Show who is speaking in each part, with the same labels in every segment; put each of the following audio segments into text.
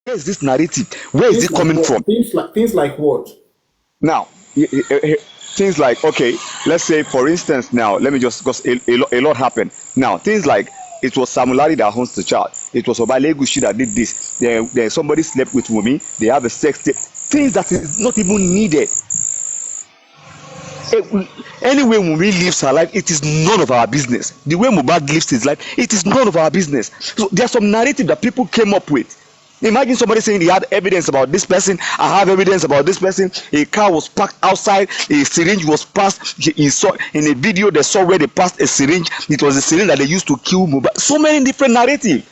Speaker 1: Where is this narrative? Where is
Speaker 2: Things
Speaker 1: it
Speaker 2: like
Speaker 1: coming
Speaker 2: what?
Speaker 1: from?
Speaker 2: Things like what?
Speaker 1: Now, things like, okay, let's say for instance, now let me just, because a lot happened. Now, things like it was Samulari that owns the child. It was Obalegushi that did this. Then somebody slept with Wumi. They have a sex tape. Things that is not even needed. Anyway, when we lives her life, it is none of our business. The way Mohbad lives his life, it is none of our business. So there's some narrative that people came up with. Imagine somebody saying he had evidence about this person. I have evidence about this person. A car was parked outside. A syringe was passed. He saw in a video they saw where they passed a syringe. It was a syringe that they used to kill Mohbad. So many different narratives.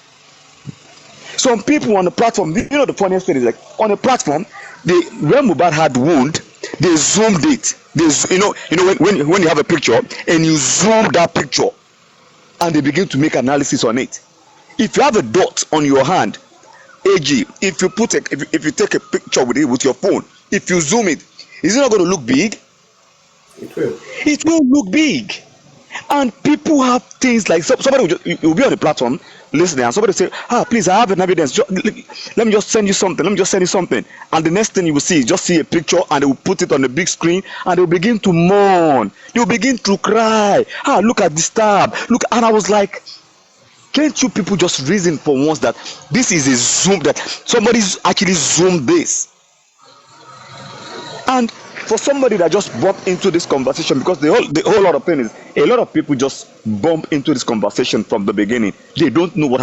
Speaker 1: Some people on the platform, the funniest thing is like on the platform, when Mohbad had wound, they zoomed it. When you have a picture and you zoom that picture, and they begin to make analysis on it. If you have a dot on your hand, AG, if you take a picture with it with your phone, if you zoom it, is it not going to look big?
Speaker 2: It will.
Speaker 1: It will look big. And people have things like somebody will be on the platform listening, and somebody will say, please, I have an evidence. Let me just send you something. Let me just send you something. And the next thing you will see is just see a picture, and they will put it on the big screen, and they will begin to mourn. They will begin to cry. Look at the stab. Look, and I was like, can't you people just reason for once that this is a zoom, that somebody's actually zoomed this? And for somebody that just bumped into this conversation, because the whole lot of things is a lot of people just bump into this conversation from the beginning. They don't know what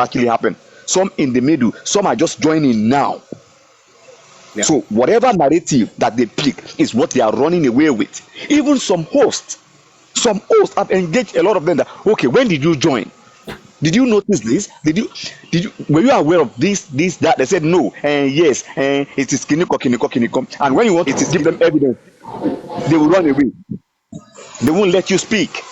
Speaker 1: actually happened. Some in the middle, some are just joining now. Yeah. So whatever narrative that they pick is what they are running away with. Even some hosts have engaged a lot of them that, okay, when did you join? Did you notice this? Were you aware of this, that? They said no, and yes, and it is kiniko. And when you want to give them evidence, they will run away. They won't let you speak.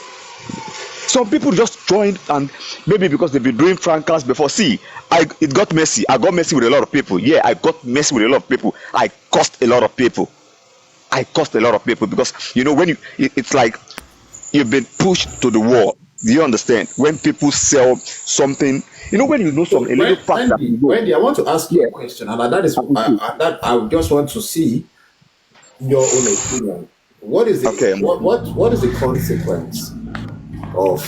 Speaker 1: Some people just joined, and maybe because they've been doing francas before. See, it got messy. I got messy with a lot of people. Yeah, I got messy with a lot of people. I cost a lot of people. Because when it's like you've been pushed to the wall. Do you understand? When people sell something, when you know some a little fact that you go.
Speaker 2: Wendy, I want to ask you a question, and that is that I just want to see your own opinion. What is what is the consequence of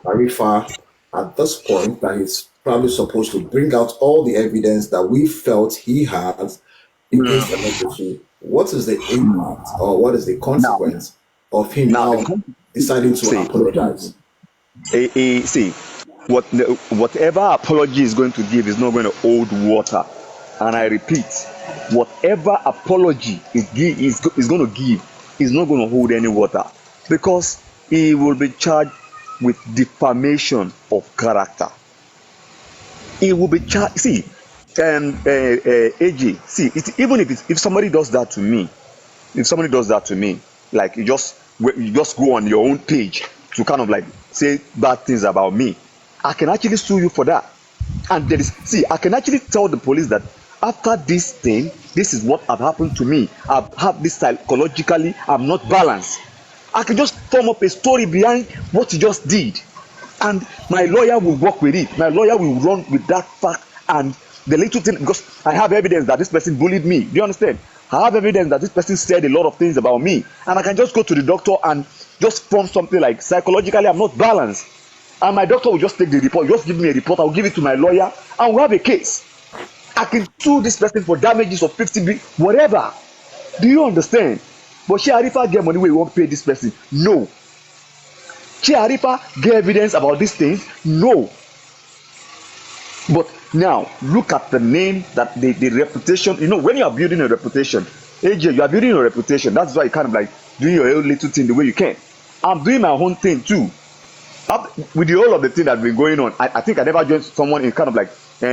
Speaker 2: Arifa at this point that he's probably supposed to bring out all the evidence that we felt he has against the military? What is the impact or what is the consequence of him now deciding to apologize?
Speaker 1: See, whatever apology is going to give is not going to hold water. And I repeat, whatever apology is going to give is not going to hold any water, because he will be charged with defamation of character. He will be charged. See, AJ, see, even if somebody does that to me, like you just go on your own page to kind of like say bad things about me, I can actually sue you for that. And I can actually tell the police that after this thing, this is what have happened to me. I've had this psychologically, I'm not balanced. I can just form up a story behind what you just did, and my lawyer will work with it. My lawyer will run with that fact and the little thing, because I have evidence that this person bullied me. Do you understand? I have evidence that this person said a lot of things about me, and I can just go to the doctor and just form something like psychologically I'm not balanced, and my doctor will just take the report, just give me a report, I'll give it to my lawyer, and we'll have a case. I can sue this person for damages of 50 whatever. Do you understand? But Shey Arifa get money wey he won't pay this person? No. Shey Arifa get evidence about these things? No. But now look at the name, that the reputation. When you are building a reputation, AJ, you are building a reputation. That's why you kind of like doing your own little thing the way you can. I'm doing my own thing too. With the whole of the thing that's been going on, I think I never joined someone in kind of like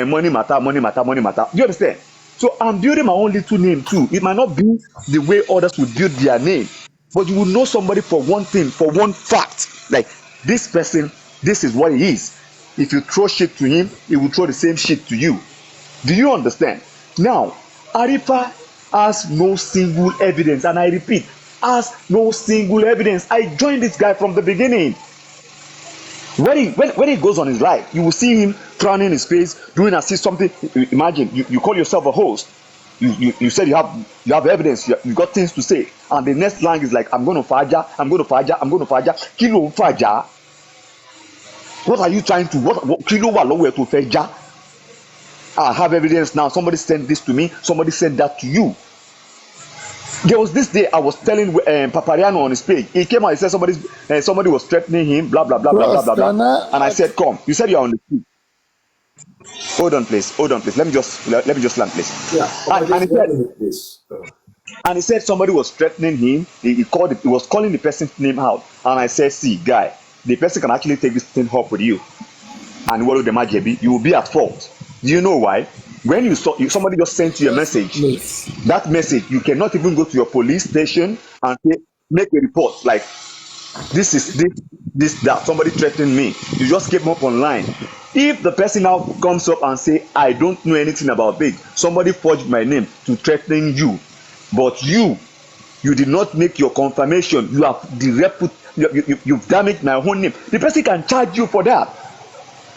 Speaker 1: money matter. Do you understand? So I'm building my own little name too. It might not be the way others would build their name, but you will know somebody for one thing, for one fact. Like, this person, this is what he is. If you throw shit to him, he will throw the same shit to you. Do you understand? Now, Arifa has no single evidence, and I repeat, has no single evidence. I joined this guy from the beginning. When he goes on his life, you will see him frowning his face, doing as if something. Imagine you call yourself a host. You said you have evidence, you got things to say, and the next line is like, I'm going to faja, I'm going to faja, I'm going to faja. Kilo faja. What are you trying to what kilo wa lowe to faja? I have evidence now. Somebody sent this to me. Somebody sent that to you. There was this day I was telling Papariano on his page. He came out. He said somebody was threatening him. Blah blah blah blah blah blah blah. And I said, "Come." You said you are on the street. Hold on, please. Hold on, please. Let me just land, please.
Speaker 2: Yeah.
Speaker 1: And he said somebody was threatening him. He was calling the person's name out. And I said, "See, guy, the person can actually take this thing up with you. And what would the matter be? You will be at fault. Do you know why? When somebody just sent you a message, that message, you cannot even go to your police station and say, make a report like this that somebody threatened me. You just came up online. If the person now comes up and say, I don't know anything about it, somebody forged my name to threaten you, but you did not make your confirmation. You have you've damaged my own name. The person can charge you for that.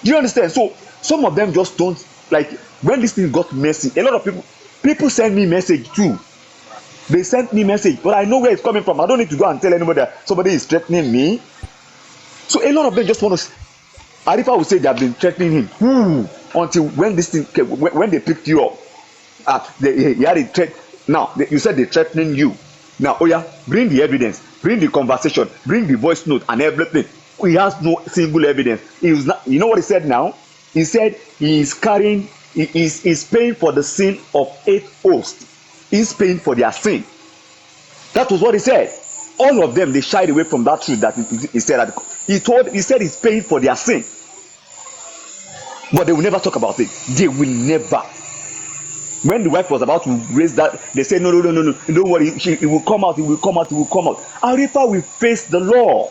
Speaker 1: Do you understand? So some of them just don't like. When this thing got messy, a lot of people send me message too. They sent me message, but I know where it's coming from. I don't need to go and tell anybody that somebody is threatening me. So a lot of them just want to. Arifa will say they have been threatening him until when this thing came, when they picked you up. He had a threat. Now you said they're threatening you. Now, oh yeah, bring the evidence, bring the conversation, bring the voice note and everything. He has no single evidence. He was not. You know what he said now? He said he is carrying. He is paying for the sin of 8 hosts. He's paying for their sin. That was what he said. All of them, they shied away from that truth that he said. He said he's paying for their sin. But they will never talk about it. They will never. When the wife was about to raise that, they said, no. Don't worry. It will come out. It will come out. It will come out. Arifa will face the law.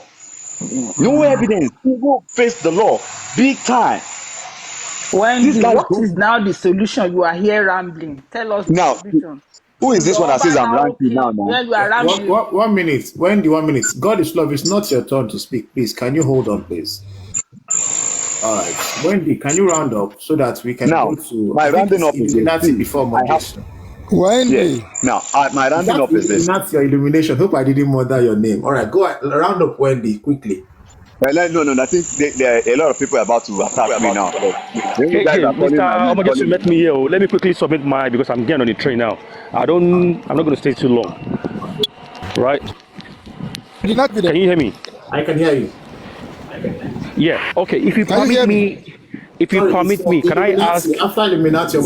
Speaker 1: No evidence. He will face the law. Big time.
Speaker 3: What is now the solution? You are here rambling. Tell us the solution.
Speaker 1: Who is this one that says I'm ranting now?
Speaker 3: Yeah, you are rambling.
Speaker 2: 1 minute. When the 1 minute? God is love. It's not your turn to speak. Please, can you hold on, please? All right. Wendy, can you round up so that we can go to
Speaker 1: my rounding up is
Speaker 2: Illuminati before Mondays?
Speaker 4: Wendy.
Speaker 1: Yes. Now, my rounding up is this.
Speaker 2: That's your illumination. Hope I didn't murder your name. All right, go round up, Wendy, quickly.
Speaker 1: No. I think there are a lot of people about to attack me now.
Speaker 5: Hey, Mr. Just met me here. Let me quickly submit because I'm getting on the train now. I'm not going to stay too long. Right? Can you hear me?
Speaker 2: I can hear you.
Speaker 5: Yeah. Okay. If you permit me, can I ask?
Speaker 2: After Illuminati,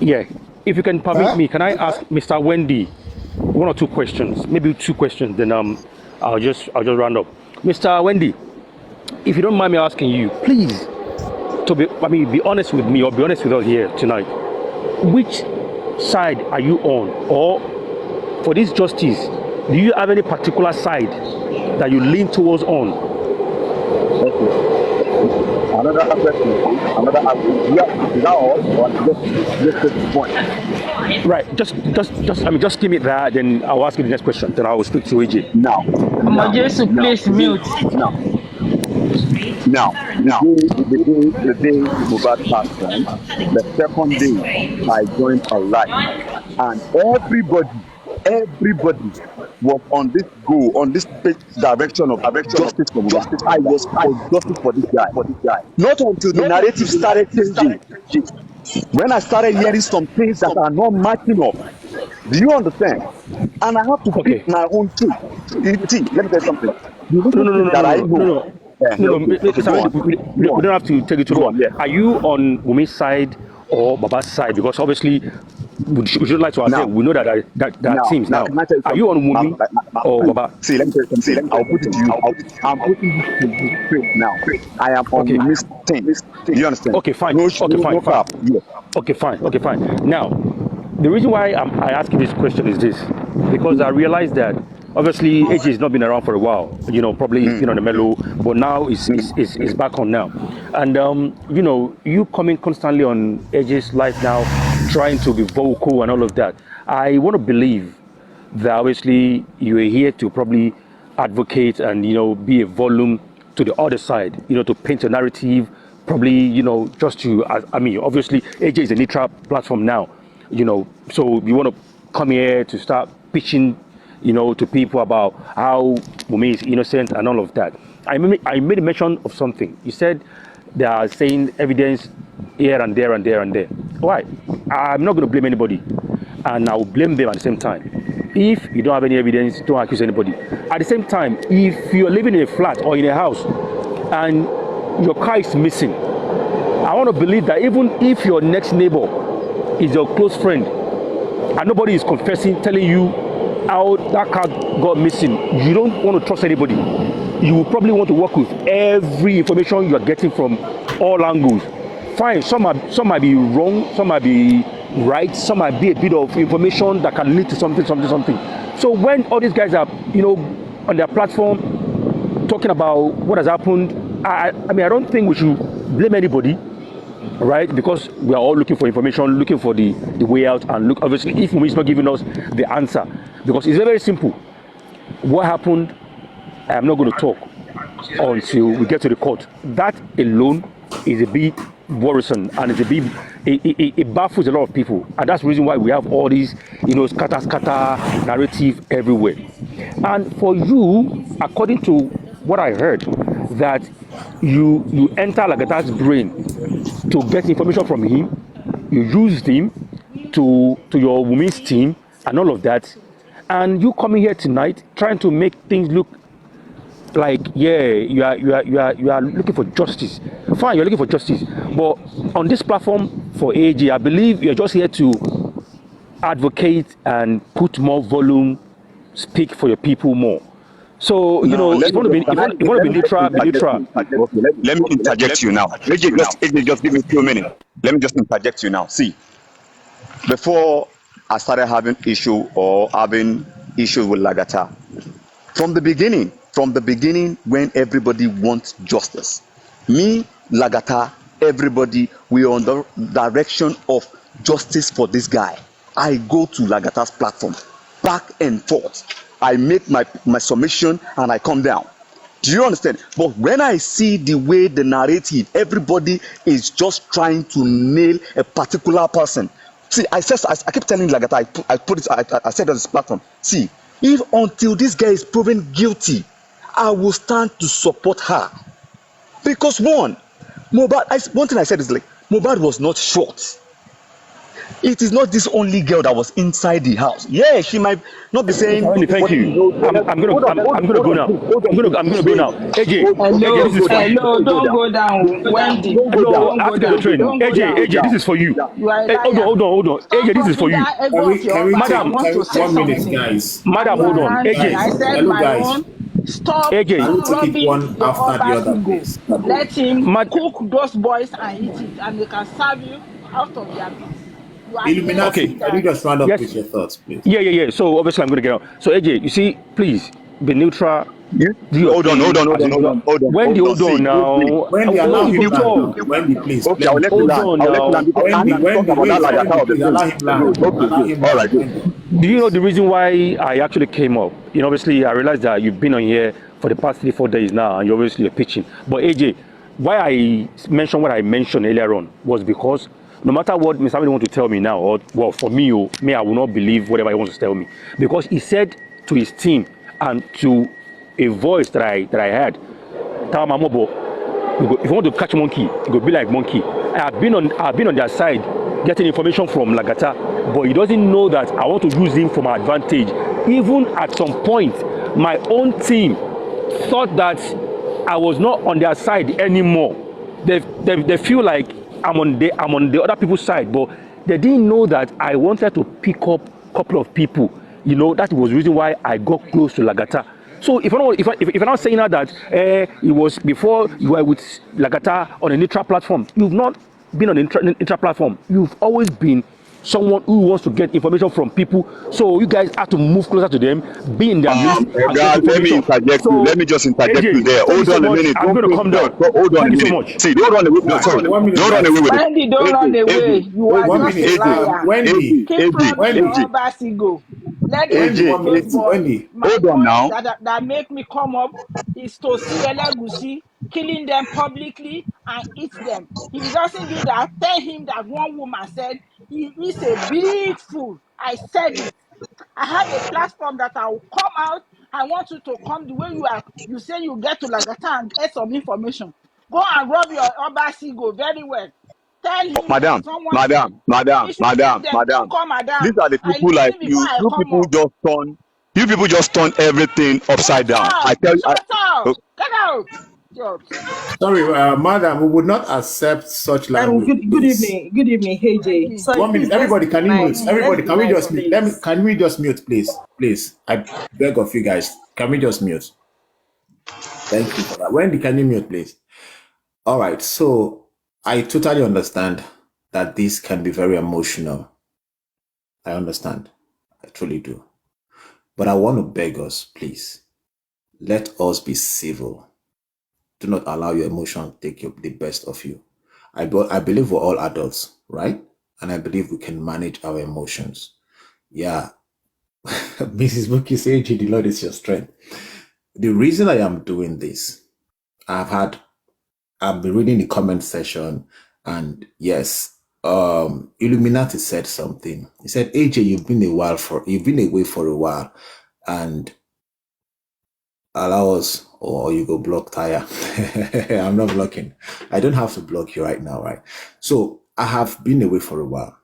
Speaker 5: yeah. If you can permit me, can I ask Mr. Wendy 1 or 2 questions? Maybe 2 questions. Then I'll just round up. Mr. Wendy, if you don't mind me asking you, please, be honest with me or be honest with us here tonight. Which side are you on? Or for this justice, do you have any particular side that you lean towards on?
Speaker 1: Another question. Is that all? Or just the point?
Speaker 5: Right. Just give me that, then I'll ask you the next question. Then I will speak to AJ.
Speaker 1: Now.
Speaker 3: Please mute.
Speaker 1: Now, the day Mohbad passed on, the second day I joined a live, and everybody was on this direction of justice for Mohbad. I was for justice for this guy. Not until the narrative started changing. When I started hearing some things that are not matching up. Do you understand? And I have to pick my own truth. See, let me tell you something.
Speaker 5: No, we don't have to take it too long. Yeah. Are you on Wumi's side or Baba's side? Because obviously, would you like to answer? We know that there are teams now. Are you on Wumi or Baba?
Speaker 1: See, let me tell you something. I'll put it to you. I'm putting you to you straight now. I am on Wumi's team. You understand?
Speaker 5: Okay, fine. Okay, fine. Now, the reason why I ask you this question is this, because I realize that obviously AJ has not been around for a while. Probably he's been on the mellow, but now it's back on now. And you coming constantly on AJ's life now, trying to be vocal and all of that. I want to believe that obviously you are here to probably advocate and be a volume to the other side. To paint a narrative probably, just to, I mean, obviously, AJ is a neutral platform now, so we want to come here to start pitching, to people about how Wunmi is innocent and all of that. I made a mention of something. You said they are saying evidence here and there and there and there. Why? I'm not going to blame anybody, and I will blame them at the same time. If you don't have any evidence, don't accuse anybody. At the same time, if you're living in a flat or in a house and your car is missing, I want to believe that even if your next neighbor is your close friend and nobody is confessing, telling you how that car got missing, you don't want to trust anybody. You will probably want to work with every information you are getting from all angles. Fine, some might be wrong, some might be right, some might be a bit of information that can lead to something. So when all these guys are, on their platform talking about what has happened, I mean, I don't think we should blame anybody, right? Because we are all looking for information, looking for the way out, and look, obviously, if Wunmi is not giving us the answer, because it's very, very simple. What happened, I'm not going to talk until we get to the court. That alone is a bit worrisome, and it's a bit, it baffles a lot of people, and that's the reason why we have all these, scatter narrative everywhere. And for you, according to what I heard, that you enter Lagata's brain to get information from him, you used him to your Wunmi's team and all of that, and you coming here tonight trying to make things look like, yeah, you are looking for justice. Fine, you're looking for justice, but on this platform for AJ, I believe you're just here to advocate and put more volume, speak for your people more. So, if you want to be neutral, be neutral.
Speaker 1: Let me interject you now. AJ, just give me 2 minutes. Let me just interject you now. See, before I started having issues with Lagata, from the beginning, when everybody wants justice, me, Lagata, everybody, we are on the direction of justice for this guy. I go to Lagata's platform, back and forth. I make my submission and I come down. Do you understand? But when I see the way the narrative, everybody is just trying to nail a particular person. See, I keep telling Lagata, I said on this platform, see, if until this guy is proven guilty, I will stand to support her. Because one thing I said is like, Mohbad was not shot. It is not this only girl that was inside the house. Yeah, she might not be saying.
Speaker 5: Thank you. I'm gonna go now. I'm gonna go now. AJ,
Speaker 3: hello, don't go down. Wendy,
Speaker 5: AJ, this is for you. Hold on. AJ, this is for you.
Speaker 2: Madam, 1 minute, guys.
Speaker 5: Madam, hold on. AJ,
Speaker 3: I said my own. Stop rubbing
Speaker 2: one after the other, please.
Speaker 3: Let him cook those boys and eat it, and they can serve you out of their meat.
Speaker 2: Illuminati, can you just round up with your thoughts, please?
Speaker 5: Yeah. So obviously I'm going to get on. So AJ, you see, please be neutral.
Speaker 1: Yeah. Hold on.
Speaker 5: Wendy, hold on now.
Speaker 2: Wendy, allow him to talk. Wendy, please.
Speaker 1: Okay, I'll let you land. All right.
Speaker 5: Do you know the reason why I actually came up? Obviously I realized that you've been on here for the past 3-4 days now, and you're obviously pitching. But AJ, why I mentioned what I mentioned earlier on was because no matter what Mr. Amadi wants to tell me now, or well, for me, I will not believe whatever he wants to tell me, because he said to his team and to a voice that I heard, if you want to catch monkey, it will be like monkey. I've been on their side, getting information from Lagata, but he doesn't know that I want to use him for my advantage. Even at some point, my own team thought that I was not on their side anymore. They feel like I'm on the other people's side, but they didn't know that I wanted to pick up a couple of people. That was the reason why I got close to Lagata. So if I'm not saying that it was before you were with Lagata on a neutral platform, you've not been on a neutral platform. You've always been someone who wants to get information from people. So you guys have to move closer to them, be in their midst.
Speaker 1: Let me just interject you there. Hold on a minute.
Speaker 5: I'm going to come down.
Speaker 1: Hold on a minute. See, don't run away with it. Don't run away with it.
Speaker 3: Wendy, don't run away. You are just a liar.
Speaker 2: Wendy,
Speaker 3: keep from your Obasigo. Let them
Speaker 2: Wendy,
Speaker 3: focus, but
Speaker 2: Wendy.
Speaker 3: my
Speaker 1: Hold on
Speaker 3: point
Speaker 1: now.
Speaker 3: that make me come up is to see Elegushi killing them publicly and eat them. If he doesn't do that, tell him that one woman said he is a big fool. I said it. I have a platform that I will come out. I want you to come the way you are. You say you get to Lagata and get some information. Go and rub your Obasigo very well. Tell him that
Speaker 1: Madam,
Speaker 3: someone
Speaker 1: madam, madam,
Speaker 3: he should leave
Speaker 1: madam,
Speaker 3: them. Don't
Speaker 1: madam.
Speaker 3: call
Speaker 1: These
Speaker 3: madam.
Speaker 1: are the
Speaker 3: I
Speaker 1: people like
Speaker 3: listen before
Speaker 1: you.
Speaker 3: I
Speaker 1: You
Speaker 3: come
Speaker 1: people
Speaker 3: up.
Speaker 1: just turn. You people just turn everything upside
Speaker 3: Shut
Speaker 1: down. I
Speaker 3: up!
Speaker 1: tell you.
Speaker 3: Shut
Speaker 1: Oh,
Speaker 3: up! Get out! Shut.
Speaker 2: Sorry, madam, we would not accept such language,
Speaker 4: Good
Speaker 2: please.
Speaker 4: evening. Good evening. Hey Jay.
Speaker 3: Ready?
Speaker 4: Sorry,
Speaker 2: 1 minute,
Speaker 4: please
Speaker 2: everybody, can you mute?
Speaker 4: let's
Speaker 2: Everybody,
Speaker 4: be
Speaker 2: can we
Speaker 4: nice,
Speaker 2: just mute?
Speaker 4: please.
Speaker 2: Can we just mute, please? Please, I beg of you guys. Can we just mute? Thank you for that. Wendy, can you mute, please? All right. So I totally understand that this can be very emotional. I understand. I truly do. But I want to beg us, please, let us be civil. Do not allow your emotion to take the best of you. I believe we're all adults, right? And I believe we can manage our emotions. Yeah. Mrs. Buki says, the Lord is your strength. The reason I am doing this, I've been reading the comment section, and yes, Illuminati said something. He said, AJ, you've been away for a while, and allow us, or you go block tire. I'm not blocking. I don't have to block you right now, right? So I have been away for a while.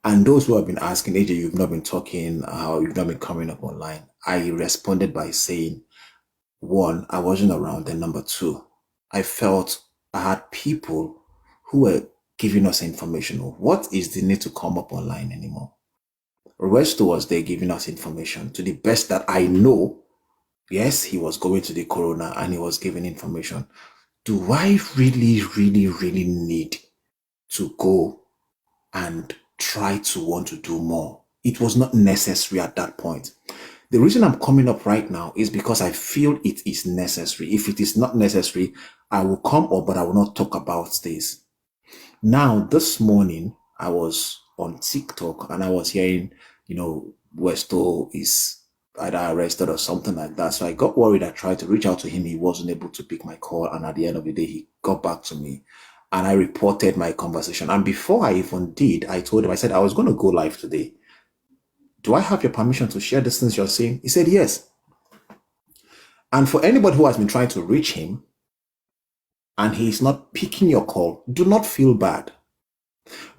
Speaker 2: And those who have been asking, AJ, you've not been talking, how you've not been coming up online. I responded by saying, one, I wasn't around, and number two, I felt I had people who were giving us information. What is the need to come up online anymore? Resto was there giving us information to the best that I know. Yes, he was going to the corona and he was giving information. Do I really, really, really need to go and try to want to do more? It was not necessary at that point. The reason I'm coming up right now is because I feel it is necessary. If it is not necessary, I will come up, but I will not talk about this. Now, this morning, I was on TikTok and I was hearing, Westo is either arrested or something like that. So I got worried. I tried to reach out to him. He wasn't able to pick my call. And at the end of the day, he got back to me and I reported my conversation. And before I even did, I told him, I said, I was going to go live today. Do I have your permission to share this things you're saying? He said, yes. And for anybody who has been trying to reach him and he's not picking your call, do not feel bad.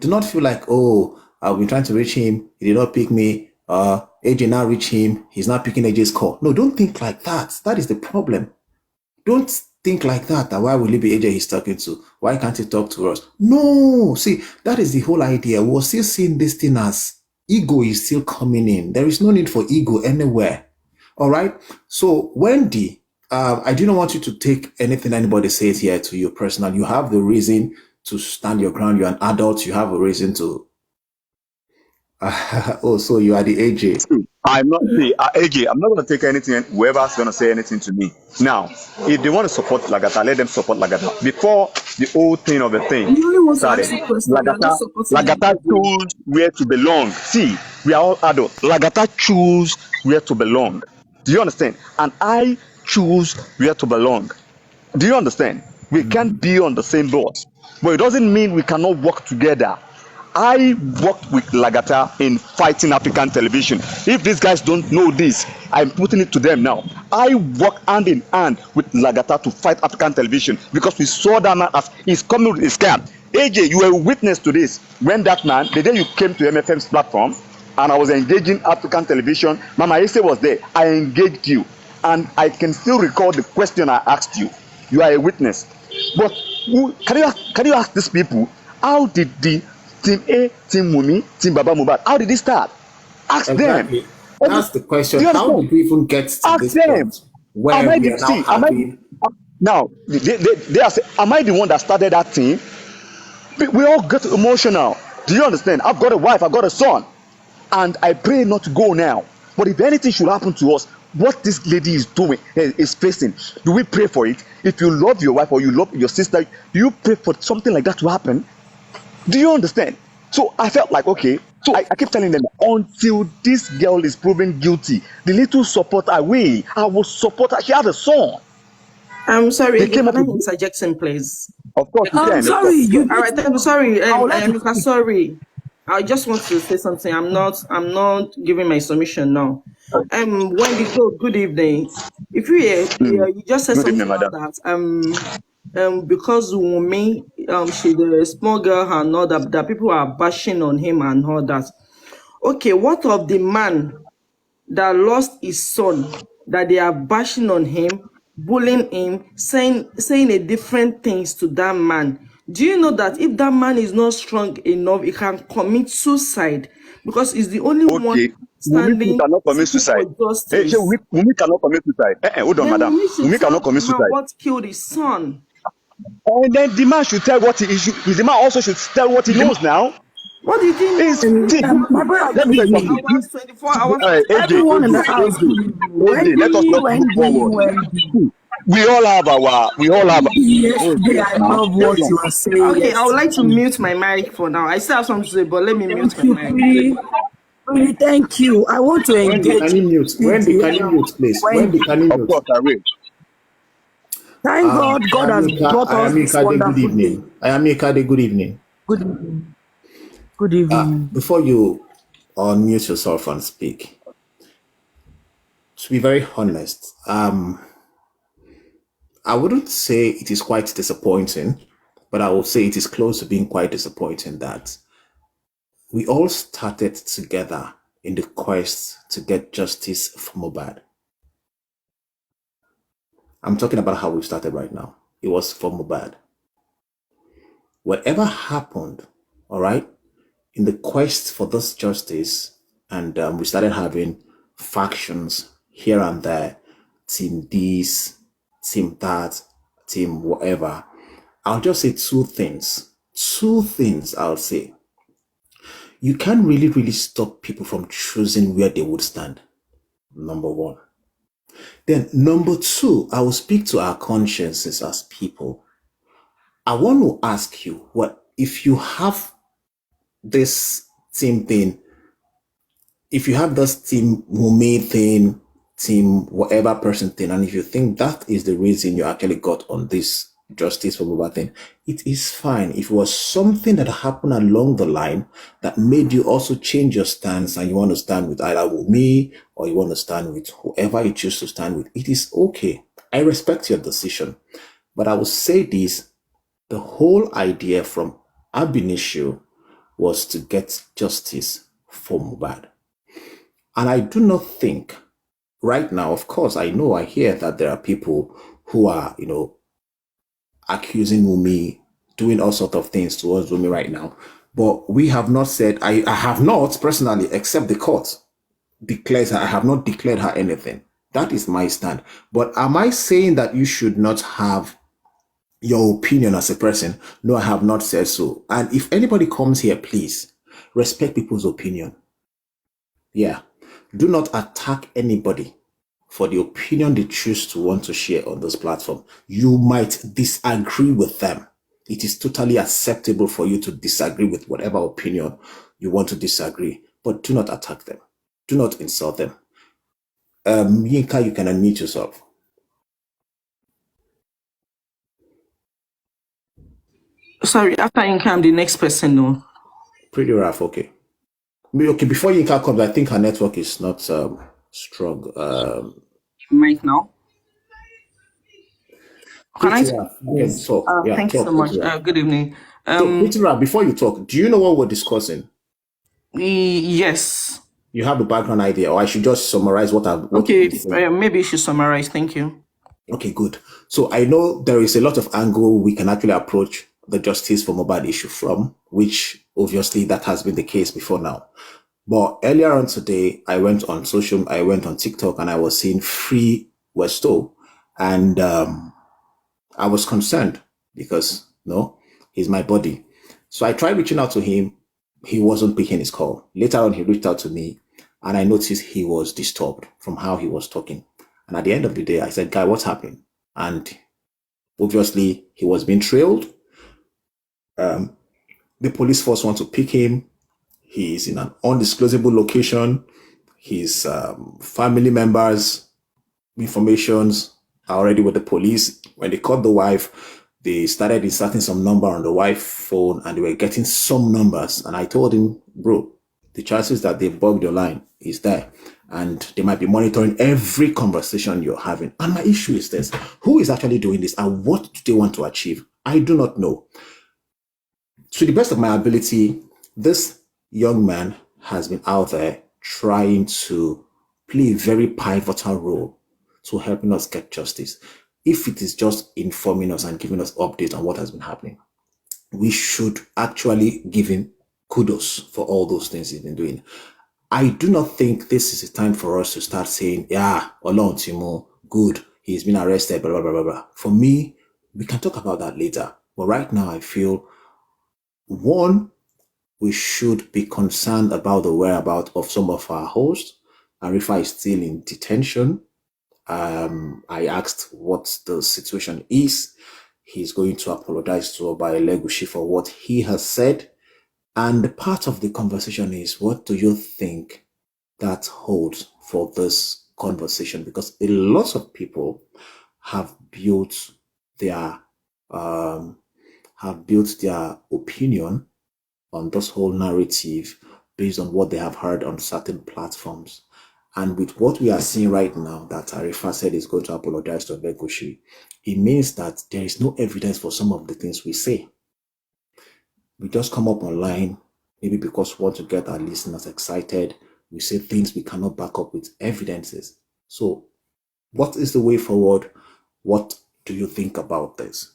Speaker 2: Do not feel like, oh, I've been trying to reach him. He did not pick me. AJ now reach him. He's not picking AJ's call. No, don't think like that. That is the problem. Don't think like that. That why will it be AJ he's talking to? Why can't he talk to us? No. See, that is the whole idea. We're still seeing this thing as ego is still coming in. There is no need for ego anywhere. All right. So Wendy, I do not want you to take anything anybody says here to you personal. You have the reason to stand your ground. You're an adult. You have a reason to. Oh, so you are the AJ.
Speaker 1: I'm not the AJ. I'm not going to take anything. Whoever's going to say anything to me now, if they want to support Lagata, let them support Lagata. Before the whole thing of the thing
Speaker 4: You only want to
Speaker 1: started,
Speaker 4: ask a question. You're not supporting
Speaker 1: Lagata
Speaker 4: anybody.
Speaker 1: choose where to belong. See, we are all adults. Lagata choose where to belong. Do you understand? And I choose where to belong. Do you understand? We can't be on the same boat, but it doesn't mean we cannot work together. I worked with Lagata in fighting African television. If these guys don't know this, I'm putting it to them now. I work hand in hand with Lagata to fight African television because we saw that man as he's coming with his scam. AJ, you were a witness to this when that man, the day you came to MFM's platform and I was engaging African television, Mama Ese was there. I engaged you and I can still recall the question I asked you. You are a witness. But can you ask these people, how did the Team A, Team Mumi, Team Baba Mohbad, how did it start? Ask
Speaker 2: Exactly.
Speaker 1: them.
Speaker 2: That's the question. How did we even get to
Speaker 1: Ask
Speaker 2: this
Speaker 1: them.
Speaker 2: point where we are now having...
Speaker 1: Now, they are saying, am I the one that started that team? We all get emotional. Do you understand? I've got a wife, I've got a son, and I pray not to go now. But if anything should happen to us, what this lady is doing, is facing, do we pray for it? If you love your wife or you love your sister, do you pray for something like that to happen? Do you understand? So I felt like, okay, So I keep telling them, until this girl is proven guilty, the little support away, I will support her. She has a son.
Speaker 4: I'm sorry,
Speaker 1: They
Speaker 4: again,
Speaker 1: came up
Speaker 4: can I
Speaker 1: with,
Speaker 4: interject in, please?
Speaker 1: of course you
Speaker 6: I'm
Speaker 1: can, of course
Speaker 6: sorry,
Speaker 1: you
Speaker 6: you
Speaker 1: can.
Speaker 4: All
Speaker 6: need
Speaker 4: right,
Speaker 6: to.
Speaker 4: sorry,
Speaker 6: I would like to
Speaker 4: Mika,
Speaker 6: speak.
Speaker 4: sorry. I just want to say something. I'm not giving my submission now. Wendy, good evening. If you hear, you just said
Speaker 1: Good evening,
Speaker 4: something now
Speaker 1: madam.
Speaker 4: that because Wumi, she's a small girl and all that people are bashing on him and all that. Okay, what of the man that lost his son, that they are bashing on him, bullying him, saying a different things to that man? Do you know that if that man is not strong enough, he can commit suicide because he's the only one
Speaker 1: Okay, Wumi too
Speaker 4: standing
Speaker 1: cannot commit
Speaker 4: seeking for
Speaker 1: suicide. Hey,
Speaker 4: justice?
Speaker 1: Wumi cannot commit suicide. Hold on,
Speaker 4: Then
Speaker 1: madam.
Speaker 4: Wumi should
Speaker 1: Wumi
Speaker 4: tell
Speaker 1: cannot
Speaker 4: the
Speaker 1: commit
Speaker 4: man
Speaker 1: suicide.
Speaker 4: what killed his son.
Speaker 1: And then the man should tell what he should. The man also should tell what he knows now.
Speaker 4: What did he know?
Speaker 1: It's see,
Speaker 6: My
Speaker 1: see,
Speaker 6: brother,
Speaker 1: let
Speaker 6: good
Speaker 1: me tell you
Speaker 4: 24
Speaker 1: something.
Speaker 6: evening.
Speaker 4: hours, 24 hours,
Speaker 1: AJ,
Speaker 4: 48
Speaker 6: Everyone in the
Speaker 4: hours.
Speaker 6: house, good evening.
Speaker 1: Let us
Speaker 6: Wendy,
Speaker 1: not move
Speaker 6: Wendy,
Speaker 1: forward.
Speaker 6: Wendy.
Speaker 1: See, we all have. Oh,
Speaker 6: Yesterday,
Speaker 1: God,
Speaker 6: I
Speaker 1: now,
Speaker 6: love
Speaker 1: hold
Speaker 6: what
Speaker 1: on.
Speaker 6: you were saying
Speaker 4: Okay, I would like to
Speaker 6: yesterday.
Speaker 4: mute my mic for now. I still have something to say, but let me mute
Speaker 6: Thank
Speaker 4: my
Speaker 6: you,
Speaker 4: mic.
Speaker 6: pretty. Pretty, thank you. I want to
Speaker 2: Wendy,
Speaker 6: engage
Speaker 2: can you mute? Wendy,
Speaker 6: DJ
Speaker 2: can you mute, please? Wendy,
Speaker 6: Wendy.
Speaker 2: can you
Speaker 1: Of
Speaker 2: mute?
Speaker 1: course, I will.
Speaker 6: Thank God, God has brought us this
Speaker 2: Ayamika, good
Speaker 6: wonderful day.
Speaker 2: evening. Ayamika, good evening.
Speaker 6: Good evening. Good evening.
Speaker 2: Before you unmute yourself and speak, to be very honest, I wouldn't say it is quite disappointing, but I would say it is close to being quite disappointing that we all started together in the quest to get justice for Mohbad. I'm talking about how we started right now. It was for Mohbad. Whatever happened, all right, in the quest for this justice, and we started having factions here and there, team this, team that, team whatever. I'll just say two things. Two things I'll say. You can't really stop people from choosing where they would stand. Number one. Then number two, I will speak to our consciences as people. I want to ask you, what if you have this team thing, if you have this team Wumi thing, team whatever person thing, and if you think that is the reason you actually got on this justice for Mohbad thing, it is fine. If it was something that happened along the line that made you also change your stance and you want to stand with either Wumi or you want to stand with whoever you choose to stand with, it is okay. I respect your decision. But I will say this, the whole idea from ab initio was to get justice for Mohbad. And I do not think right now, of course, I know, I hear that there are people who are, accusing Wumi, doing all sorts of things towards Wumi right now. But we have not said, I have not personally, except the court declares her, I have not declared her anything. That is my stand. But am I saying that you should not have your opinion as a person? No, I have not said so. And if anybody comes here, please respect people's opinion. Yeah. Do not attack anybody for the opinion they choose to want to share on this platform. You might disagree with them. It is totally acceptable for you to disagree with whatever opinion you want to disagree, but do not attack them. Do not insult them. Yinka, you can unmute yourself.
Speaker 4: Sorry, after Inka, I'm the next person. No.
Speaker 2: Pretty rough, okay. Okay, before Yinka comes, I think her network is not strong.
Speaker 4: Mic now. Can I?
Speaker 2: Pretty rough. You can talk. Yeah,
Speaker 4: Thanks so
Speaker 2: talk,
Speaker 4: much.
Speaker 2: Pretty rough.
Speaker 4: Good evening.
Speaker 2: So, Pretty rough, before you talk, do you know what we're discussing?
Speaker 4: Yes.
Speaker 2: You have a background idea, or I should just summarize what
Speaker 4: Okay,
Speaker 2: you've been saying?
Speaker 4: maybe you should summarize. Thank you.
Speaker 2: Okay, good. So I know there is a lot of angle we can actually approach the justice for Mohbad issue from, which obviously that has been the case before now. But earlier on today, I went on TikTok and I was seeing Free Westo, and I was concerned because, he's my buddy. So I tried reaching out to him. He wasn't picking his call. Later on, he reached out to me and I noticed he was disturbed from how he was talking. And at the end of the day, I said, guy, what's happening? And obviously, he was being trailed. The police force want to pick him. He is in an undisclosable location. His family members' informations are already with the police. When they caught the wife, they started inserting some number on the wife's phone and they were getting some numbers. And I told him, bro, the chances that they bugged your line is there. And they might be monitoring every conversation you're having. And my issue is this: who is actually doing this and what do they want to achieve? I do not know. To the best of my ability, this young man has been out there trying to play a very pivotal role to helping us get justice. If it is just informing us and giving us updates on what has been happening, we should actually give him kudos for all those things he's been doing. I do not think this is a time for us to start saying, yeah, Olon Timo, good, he's been arrested, blah, blah, blah, blah, blah. For me, we can talk about that later. But right now, I feel, one, we should be concerned about the whereabouts of some of our hosts. Arifa is still in detention. I asked what the situation is. He's going to apologize to Oba Elegushi for what he has said. And part of the conversation is, what do you think that holds for this conversation? Because a lot of people have built their opinion on this whole narrative based on what they have heard on certain platforms. And with what we are seeing right now, that Arifa said is going to apologize to Begushi, it means that there is no evidence for some of the things we say. We just come up online, maybe because we want to get our listeners excited. We say things we cannot back up with evidences. So what is the way forward? What do you think about this?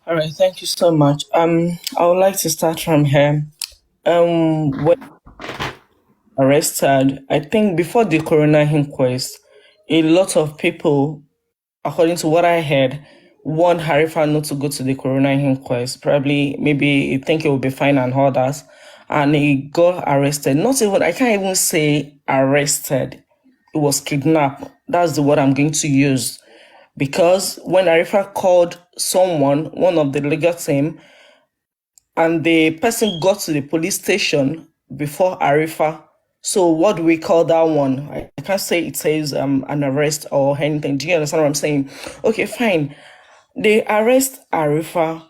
Speaker 4: All right, thank you so much. I would like to start from here. When arrested, I think before the coroner inquest, a lot of people, according to what I heard, want Harifa not to go to the coroner inquest. Probably, maybe he think it will be fine and all that. And he got arrested. Not even, I can't even say arrested. It was kidnapped. That's the word I'm going to use. Because when Harifa called someone, one of the legal team, and the person got to the police station before Arifa. So what do we call that one? I can't say it says an arrest or anything. Do you understand what I'm saying? Okay, fine. They arrest Arifa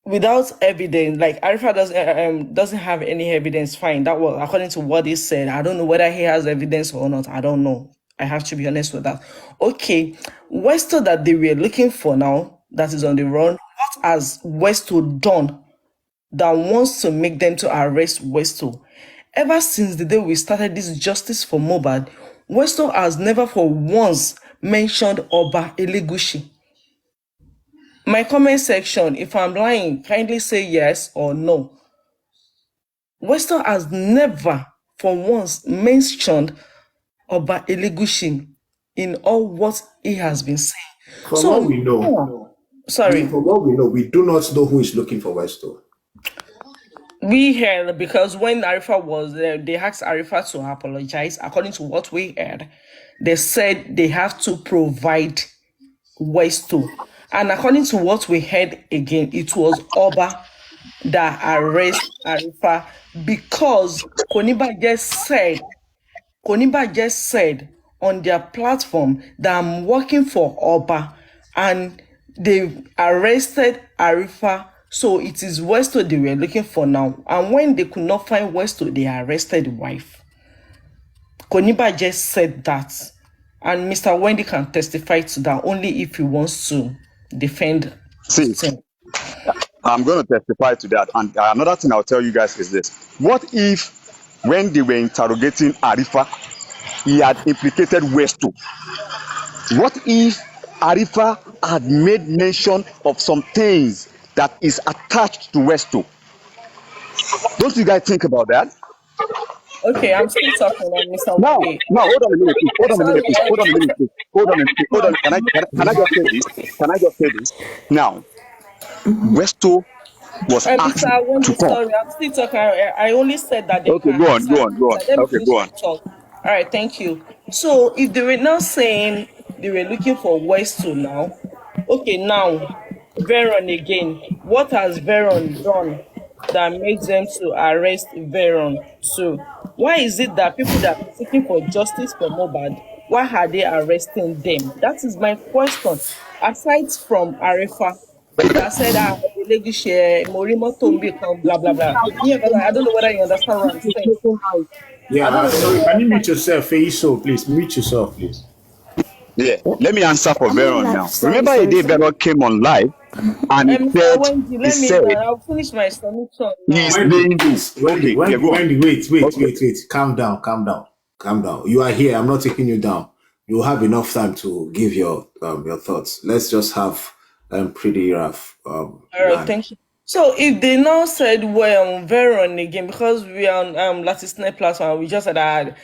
Speaker 4: without evidence. Like Arifa doesn't have any evidence. Fine, that was according to what he said. I don't know whether he has evidence or not. I don't know. I have to be honest with that. Okay, Westo that they were looking for now, that is on the run. What has Westo done that wants to make them to arrest Westo? Ever since the day we started this justice for Mohbad, Westo has never for once mentioned Oba Elegushi. My comment section, if I'm lying, kindly say yes or no. Westo has never for once mentioned Oba Elegushi in all what he has been saying.
Speaker 2: From what we know,
Speaker 4: from
Speaker 2: what we know, we do not know who is looking for Westo.
Speaker 4: We heard, because when Arifa was there, they asked Arifa to apologize. According to what we heard, they said they have to provide Westo. And according to what we heard again, it was Oba that arrested Arifa because Koniba just said on their platform that I'm working for Oba, and they arrested Arifa. So it is Westo they were looking for now. And when they could not find Westo, they arrested the wife. Koniba just said that. And Mr. Wendy can testify to that only if he wants to defend
Speaker 1: See,
Speaker 4: him.
Speaker 1: I'm going to testify to that. And another thing I'll tell you guys is this. What if, when they were interrogating Arifa, he had implicated Westo? What if Arifa had made mention of some things that is attached to Westo? Don't you guys think about that?
Speaker 4: Okay, I'm still talking on Mr.
Speaker 1: Now,
Speaker 4: Wendy.
Speaker 1: hold on a minute, please. Hold on a minute, please. Hold on a minute, please. Hold on a minute. Hold on. Can I just say this? Can I just say this? Now, Westo was asked
Speaker 4: Mr.
Speaker 1: to
Speaker 4: Wendy,
Speaker 1: come.
Speaker 4: sorry, I'm still talking. I only said that they
Speaker 1: Okay,
Speaker 4: can
Speaker 1: go on,
Speaker 4: answer.
Speaker 1: go on, go on.
Speaker 4: Let me
Speaker 1: Okay,
Speaker 4: finish
Speaker 1: go
Speaker 4: my
Speaker 1: on.
Speaker 4: talk. All right, thank you. So if they were not saying they were looking for Westo now, okay, now Veron again. What has Veron done that made them to arrest Veron too? Why is it that people that are seeking for justice for Mohbad, why are they arresting them? That is my question. Aside from Arifa, that said, the lady share Morimo Tombi, blah blah blah. I don't know whether you understand what I'm saying.
Speaker 2: Yeah,
Speaker 4: I don't know whether
Speaker 2: sorry,
Speaker 4: you
Speaker 2: can you mute
Speaker 4: understand.
Speaker 2: yourself, Feiso, please? Mute yourself, please.
Speaker 1: Yeah, let me answer for
Speaker 6: I mean,
Speaker 1: Veron
Speaker 6: like,
Speaker 1: now.
Speaker 6: sorry,
Speaker 1: Remember a
Speaker 6: sorry,
Speaker 1: day
Speaker 6: sorry.
Speaker 1: Veron came on live and
Speaker 4: Mr. Wendy, let me, I'll finish my submission
Speaker 1: he's
Speaker 4: now.
Speaker 2: Wendy,
Speaker 1: playing you.
Speaker 2: please. Wendy,
Speaker 1: Okay, yeah,
Speaker 2: Wendy,
Speaker 1: go on.
Speaker 2: Wendy, wait,
Speaker 1: Okay.
Speaker 2: Calm down, calm down, calm down. You are here. I'm not taking you down. You will have enough time to give your thoughts. Let's just have pretty rough
Speaker 4: All right,
Speaker 2: land.
Speaker 4: thank you. So if they now said well Veron again because we are on Latisnet platform, we just said that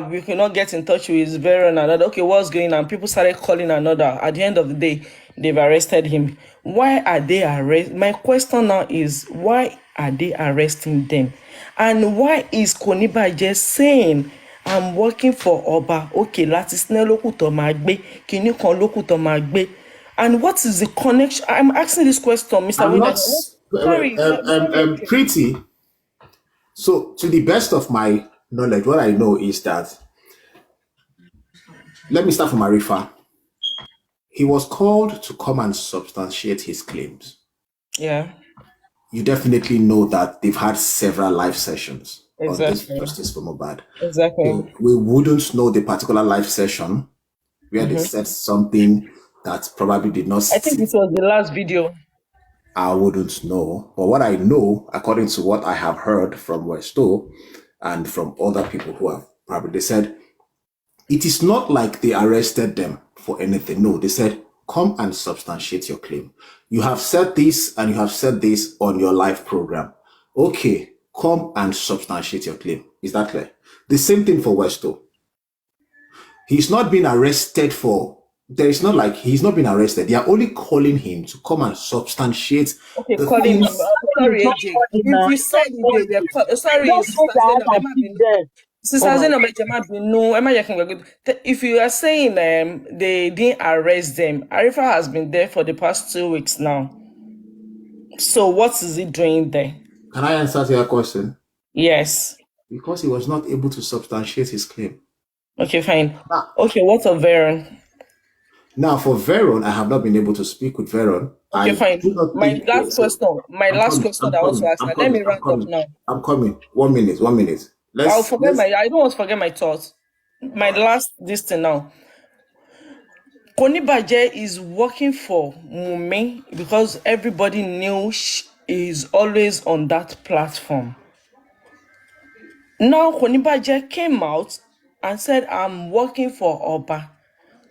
Speaker 4: we could not get in touch with Veron and that, okay, what's going on? People started calling another. At the end of the day, they've arrested him. Why are they arrest? My question now is why are they arresting them? And why is Koniba just saying I'm working for Oba? Okay, Latisnet lokuto magbe, kini kan lokuto magbe. And what is the connection? I'm asking this question, Mr.
Speaker 2: I'm
Speaker 4: Winner.
Speaker 2: not
Speaker 4: Sorry, sorry, okay.
Speaker 2: pretty. So, to the best of my knowledge, what I know is that, let me start from Arifa. He was called to come and substantiate his claims.
Speaker 4: Yeah,
Speaker 2: You definitely know that they've had several live sessions on this
Speaker 4: exactly,
Speaker 2: Justice for Mohbad.
Speaker 4: exactly.
Speaker 2: So we wouldn't know the particular live session where they said something that probably did not
Speaker 4: I think
Speaker 2: sit.
Speaker 4: this was the last video.
Speaker 2: I wouldn't know. But what I know, according to what I have heard from Westo and from other people who have probably, they said it is not like they arrested them for anything. No, they said, come and substantiate your claim. You have said this and you have said this on your live program. Okay, come and substantiate your claim. Is that clear? The same thing for Westo. He's not been arrested for, there is not like he's not been arrested. They are only calling him to come and substantiate
Speaker 4: Okay,
Speaker 2: the
Speaker 4: Colin,
Speaker 2: things.
Speaker 6: It's
Speaker 4: sorry,
Speaker 6: not
Speaker 4: AJ.
Speaker 6: funny,
Speaker 4: If
Speaker 6: man.
Speaker 4: you
Speaker 6: It's
Speaker 4: said
Speaker 6: not
Speaker 4: they
Speaker 6: funny.
Speaker 4: were, sorry,
Speaker 6: Just say
Speaker 4: Sister
Speaker 6: that
Speaker 4: Zainab,
Speaker 6: and keep them. Oh
Speaker 4: Sister
Speaker 6: my
Speaker 4: Zainab, Emma if you are saying they didn't arrest them, Arifa has been there for the past 2 weeks now. So what is he doing there?
Speaker 2: Can I answer to your question?
Speaker 4: Yes.
Speaker 2: Because he was not able to substantiate his claim.
Speaker 4: Okay, fine.
Speaker 2: Now,
Speaker 4: Okay, what of Veron?
Speaker 2: Now, for Veron, I have not been able to speak with Veron.
Speaker 4: Okay,
Speaker 2: I
Speaker 4: fine.
Speaker 2: do not
Speaker 4: My
Speaker 2: think.
Speaker 4: last
Speaker 2: So
Speaker 4: question. My
Speaker 2: I'm
Speaker 4: last
Speaker 2: coming.
Speaker 4: question
Speaker 2: I'm
Speaker 4: that I want to
Speaker 2: coming.
Speaker 4: ask
Speaker 2: I'm
Speaker 4: now. Let
Speaker 2: coming.
Speaker 4: me
Speaker 2: I'm
Speaker 4: round up
Speaker 2: coming.
Speaker 4: now.
Speaker 2: I'm coming. 1 minute. 1 minute.
Speaker 4: I'll
Speaker 2: Let's
Speaker 4: forget
Speaker 2: let's.
Speaker 4: I don't want to forget my thoughts. My
Speaker 2: All right.
Speaker 4: last this thing now. Konibaje is working for Mume because everybody knew she is always on that platform. Now Konibaje came out and said, I'm working for Oba.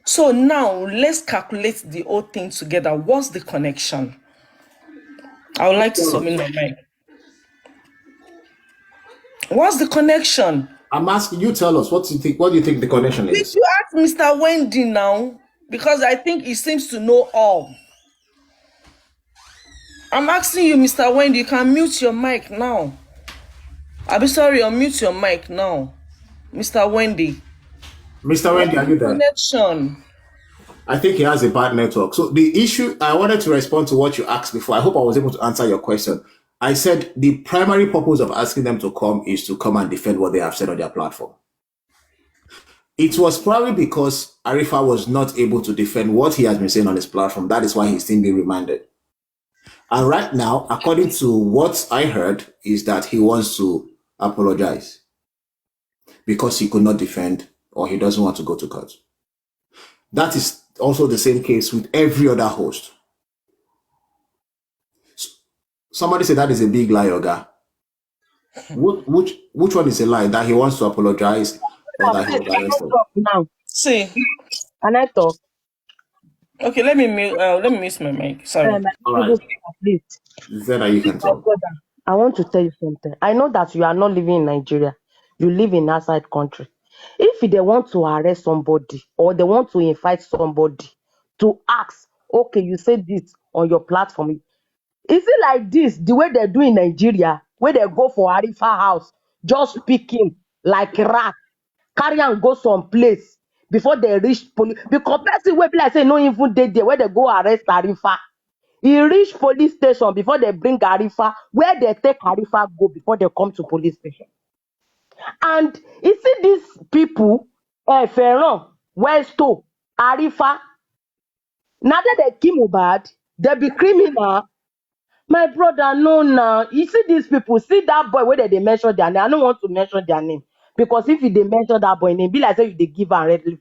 Speaker 4: So now let's calculate the whole thing together. What's the connection? I would like to submit my mind. What's the connection?
Speaker 2: I'm asking you. Tell us what you think. What do you think the connection
Speaker 4: Did
Speaker 2: is?
Speaker 4: you ask Mr. Wendy now? Because I think he seems to know all. I'm asking you, Mr. Wendy, you can mute your mic now. I'll be sorry, unmute your mic now. Mr. Wendy.
Speaker 2: Mr. Wendy,
Speaker 4: What's
Speaker 2: are
Speaker 4: the
Speaker 2: you there?
Speaker 4: connection?
Speaker 2: I think he has a bad network. So the issue, I wanted to respond to what you asked before. I hope I was able to answer your question. I said the primary purpose of asking them to come is to come and defend what they have said on their platform. It was probably because Arifa was not able to defend what he has been saying on his platform. That is why he's still being remanded. And right now, according to what I heard, is that he wants to apologize because he could not defend or he doesn't want to go to court. That is also the same case with every other host. Somebody said that is a big lie, Oga. Which one is a lie? That he wants to apologize or that he
Speaker 6: Please,
Speaker 2: was
Speaker 6: can I
Speaker 2: arrested?
Speaker 6: talk now?
Speaker 4: See,
Speaker 6: Can I talk?
Speaker 4: okay, let me mute my mic. Sorry.
Speaker 6: My
Speaker 2: All right.
Speaker 6: honorable sister, please.
Speaker 2: Zena, you
Speaker 6: See,
Speaker 2: can
Speaker 6: my
Speaker 2: talk.
Speaker 6: brother, I want to tell you something. I know that you are not living in Nigeria. You live in outside country. If they want to arrest somebody or they want to invite somebody to ask, okay, you said this on your platform. Is it like this, the way they do in Nigeria, where they go for Arifa house, just pick him like rat, carry and go some place before they reach police? Because person wey be like say no even dey there where they go arrest Arifa. He reach police station before they bring Arifa, where they take Arifa go before they come to police station. And you see these people, Ferron, Westo, Arifa, now that they kill Mohbad, they be criminal. My brother, no, now. You see these people, see that boy where they mention their name. I don't want to mention their name. Because if they mention that boy name, be like say if they give a red leaf.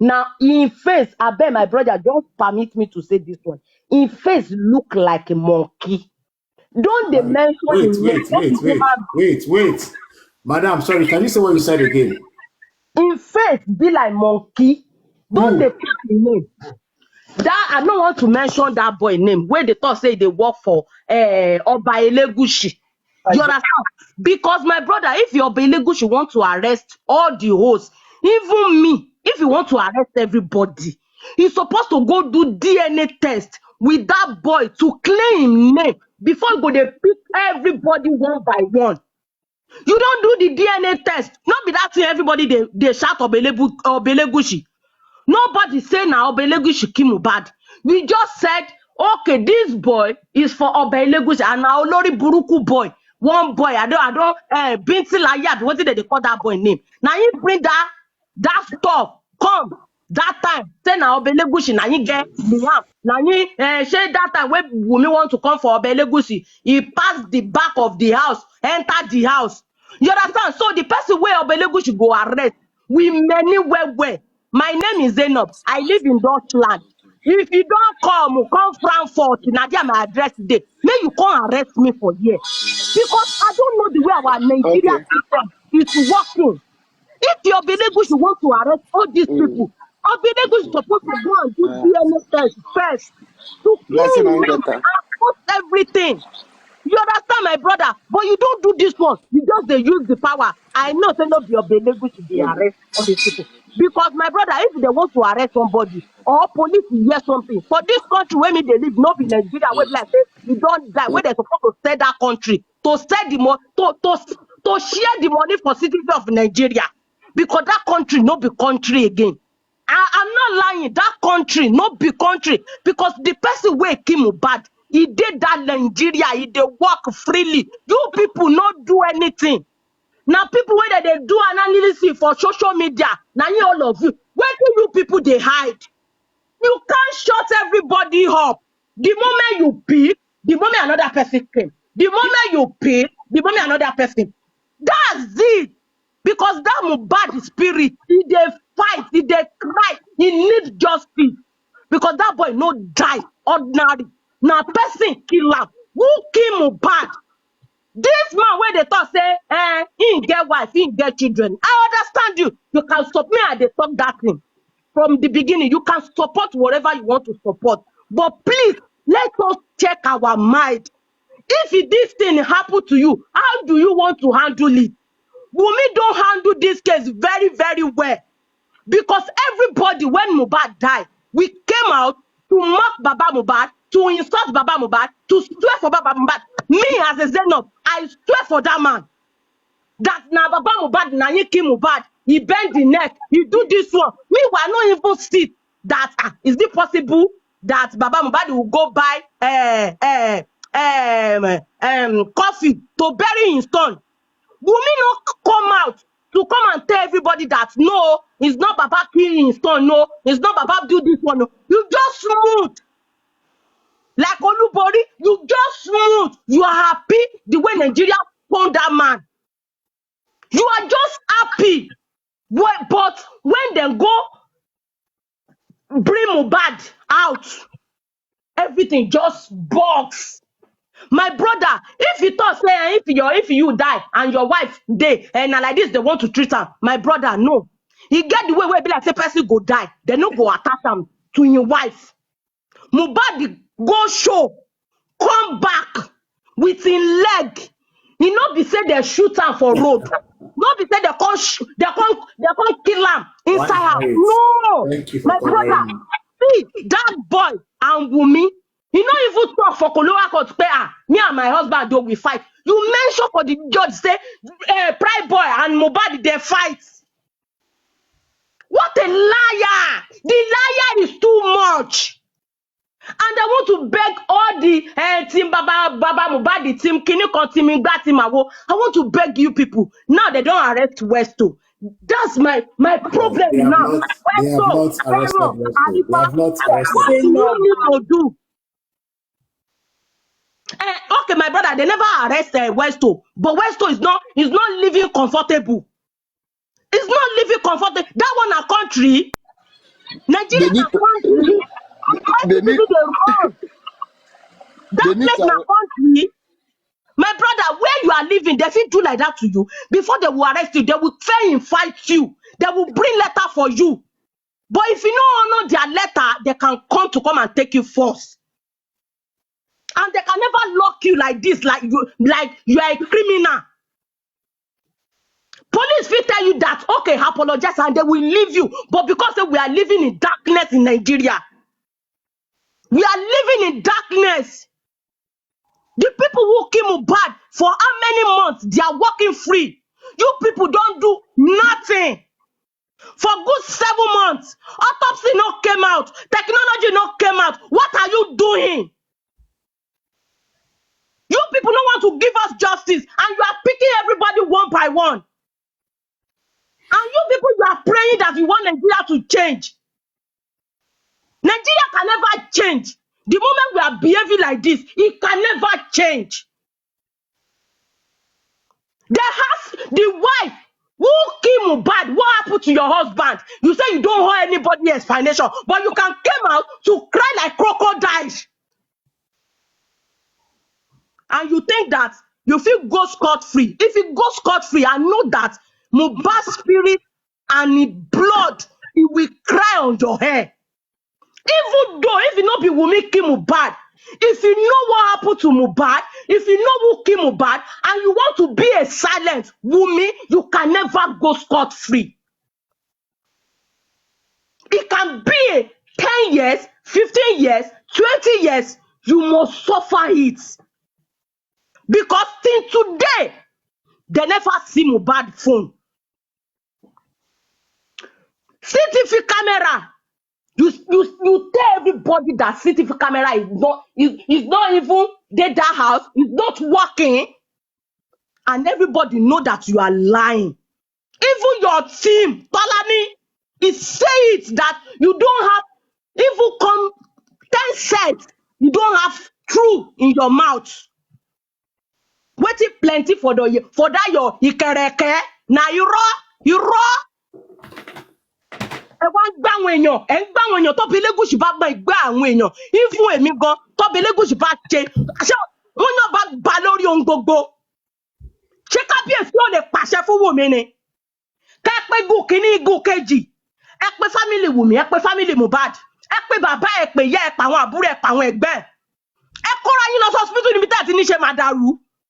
Speaker 6: Now, in face, I bet my brother, don't permit me to say this one. In face look like a monkey. Don't they mention
Speaker 2: Wait,
Speaker 6: him name?
Speaker 2: wait, wait, wait. Madam, sorry, can you say what you said again?
Speaker 6: In face be like monkey. Don't they
Speaker 2: Who?
Speaker 6: call him name? That I don't want to mention that boy name where they thought say they work for Oba Elegushi. You understand? Because my brother, if your Oba Elegushi want to arrest all the hosts, even me, if you want to arrest everybody, he's supposed to go do DNA test with that boy to claim him name before you go they pick everybody one by one. You don't do the DNA test. Not be that thing everybody they shout Obelegushi. Nobody say now Obelegushi kill Mohbad. We just said, okay, this boy is for Obelegushi and now Olori Buruku boy. One boy, I don't Binti Layad, what did they call that boy name? Now you bring that stuff, come. That time, say now Obelegushi, now you get Liam. Now you say that time when Wumi want to come for Obelegushi, he passed the back of the house, enter the house. You understand? So the person where Obelegushi go arrest, we many where. My name is Zainab. I live in Deutschland. If you don't come Frankfurt, Nadia my address today. May you come arrest me for here. Because I don't know the way our Nigeria
Speaker 7: Okay.
Speaker 6: system is working. If your Belegushi want to arrest all these people, our Belegushi is supposed to go and do
Speaker 7: Uh,
Speaker 6: DNA test first to
Speaker 7: Blessing
Speaker 6: clean
Speaker 7: and
Speaker 6: name
Speaker 7: better.
Speaker 6: and post everything. You understand, my brother? But you don't do this one. You just they use the power. I know say no be your Belegushi they arrest all these people. Because my brother, if they want to arrest somebody or police hear something, for this country where me they live, no be Nigeria, where be like say you don't die, where they're supposed to sell that country, to sell the money, to share the money for citizens of Nigeria. Because that country no be country again. I'm not lying. That country, no big country, because the person where came bad, he did that Nigeria, he did work freely. You people not do anything. Now people where they do analysis for social media, now you all of you, where do you people they hide? You can't shut everybody up. The moment you pick, the moment another person came. The moment you pick, the moment another person. That's it. Because that Mohbad spirit, he they fight, he they cry, he needs justice. Because that boy no die ordinary. Now person kill him. Who kill Mohbad? This man where they talk say, he get wife, he get children. I understand you. You can stop me and they stop that thing. From the beginning, you can support whatever you want to support. But please, let us check our mind. If this thing happen to you, how do you want to handle it? Wumi don't handle this case very, very well. Because everybody, when Mohbad died, we came out to mock Baba Mohbad, to insult Baba Mohbad, to swear for Baba Mohbad. Me as a Zainab, I swear for that man. That na Baba Mohbad, na he kill Mohbad, he bend the neck, he do this one. We were not even see that, is it possible that Baba Mohbad will go buy coffee to bury his son? Wumi not come out to come and tell everybody that no, it's not Baba killing his son, no, it's not Baba do this one, no. You just smooth. Like Olubori, you just smooth. You are happy the way Nigeria found that man. You are just happy. But when they go bring Mohbad out, everything just box. My brother, if you thought say if you die and your wife dey and like this they want to treat her, my brother, no. He get the way where be like say person go die, they no go attach am to your wife. Mohbad go show, come back with him leg. He no be say they shoot am for road. No be say they come kill am inside house.
Speaker 2: Wait.
Speaker 6: No,
Speaker 2: Thank you for
Speaker 6: my brother.
Speaker 2: covering me.
Speaker 6: See that boy and Wumi. He no even talk for Kolowa court say me and my husband do we fight. You mention for the judge say Pride Boy and Mohbad they fight. What a liar! The liar is too much. And I want to beg all the team Baba Mohbad team, Kiniko team, Igba team, I want to beg you people. Now they don't arrest Westo. That's my
Speaker 2: Well,
Speaker 6: problem now.
Speaker 2: they have
Speaker 6: Westo,
Speaker 2: not arrested Westo. They have not
Speaker 6: what
Speaker 2: arrested.
Speaker 6: do you need to do? Okay, my brother, they never arrest Westo, but Westo is not living comfortable. It's not living comfortable. That one a country. Nigeria
Speaker 1: They need
Speaker 6: na
Speaker 1: to,
Speaker 6: country. Why
Speaker 1: they
Speaker 6: people
Speaker 1: need
Speaker 6: do the wrong?
Speaker 1: they
Speaker 6: That
Speaker 1: need
Speaker 6: place na
Speaker 1: to
Speaker 6: country. My brother, where you are living, they fit do like that to you. Before they will arrest you, they will try and fight you. They will bring letter for you. But if you don't honor their letter, they can come and take you force. And they can never lock you like this, like you are a criminal. Police will tell you that, okay, apologize, and they will leave you. But because we are living in darkness in Nigeria, we are living in darkness. The people who came bad for how many months, they are working free. You people don't do nothing. For good 7 months, autopsy not came out, technology not came out. What are you doing? You people don't want to give us justice, and you are picking everybody one by one. And you people, you are praying that you want Nigeria to change. Nigeria can never change. The moment we are behaving like this, it can never change. They ask the wife, who came bad? What happened to your husband? You say you don't owe anybody explanation, but you can come out to cry like crocodiles. And you think that you feel go scot-free. If you go scot-free, I know that Mohbad's spirit and his blood, it will cry on your hair. Even though, if you not be Wunmi kill Mohbad, if you know what happened to Mohbad, if you know who kill Mohbad, and you want to be a silent Wunmi, you can never go scot-free. It can be a 10 years, 15 years, 20 years, you must suffer it. Because till today, they never see Mohbad phone. CCTV camera. You tell everybody that CCTV camera is not even dead that house, is not working, and everybody know that you are lying. Even your team, Tolani, is say it that you don't have even come 10 sets, you don't have true in your mouth. Waiting plenty for that your ikereke. Na you raw. Ẹ wá ń gbá àwọn èèyàn, ẹ ń gbá àwọn èèyàn tọ́bi Elégùṣì bá gbọ́n ìgbá àwọn èèyàn. Ìfún èmi gan tọ́bi Elégùṣì bá ṣe. Ṣé wọ́n náà bá ba lórí ohun gbogbo? Ṣé kábíyèsí ò lè pàṣẹ fún Wùmí ni? Kẹ́ ẹ pé gùn kínní gùn kejì. Ẹ pé fámìlì Wùmí, ẹ pé fámìlì Mohbad. Ẹ pé bàbá ẹ pé ìyá ẹ pa àwọn àbúrò ẹ pa àwọn ẹgbẹ́ ẹ. Ẹ kóra yín lọ sí hospital níbi tẹ́ ẹ ti ní ṣe máa dàrú.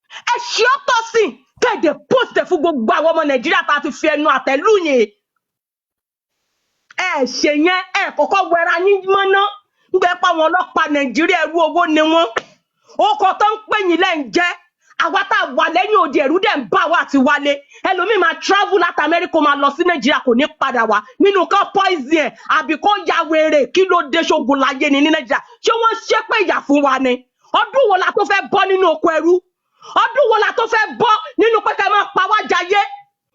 Speaker 6: Ẹ ṣe autopsy kéde post ẹ fún gbogbo àwọn ọmọ Nàìjíríà tá a ti fi ẹnu àtẹ́lù yẹn. Ẹ ṣe yẹn, ẹ kọ́kọ́ wẹra yín mọ́ná. Ngbẹ́ pa àwọn ọlọ́pàá Nàìjíríà ẹrú owó ni wọ́n. Ọkọ̀ tó ń pè yín lẹ́ ń jẹ́. Àwa tá a wà lẹ́yìn òde ẹ̀rú dẹ̀ ń bá wa àti wálé. Ẹlòmíì máa travel láti Amẹ́ríkà máa lọ sí Nàìjíríà kò ní padà wá. Nínú kan poison ẹ̀ àbí kó ya wèrè kí ló dé ṣogun láyé ni ní Nàìjíríà. Ṣé wọ́n ṣépè ìyà fún wa ni? Ọdún wo la tó fẹ́ bọ́ nínú oko ẹrú? Ọdún wo la tó fẹ́ bọ́ nínú pé ká máa pa wá jayé?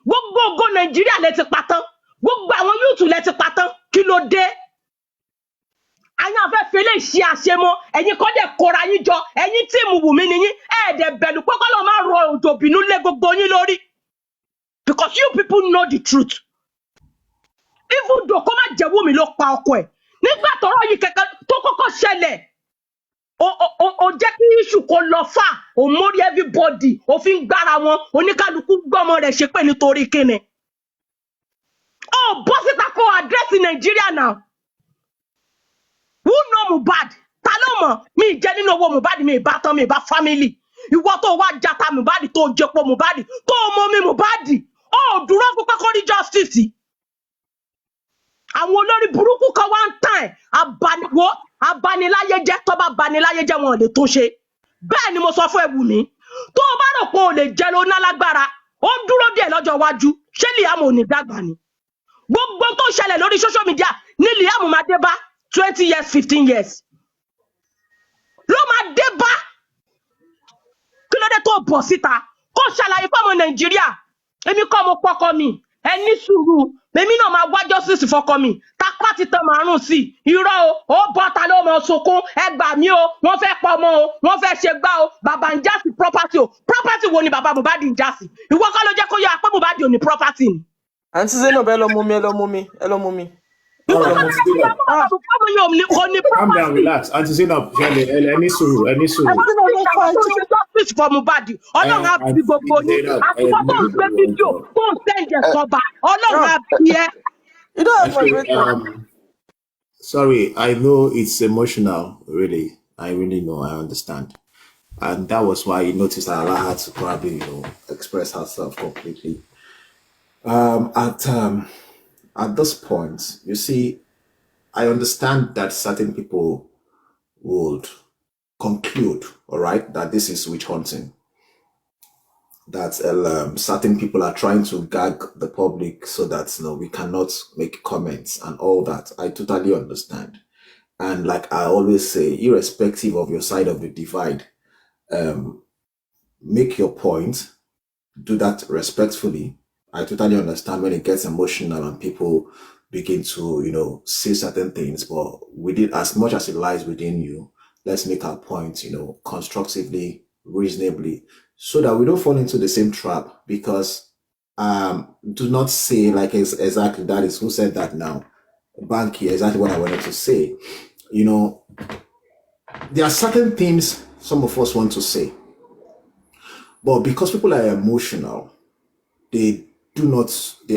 Speaker 6: Gbogbo ògo Nàìjíríà lẹ ti pa tán. Gbogbo àwọn yúùtù lẹ ti pa tán. Kí ló dé? Àyàn afẹ́fẹ́ lè ṣe àṣemọ́, ẹ̀yin kọ́ dẹ̀ kóra yín jọ, ẹ̀yin tíìmù Wùmí ni yín, ẹ̀ẹ́dẹ̀ bẹ̀lú pé kọ́ ló máa rọ òjò bínú lé gbogbo yín lórí. Because you people know the truth. Even though kó má jẹ́ Wùmí ló pa ọkọ ẹ̀, nígbà tọ́rọ̀ yìí kẹ̀kẹ́ tó kọ́kọ́ ṣẹlẹ̀, ó jẹ́ kí iṣu kó lọ fà, ó mórí everybody, ó fi ń gbára wọn, oníkálukú gbọ́mọ rẹ̀ ṣépè nítorí kíni. Bọ́ síta kó àdírẹ́sì Nàìjíríà náà. Who know Mohbad? Ta ló mọ̀? Mi jẹ́ nínú owó Mohbad, mi ìbá tán, mi ìbá family. Ìwọ tó wá jata Mohbad, tó jẹpo Mohbad, tó mọ mi Mohbad. Dúró fún pé kó rí justice. Àwọn olórí burúkú kan wá ń tàn ẹ̀. Abaniláyé jẹ́, tó bá baniláyé jẹ́ wọn ò lè tó ṣe. Bẹ́ẹ̀ ni mo sọ fún ẹ Wùmí. Tó o bá rò pé o lè jẹ́ lóná lágbára, ó ń dúró díẹ̀ lọ́jọ́ iwájú. Ṣé Liam ò ní dàgbà ni? Gbogbo tó ṣẹlẹ̀ lórí social media ní Liam máa dé bá 20 years, 15 years. ló máa dé bá. Kí ló dé tó bọ̀ síta kó ṣàlàyé fáwọn Nàìjíríà? Èmi kọ́ mo pọkọ mi, ẹ ní sùúrù, èmi náà máa wá justice fọkọ mi, tapá ti tan màrún sí i. Irọ́ o, ó bọ́ ta ló mọ sunkún, ẹ gbà mí o, wọ́n fẹ́ pọ̀ mọ́ o, wọ́n fẹ́ ṣe gbá o, bàbá ń já sí property o. Property wo ni bàbá Mohbad ń já sí? Ìwọ kọ́ ló jẹ́ kó yọ pé Mohbad ò ní property ni.
Speaker 4: Àǹtí Zainab, ẹ lọ mú mi, ẹ lọ mú mi, ẹ lọ mú mi.
Speaker 2: All
Speaker 6: Ìwọ
Speaker 2: right,
Speaker 6: kọ́ ló jẹ́ kó yọ pé bàbá Mohbad ò ní
Speaker 2: calm down,
Speaker 6: property.
Speaker 2: relax. Auntie Zainab, any sùúrù.
Speaker 6: Justice for Mohbad. Ọlọ́run á bí gbogbo yín. Àtúbọ̀ tó ń gbé fídíò tó ń sẹ́ǹdẹ̀ sọ́ba. Ọlọ́run á bí ẹ.
Speaker 4: You don't have my
Speaker 2: Sorry, I know it's emotional, really. I really know, I understand. And that was why you noticed that Allah had to probably, express herself completely. At this point, you see, I understand that certain people would conclude, all right, that this is witch hunting. That certain people are trying to gag the public so that we cannot make comments and all that. I totally understand. And like I always say, irrespective of your side of the divide, make your point, do that respectfully. I totally understand when it gets emotional and people begin to, say certain things, but within, as much as it lies within you, let's make our point, constructively, reasonably, so that we don't fall into the same trap. Because do not say like exactly that is who said that now. Banky, exactly what I wanted to say. There are certain things some of us want to say, but because people are emotional, they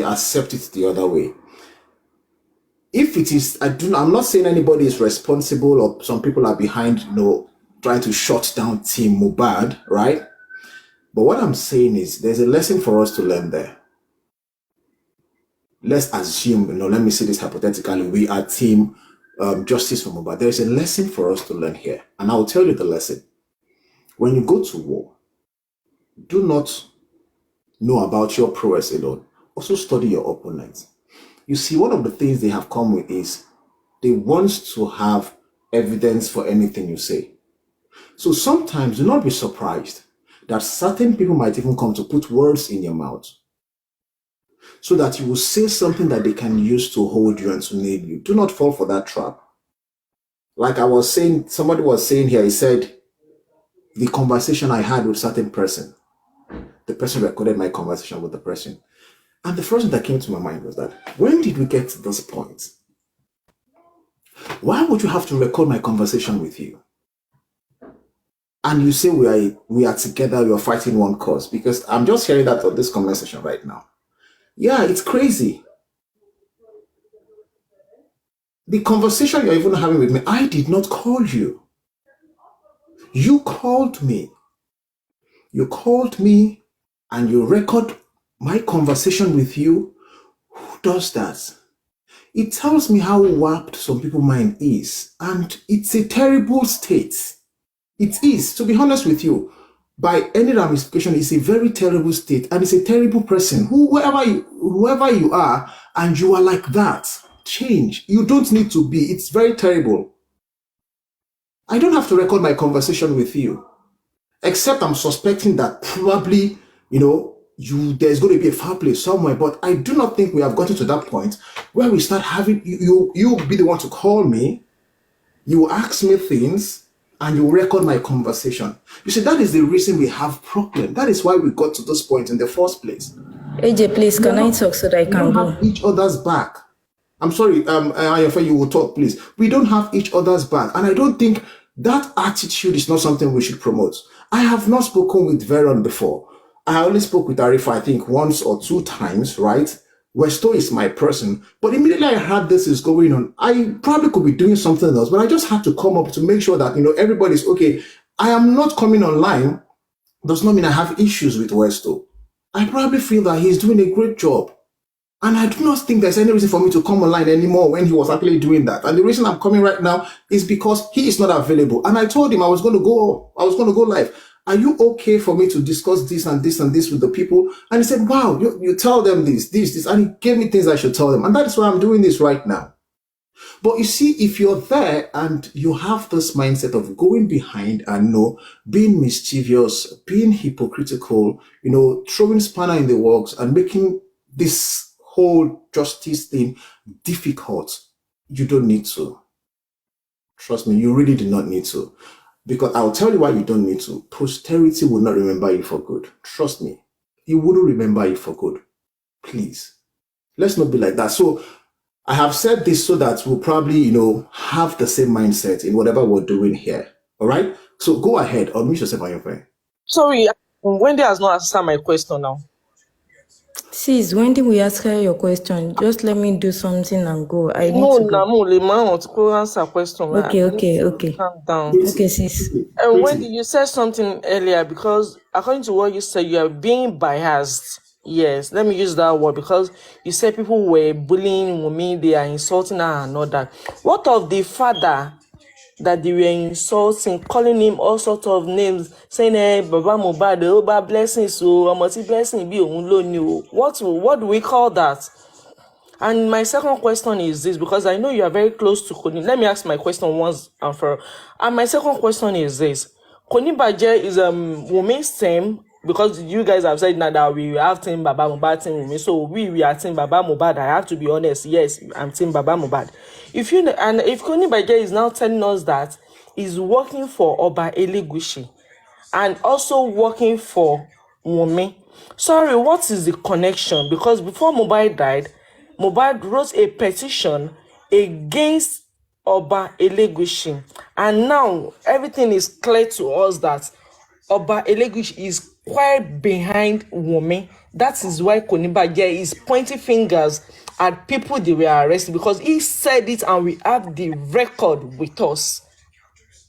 Speaker 2: accept it the other way. If it is, I'm not saying anybody is responsible or some people are behind, trying to shut down Team Mohbad, right? But what I'm saying is there's a lesson for us to learn there. Let's assume, let me say this hypothetically, we are Team Justice for Mohbad. There's a lesson for us to learn here. And I'll tell you the lesson. When you go to war, do not know about your prowess alone. Also study your opponents. You see, one of the things they have come with is they want to have evidence for anything you say. So sometimes do not be surprised that certain people might even come to put words in your mouth so that you will say something that they can use to hold you and to nail you. Do not fall for that trap. Like I was saying, somebody was saying here, he said, the conversation I had with certain person, the person recorded my conversation with the person. And the first thing that came to my mind was that, when did we get to this point? Why would you have to record my conversation with you? And you say we are together, we are fighting one cause? Because I'm just hearing that on this conversation right now. Yeah, it's crazy. The conversation you're even having with me, I did not call you. You called me. You called me and you record my conversation with you. Who does that? It tells me how warped some people's mind is. And it's a terrible state. It is, to be honest with you, by any ramification, it's a very terrible state. And it's a terrible person. Whoever you are, and you are like that, change. You don't need to be. It's very terrible. I don't have to record my conversation with you. Except I'm suspecting that probably, there's going to be a foul play somewhere. But I do not think we have gotten to that point where we start having, you'll be the one to call me, you ask me things, and you record my conversation. You see, that is the reason we have problem. That is why we got to this point in the first place.
Speaker 7: AJ, please, can I talk so that I can go?
Speaker 2: We don't have each other's back. I'm sorry, Ayofe, you will talk, please. We don't have each other's back. And I don't think that attitude is not something we should promote. I have not spoken with Veron before. I only spoke with Arifa, I think, once or two times, right? Westo is my person. But immediately I heard this is going on, I probably could be doing something else, but I just had to come up to make sure that, everybody's okay. I am not coming online. Does not mean I have issues with Westo. I probably feel that he's doing a great job. And I do not think there's any reason for me to come online anymore when he was actually doing that. And the reason I'm coming right now is because he is not available. And I told him I was going to go live. Are you okay for me to discuss this and this and this with the people? And he said, wow, you tell them this. And he gave me things I should tell them. And that is why I'm doing this right now. But you see, if you're there and you have this mindset of going behind and being mischievous, being hypocritical, throwing spanner in the works and making this whole justice thing difficult, you don't need to. Trust me, you really do not need to. Because I'll tell you why you don't need to. Posterity will not remember you for good. Trust me. You wouldn't remember you for good. Please. Let's not be like that. So I have said this so that we'll probably, have the same mindset in whatever we're doing here. All right? So go ahead, unmute yourself on your phone.
Speaker 4: Sorry, Wendy has not answered my question now.
Speaker 7: Sis, Wendy will ask her your question. Just let me do something and go. I need to go.
Speaker 4: No, answer question.
Speaker 7: Okay.
Speaker 4: Calm down.
Speaker 7: Okay, sis.
Speaker 4: And Wendy, you said something earlier because according to what you said, you are being biased. Yes, let me use that word because you said people were bullying Wumi, they are insulting her and all that. What of the father that they were insulting, calling him all sorts of names, saying, "Hey, Baba Mohbad, Oba blessings, so Amoti blessing be only." What do we call that? And my second question is this, because I know you are very close to Koni. Let me ask my question once and for all. And my second question is this: Koni Baje is Wumi's team, because you guys have said now that we have team Baba Mohbad, team Wumi. So we are team Baba Mohbad. I have to be honest. Yes, I'm team Baba Mohbad. If Koni Baje is now telling us that he's working for Oba Elegushi and also working for Wumi. Sorry, what is the connection? Because before Mohbad died, Mohbad wrote a petition against Oba Elegushi. And now everything is clear to us that Oba Elegushi is quite behind Wumi. That is why Koni Baje is pointing fingers at people they were arrested, because he said it and we have the record with us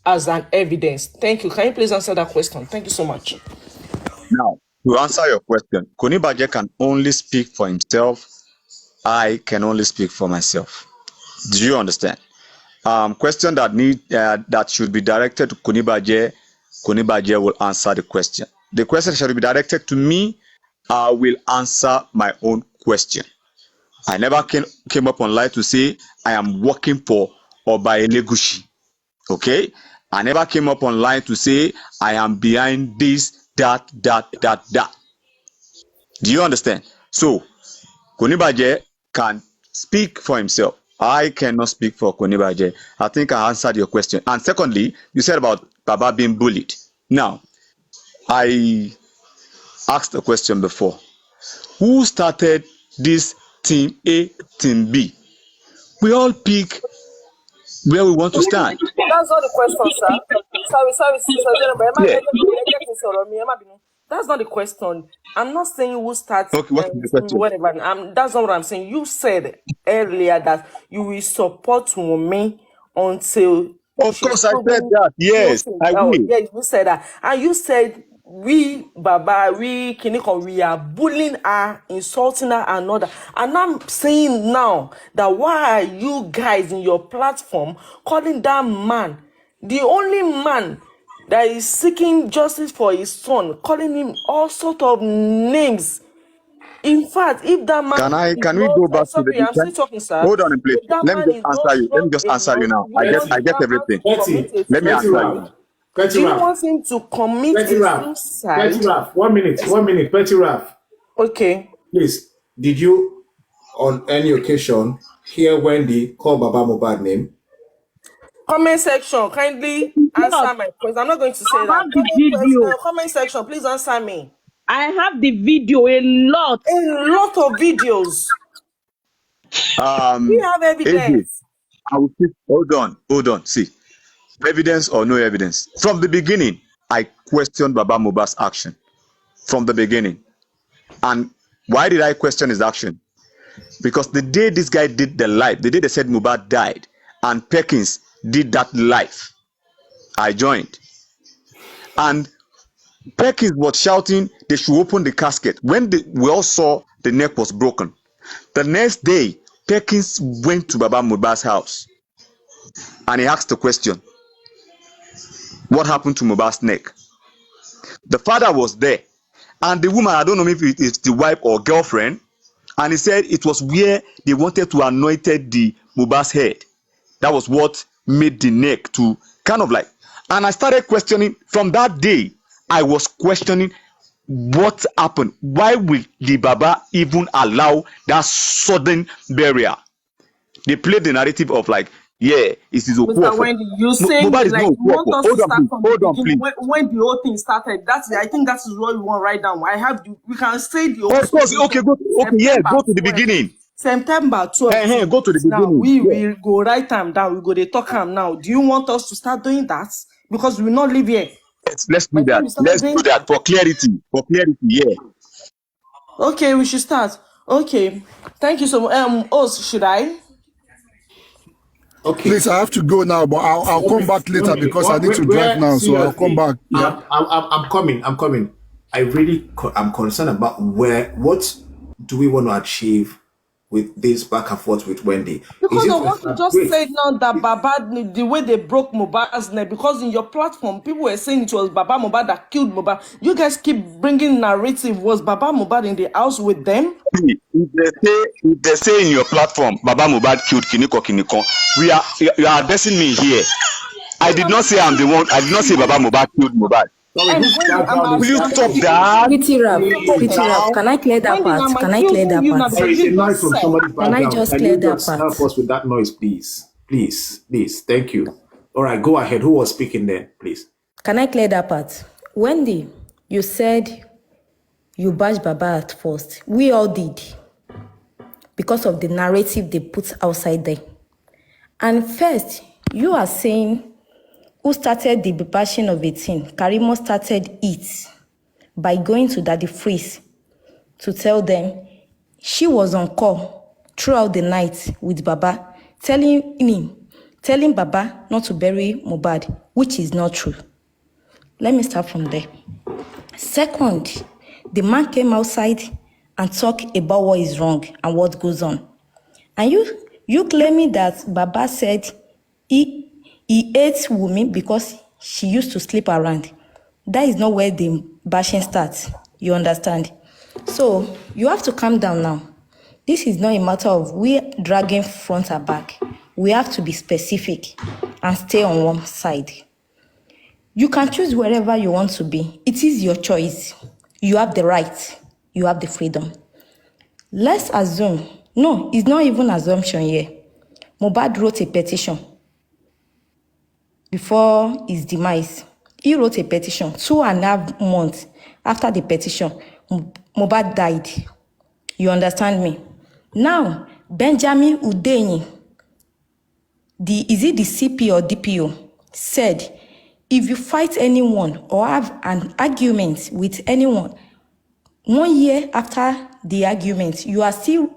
Speaker 4: as an evidence. Thank you. Can you please answer that question? Thank you so much.
Speaker 1: Now, to answer your question, Koni Baje can only speak for himself. I can only speak for myself. Do you understand? Question that should be directed to Koni Baje will answer the question. The question should be directed to me. I will answer my own question. I never came up online to say I am working for Oba Elegushi. Okay? I never came up online to say I am behind this, that. Do you understand? So, Koni Baje can speak for himself. I cannot speak for Koni Baje. I think I answered your question. And secondly, you said about Baba being bullied. Now, I asked a question before. Who started this team A, team B? We all pick where we want to stand.
Speaker 4: That's not the question, sir. That's not the question. I'm not saying who starts.
Speaker 1: Okay, what is the question?
Speaker 4: Whatever. That's not what I'm saying. You said earlier that you will support Wumi until.
Speaker 1: Of course, I said that. Yes, I will.
Speaker 4: Yeah, you said that, and you said we Kinikon, we are bullying her, insulting her, and all that. And I'm saying now that why are you guys in your platform calling that man, the only man that is seeking justice for his son, calling him all sort of names? In fact, if that man
Speaker 1: can we go back to the
Speaker 4: I'm still talking, sir.
Speaker 1: Hold on, please. Let me just answer you. Let me just answer you now. I get everything. Let me answer you.
Speaker 4: Do you want him to commit a suicide?
Speaker 2: Petty Raf, 1 minute. Petty Raf.
Speaker 4: Okay.
Speaker 2: Please, did you on any occasion hear Wendy call Baba Mohbad name?
Speaker 4: Comment section, kindly answer my question. I'm not going to say that. Comment section, please answer me.
Speaker 6: I have the video, a lot
Speaker 4: of videos. We have evidence.
Speaker 1: Hold on. See, evidence or no evidence. From the beginning, I questioned Baba Mohbad's action. From the beginning. And why did I question his action? Because the day this guy did the live, the day they said Mohbad died, and Perkins did that live, I joined. And Perkins was shouting they should open the casket. When we all saw the neck was broken. The next day, Perkins went to Baba Mohbad's house and he asked the question, what happened to Mohbad's neck? The father was there, and the woman, I don't know if it's the wife or girlfriend, and he said it was where they wanted to anoint the Mohbad's head. That was what made the neck to kind of like, and I started questioning from that day. I was questioning what happened. Why will the Baba even allow that sudden burial? They played the narrative of like, yeah, it is
Speaker 4: Mr.
Speaker 1: Okuofo.
Speaker 4: Wendy, you saying
Speaker 1: Mohbad is
Speaker 4: like
Speaker 1: not
Speaker 4: you want
Speaker 1: Okuofo.
Speaker 4: us to
Speaker 1: Hold on,
Speaker 4: start
Speaker 1: please.
Speaker 4: from the
Speaker 1: Hold on,
Speaker 4: beginning
Speaker 1: please.
Speaker 4: when the whole thing started. I think that is what you want to write down. We can say the whole
Speaker 1: Of course,
Speaker 4: story
Speaker 1: okay,
Speaker 4: from
Speaker 1: go. Okay, yeah,
Speaker 4: September
Speaker 1: go to the
Speaker 4: 12th.
Speaker 1: beginning.
Speaker 4: September 12th to
Speaker 1: Go to the
Speaker 4: now.
Speaker 1: beginning.
Speaker 4: We
Speaker 1: Yeah.
Speaker 4: will go write them down. We go to talk them now. Do you want us to start doing that? Because we will not live here.
Speaker 1: Let's do
Speaker 4: By the time
Speaker 1: that.
Speaker 4: we start
Speaker 1: Let's
Speaker 4: doing
Speaker 1: do that
Speaker 4: that.
Speaker 1: for clarity. For clarity, yeah.
Speaker 4: Okay, we should start. Okay. Thank you so much. Should I?
Speaker 2: Okay.
Speaker 8: Please, I have to go now, but I'll come back later because I need to drive now. So I'll come back. Yeah.
Speaker 2: I'm coming. I really am concerned about what do we want to achieve with this back and forth with Wendy.
Speaker 4: Because of what you just said now, that Baba, the way they broke Mohbad's neck, because in your platform, people were saying it was Baba Mohbad that killed Mohbad. You guys keep bringing narrative. Was Baba Mohbad in the house with them?
Speaker 1: If they say in your platform, Baba Mohbad killed Kiniko, you are addressing me here. I did not say I'm the one. I did not say Baba Mohbad killed Mohbad. Will you stop that?
Speaker 7: Pretty rough. Can I clear that part? Can I clear that part?
Speaker 2: There is a noise from somebody's background.
Speaker 7: Can I just clear that part?
Speaker 2: Help us with that noise, please? Please. Thank you. All right, go ahead. Who was speaking there, please?
Speaker 7: Can I clear that part? Wendy, you said you bashed Baba at first. We all did. Because of the narrative they put outside there. And first, you are saying who started the bashing of a thing? Karimo started it by going to Daddy Freeze to tell them she was on call throughout the night with Baba, telling Baba not to bury Mohbad, which is not true. Let me start from there. Second, the man came outside and talked about what is wrong and what goes on. And you claiming that Baba said he ate Wunmi because she used to sleep around. That is not where the bashing starts. You understand? So you have to calm down now. This is not a matter of we dragging front and back. We have to be specific and stay on one side. You can choose wherever you want to be. It is your choice. You have the right. You have the freedom. Let's assume. No, it's not even assumption here. Mohbad wrote a petition before his demise. He wrote a petition 2.5 months after the petition. Mohbad died. You understand me? Now, Benjamin Hundeyin, is it the CP or DPO, said, if you fight anyone or have an argument with anyone, 1 year after the argument, you are still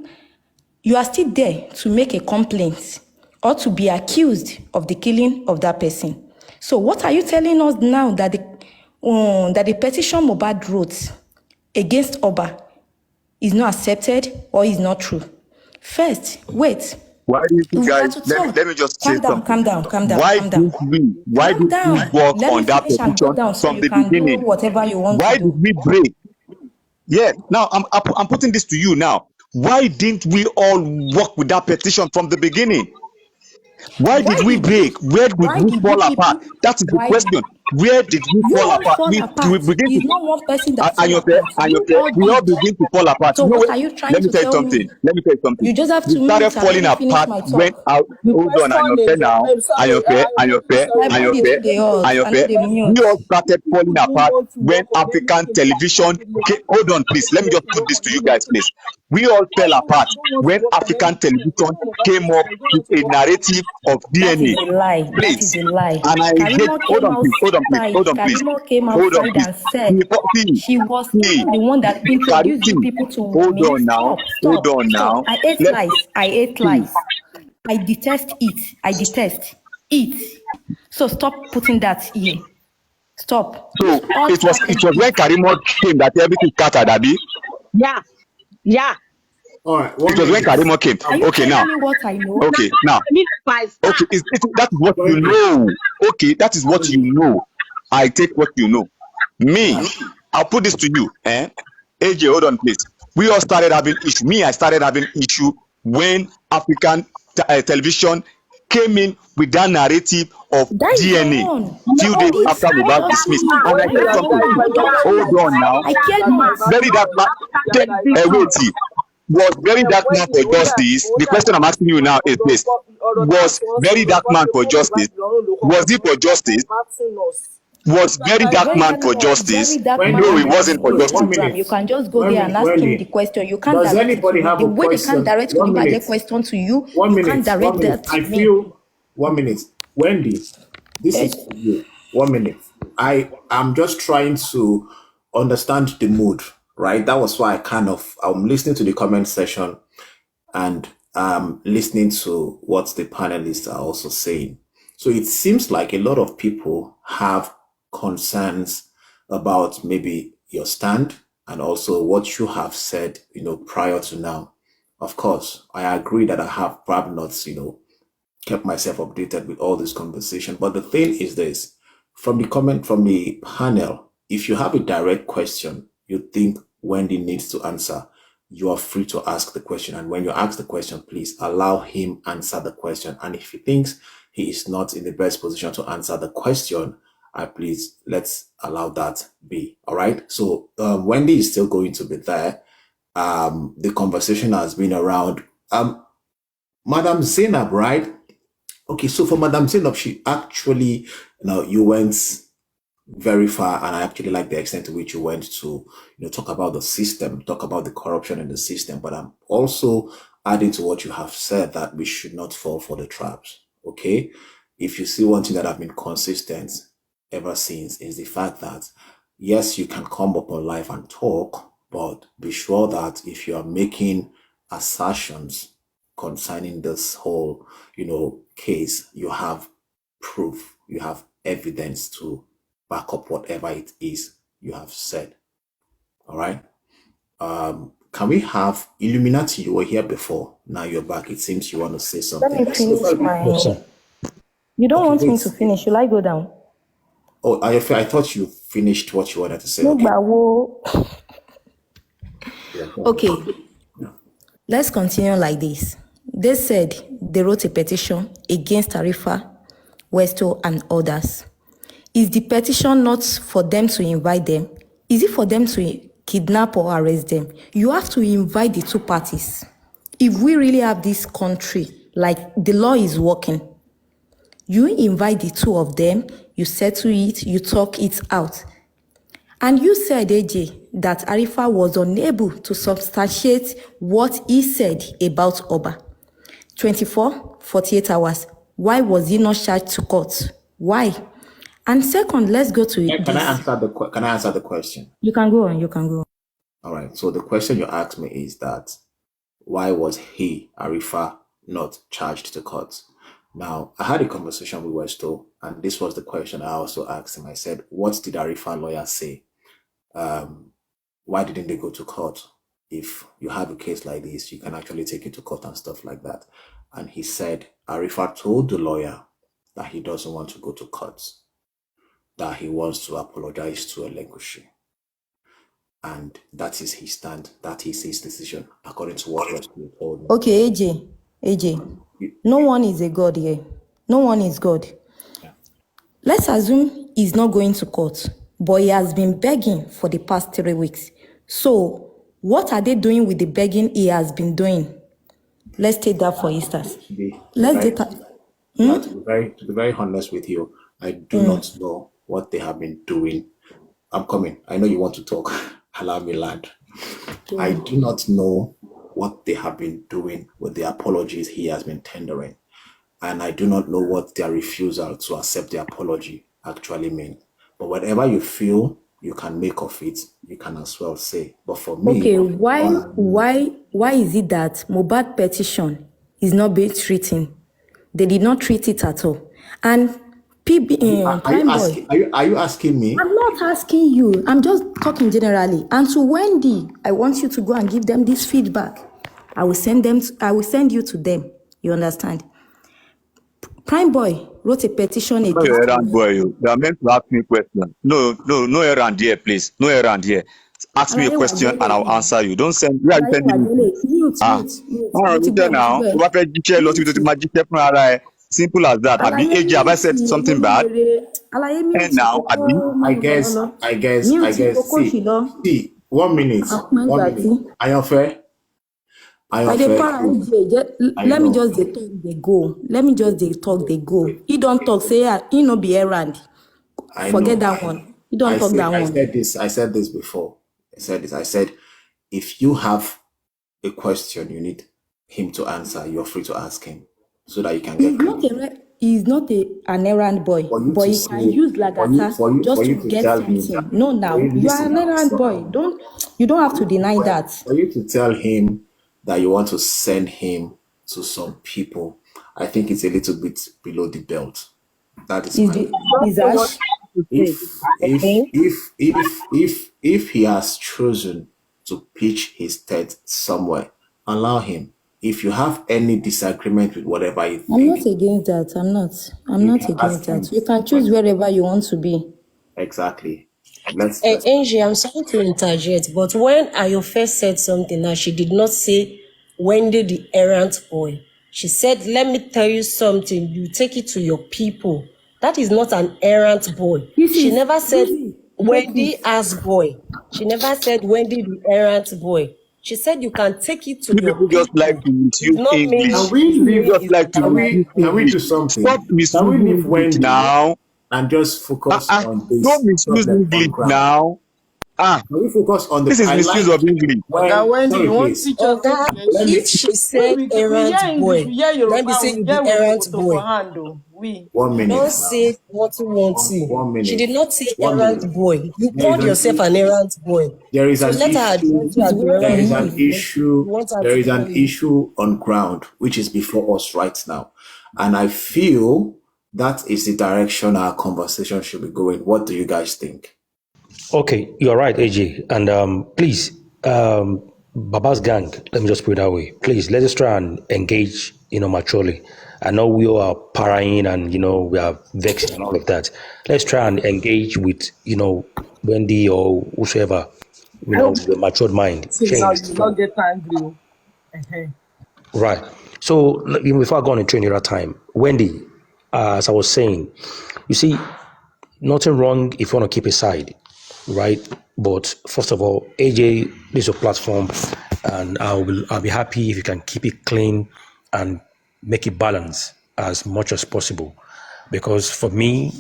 Speaker 7: there to make a complaint or to be accused of the killing of that person. So what are you telling us now that the petition Mohbad wrote against Oba is not accepted or is not true? First, wait.
Speaker 1: Why do you guys? Let me just say something.
Speaker 7: Calm down.
Speaker 1: Why did we work on that petition from the beginning?
Speaker 7: Whatever you want
Speaker 1: Why
Speaker 7: to do.
Speaker 1: did we break? Yeah. Now I'm putting this to you now. Why didn't we all work with that petition from the beginning? Why did we break? Where did we fall apart? That is the question. Where did we fall apart? We begin
Speaker 7: It's
Speaker 1: to,
Speaker 7: not one person that
Speaker 1: and
Speaker 7: fell apart.
Speaker 1: we all begin to fall apart.
Speaker 7: So
Speaker 1: You know
Speaker 7: what
Speaker 1: what?
Speaker 7: are you trying
Speaker 1: Let me
Speaker 7: to
Speaker 1: tell you
Speaker 7: tell
Speaker 1: something.
Speaker 7: me?
Speaker 1: Let me tell you something.
Speaker 7: You just have
Speaker 1: We
Speaker 7: to
Speaker 1: started
Speaker 7: mute and
Speaker 1: falling
Speaker 7: let me finish
Speaker 1: apart
Speaker 7: my
Speaker 1: when
Speaker 7: talk.
Speaker 1: hold on, Ayofe now. We all started falling apart when African television hold on, please. Let me just put this to you guys, please. We all fell apart when African television came up with a narrative of
Speaker 7: That is
Speaker 1: DNA.
Speaker 7: a lie.
Speaker 1: Please.
Speaker 7: That is a lie.
Speaker 1: And I engaged, hold on, please.
Speaker 7: Karimo came outside and said she was even the one that introduced you people to
Speaker 1: hold
Speaker 7: me.
Speaker 1: on now. Hold on now.
Speaker 7: I ate lies. I detest it. So stop putting that here. Stop.
Speaker 1: So it was when Karimo came that everything scattered, Abi.
Speaker 6: Yeah.
Speaker 2: All right.
Speaker 1: It was when Karimo came.
Speaker 7: Are you
Speaker 1: Okay, now.
Speaker 7: telling me what I know?
Speaker 1: Okay, now. Okay, that is what you know. Okay, that is what you know. I take what you know. Me, I'll put this to you. AJ, hold on, please. We all started having issue. I started having issue when African television came in with that narrative of
Speaker 7: That is your
Speaker 1: DNA
Speaker 7: own.
Speaker 1: few
Speaker 7: All
Speaker 1: days
Speaker 7: this
Speaker 1: after Mohbad dismissed.
Speaker 7: doxing,
Speaker 1: And I
Speaker 4: Wendy,
Speaker 1: said
Speaker 4: you are
Speaker 1: something.
Speaker 4: just
Speaker 7: hold on,
Speaker 1: Hold on now.
Speaker 7: I cannot.
Speaker 1: Very dark man. Wait. Was very dark man for justice. The question I'm asking you now is this: was very dark man for justice? Was it for justice? Was very dark man for
Speaker 7: Very
Speaker 1: justice?
Speaker 7: dark
Speaker 2: Wendy,
Speaker 7: man
Speaker 1: No,
Speaker 2: one
Speaker 1: it
Speaker 7: has
Speaker 2: minute,
Speaker 7: his
Speaker 1: wasn't for justice.
Speaker 7: Instagram. You can just go there and ask him the question. You can't
Speaker 2: Does
Speaker 7: direct it to
Speaker 2: anybody
Speaker 7: me.
Speaker 2: have
Speaker 7: The
Speaker 2: a
Speaker 7: way they
Speaker 2: question?
Speaker 7: can't direct
Speaker 2: 1
Speaker 7: Kunibaje
Speaker 2: minute.
Speaker 7: question to you,
Speaker 2: 1
Speaker 7: you can't
Speaker 2: minute. 1
Speaker 7: direct
Speaker 2: minute.
Speaker 7: that
Speaker 2: I
Speaker 7: to me.
Speaker 2: feel 1 minute. Wendy, this is
Speaker 7: Eh,
Speaker 2: for you. 1 minute. I am just trying to understand the mood, right? That was why I'm listening to the comment section and listening to what the panelists are also saying. So it seems like a lot of people have concerns about maybe your stand and also what you have said, prior to now. Of course, I agree that I have probably not, kept myself updated with all this conversation. But the thing is this, from the panel, if you have a direct question you think Wendy needs to answer, you are free to ask the question. And when you ask the question, please allow him answer the question. And if he thinks he is not in the best position to answer the question, please let's allow that be. All right. So Wendy is still going to be there. The conversation has been around Madam Zainab, right? Okay, so for Madam Zainab, she actually, you went very far, and I actually like the extent to which you went to, talk about the system, talk about the corruption in the system. But I'm also adding to what you have said that we should not fall for the traps. Okay, if you see one thing that I've been consistent ever since is the fact that yes, you can come up on live and talk, but be sure that if you are making assertions concerning this whole, case, you have proof, you have evidence to back up whatever it is you have said. All right. Can we have Illuminati? You were here before. Now you're back. It seems you want to say
Speaker 7: Let
Speaker 2: something.
Speaker 7: me finish my. You don't want me to finish. Will I go down?
Speaker 2: Oh, I thought you finished what you wanted to say.
Speaker 7: No,
Speaker 2: Okay.
Speaker 7: Okay. Let's continue like this. They said they wrote a petition against Tarifa, Westo, and others. Is the petition not for them to invite them? Is it for them to kidnap or arrest them? You have to invite the two parties. If we really have this country, like the law is working, you invite the two of them, you settle it, you talk it out. And you said, AJ, that Arifa was unable to substantiate what he said about Oba. 24, 48 hours. Why was he not charged to court? Why? And second, let's go to
Speaker 2: Can I answer the question?
Speaker 7: You can go on.
Speaker 2: All right. So the question you asked me is that why was he, Arifa, not charged to court? Now, I had a conversation with Westo, and this was the question I also asked him. I said, what did Arifa lawyer say? Why didn't they go to court? If you have a case like this, you can actually take it to court and stuff like that. And he said, Arifa told the lawyer that he doesn't want to go to court, that he wants to apologize to Elegushi. And that is his stand. That is his decision, according to what Westo told me.
Speaker 7: Okay, AJ, no one is a god here. No one is God.
Speaker 2: Yeah.
Speaker 7: Let's assume he's not going to court, but he has been begging for the past 3 weeks. So, what are they doing with the begging he has been doing? Let's take that for instance.
Speaker 2: To be very honest with you, I do not know what they have been doing. I'm coming. I know you want to talk. Allow me land. I do not know what they have been doing with the apologies he has been tendering. And I do not know what their refusal to accept the apology actually means. But whatever you feel you can make of it, you can as well say. But for me...
Speaker 7: Okay, why is it that mohbad petition is not being treated? They did not treat it at all. And
Speaker 2: are you asking me?
Speaker 7: I'm not asking you. I'm just talking generally. And to Wendy, I want you to go and give them this feedback. I will send you to them. You understand? Prime Boy wrote a petition against...
Speaker 1: No errand boy. You are meant to ask me questions. No errand here, please. No errand here. Ask me a question and I'll answer you. Don't send... Where are you sending me?
Speaker 7: Mute.
Speaker 1: Now. Tó bá fẹ́ jíṣẹ́ lọ síbi tó ti máa jíṣẹ́ fún ara ẹ. Simple as that. Abi,
Speaker 7: Àlàyé
Speaker 1: AJ, have I said
Speaker 7: mute
Speaker 1: something bad?
Speaker 7: olóríire. Àlàyé
Speaker 1: And
Speaker 7: mute
Speaker 1: now,
Speaker 7: kókó
Speaker 1: Abi,
Speaker 7: mọ́lọ́mọ́lọ́.
Speaker 2: I
Speaker 7: Mute
Speaker 2: guess.
Speaker 7: kókó sí lọ.
Speaker 2: See. 1 minute.
Speaker 7: Àpọ́n
Speaker 2: 1
Speaker 7: ìgbà tí.
Speaker 2: minute.
Speaker 7: By the
Speaker 2: Ayanfe.
Speaker 7: power AJ,
Speaker 2: I
Speaker 7: let me
Speaker 2: know.
Speaker 7: just dey talk dey go. Let me just dey talk dey go.
Speaker 2: Wait.
Speaker 7: He don't talk say he no be errand.
Speaker 2: I
Speaker 7: Forget
Speaker 2: know.
Speaker 7: that one. He don't talk that
Speaker 2: I
Speaker 7: one.
Speaker 2: said this. I said this before. I said, if you have a question you need him to answer, you're free to ask him so that you can get credit.
Speaker 7: He's not an errand boy,
Speaker 2: For you
Speaker 7: but
Speaker 2: to
Speaker 7: he
Speaker 2: say,
Speaker 7: can use Lagata
Speaker 2: for
Speaker 7: just
Speaker 2: you
Speaker 7: to
Speaker 2: to
Speaker 7: get
Speaker 2: tell him,
Speaker 7: something. No, now you are
Speaker 2: listen
Speaker 7: an
Speaker 2: now,
Speaker 7: errand boy. You don't have to deny that.
Speaker 2: for you to tell him that you want to send him to some people, I think it's a little bit below the belt. That is my
Speaker 7: Is Ash?
Speaker 2: if he has chosen to pitch his tent somewhere, allow him. If you have any disagreement with whatever you
Speaker 7: I'm not
Speaker 2: think,
Speaker 7: against that. I'm
Speaker 2: you
Speaker 7: not
Speaker 2: can
Speaker 7: against
Speaker 2: ask him.
Speaker 7: that. You can choose wherever you want to be.
Speaker 2: Exactly. Let's
Speaker 9: Angie, I'm sorry to interject, but when Ayofe said something now, she did not say Wendy the errant boy. She said, let me tell you something, you take it to your people. That is not an errant boy. She never said Wendy as boy. She never said Wendy the errant boy. She said you can take it to
Speaker 1: you
Speaker 9: your
Speaker 1: people just like
Speaker 9: people.
Speaker 1: to
Speaker 9: It's
Speaker 1: misuse
Speaker 9: not meaning
Speaker 1: English.
Speaker 2: Can
Speaker 1: You
Speaker 9: she's
Speaker 1: just
Speaker 9: saying
Speaker 1: like
Speaker 9: is
Speaker 1: to
Speaker 9: an errant
Speaker 1: misuse
Speaker 2: can we
Speaker 9: boy.
Speaker 1: English.
Speaker 2: do something?
Speaker 1: Stop
Speaker 2: Can we
Speaker 1: misusing
Speaker 2: leave
Speaker 1: English
Speaker 2: Wendy
Speaker 1: now.
Speaker 2: and just focus on
Speaker 1: Don't
Speaker 2: this
Speaker 1: misuse
Speaker 2: problem on
Speaker 1: English
Speaker 2: ground?
Speaker 1: now.
Speaker 2: Can we focus on
Speaker 1: This
Speaker 2: the?
Speaker 1: is
Speaker 2: I
Speaker 1: misuse
Speaker 2: like
Speaker 1: of English.
Speaker 4: Oga
Speaker 2: when.
Speaker 4: Wendy,
Speaker 2: Sorry,
Speaker 4: you want
Speaker 2: please.
Speaker 4: teach us
Speaker 9: Oga,
Speaker 2: Let
Speaker 4: English?
Speaker 2: me.
Speaker 9: if she
Speaker 4: We
Speaker 9: said
Speaker 4: we
Speaker 9: errant
Speaker 4: hear English,
Speaker 9: boy,
Speaker 4: we hear
Speaker 9: then be
Speaker 4: Yoruba,
Speaker 9: say
Speaker 4: we
Speaker 9: you be
Speaker 4: hear
Speaker 9: errant
Speaker 4: Wotowoto for
Speaker 9: boy.
Speaker 4: hand o. We.
Speaker 2: 1 minute
Speaker 9: Don't
Speaker 2: now.
Speaker 9: say what you want to.
Speaker 2: 1
Speaker 9: She
Speaker 2: minute.
Speaker 9: did not say
Speaker 2: 1 minute.
Speaker 9: errant boy. You
Speaker 2: There is
Speaker 9: called
Speaker 2: an
Speaker 9: yourself an errant boy.
Speaker 2: there is
Speaker 9: So
Speaker 2: an
Speaker 9: let her
Speaker 2: issue.
Speaker 9: address you as the
Speaker 2: There
Speaker 9: errant
Speaker 2: is
Speaker 9: boy
Speaker 2: an issue.
Speaker 9: you want her
Speaker 2: There
Speaker 9: to
Speaker 2: is
Speaker 9: call
Speaker 2: an
Speaker 9: you.
Speaker 2: issue on ground which is before us right now, and I feel that is the direction our conversation should be going. What do you guys think?
Speaker 5: Okay, you're right, AJ. And please, Baba's gang, let me just put it that way. Please, let us try and engage, maturely. I know we are parrying and, we are vexed and all of that. Let's try and engage with, Wendy or whosoever, with a matured mind.
Speaker 4: Say
Speaker 5: Change
Speaker 4: now
Speaker 5: this
Speaker 4: you not
Speaker 5: from.
Speaker 4: get angry o. Ehen.
Speaker 5: Right. So, before I go on into any other time, Wendy, as I was saying, you see, nothing wrong if you want to keep a side, right? But first of all, AJ, this is your platform, and I'll be happy if you can keep it clean and make it balanced as much as possible. Because for me,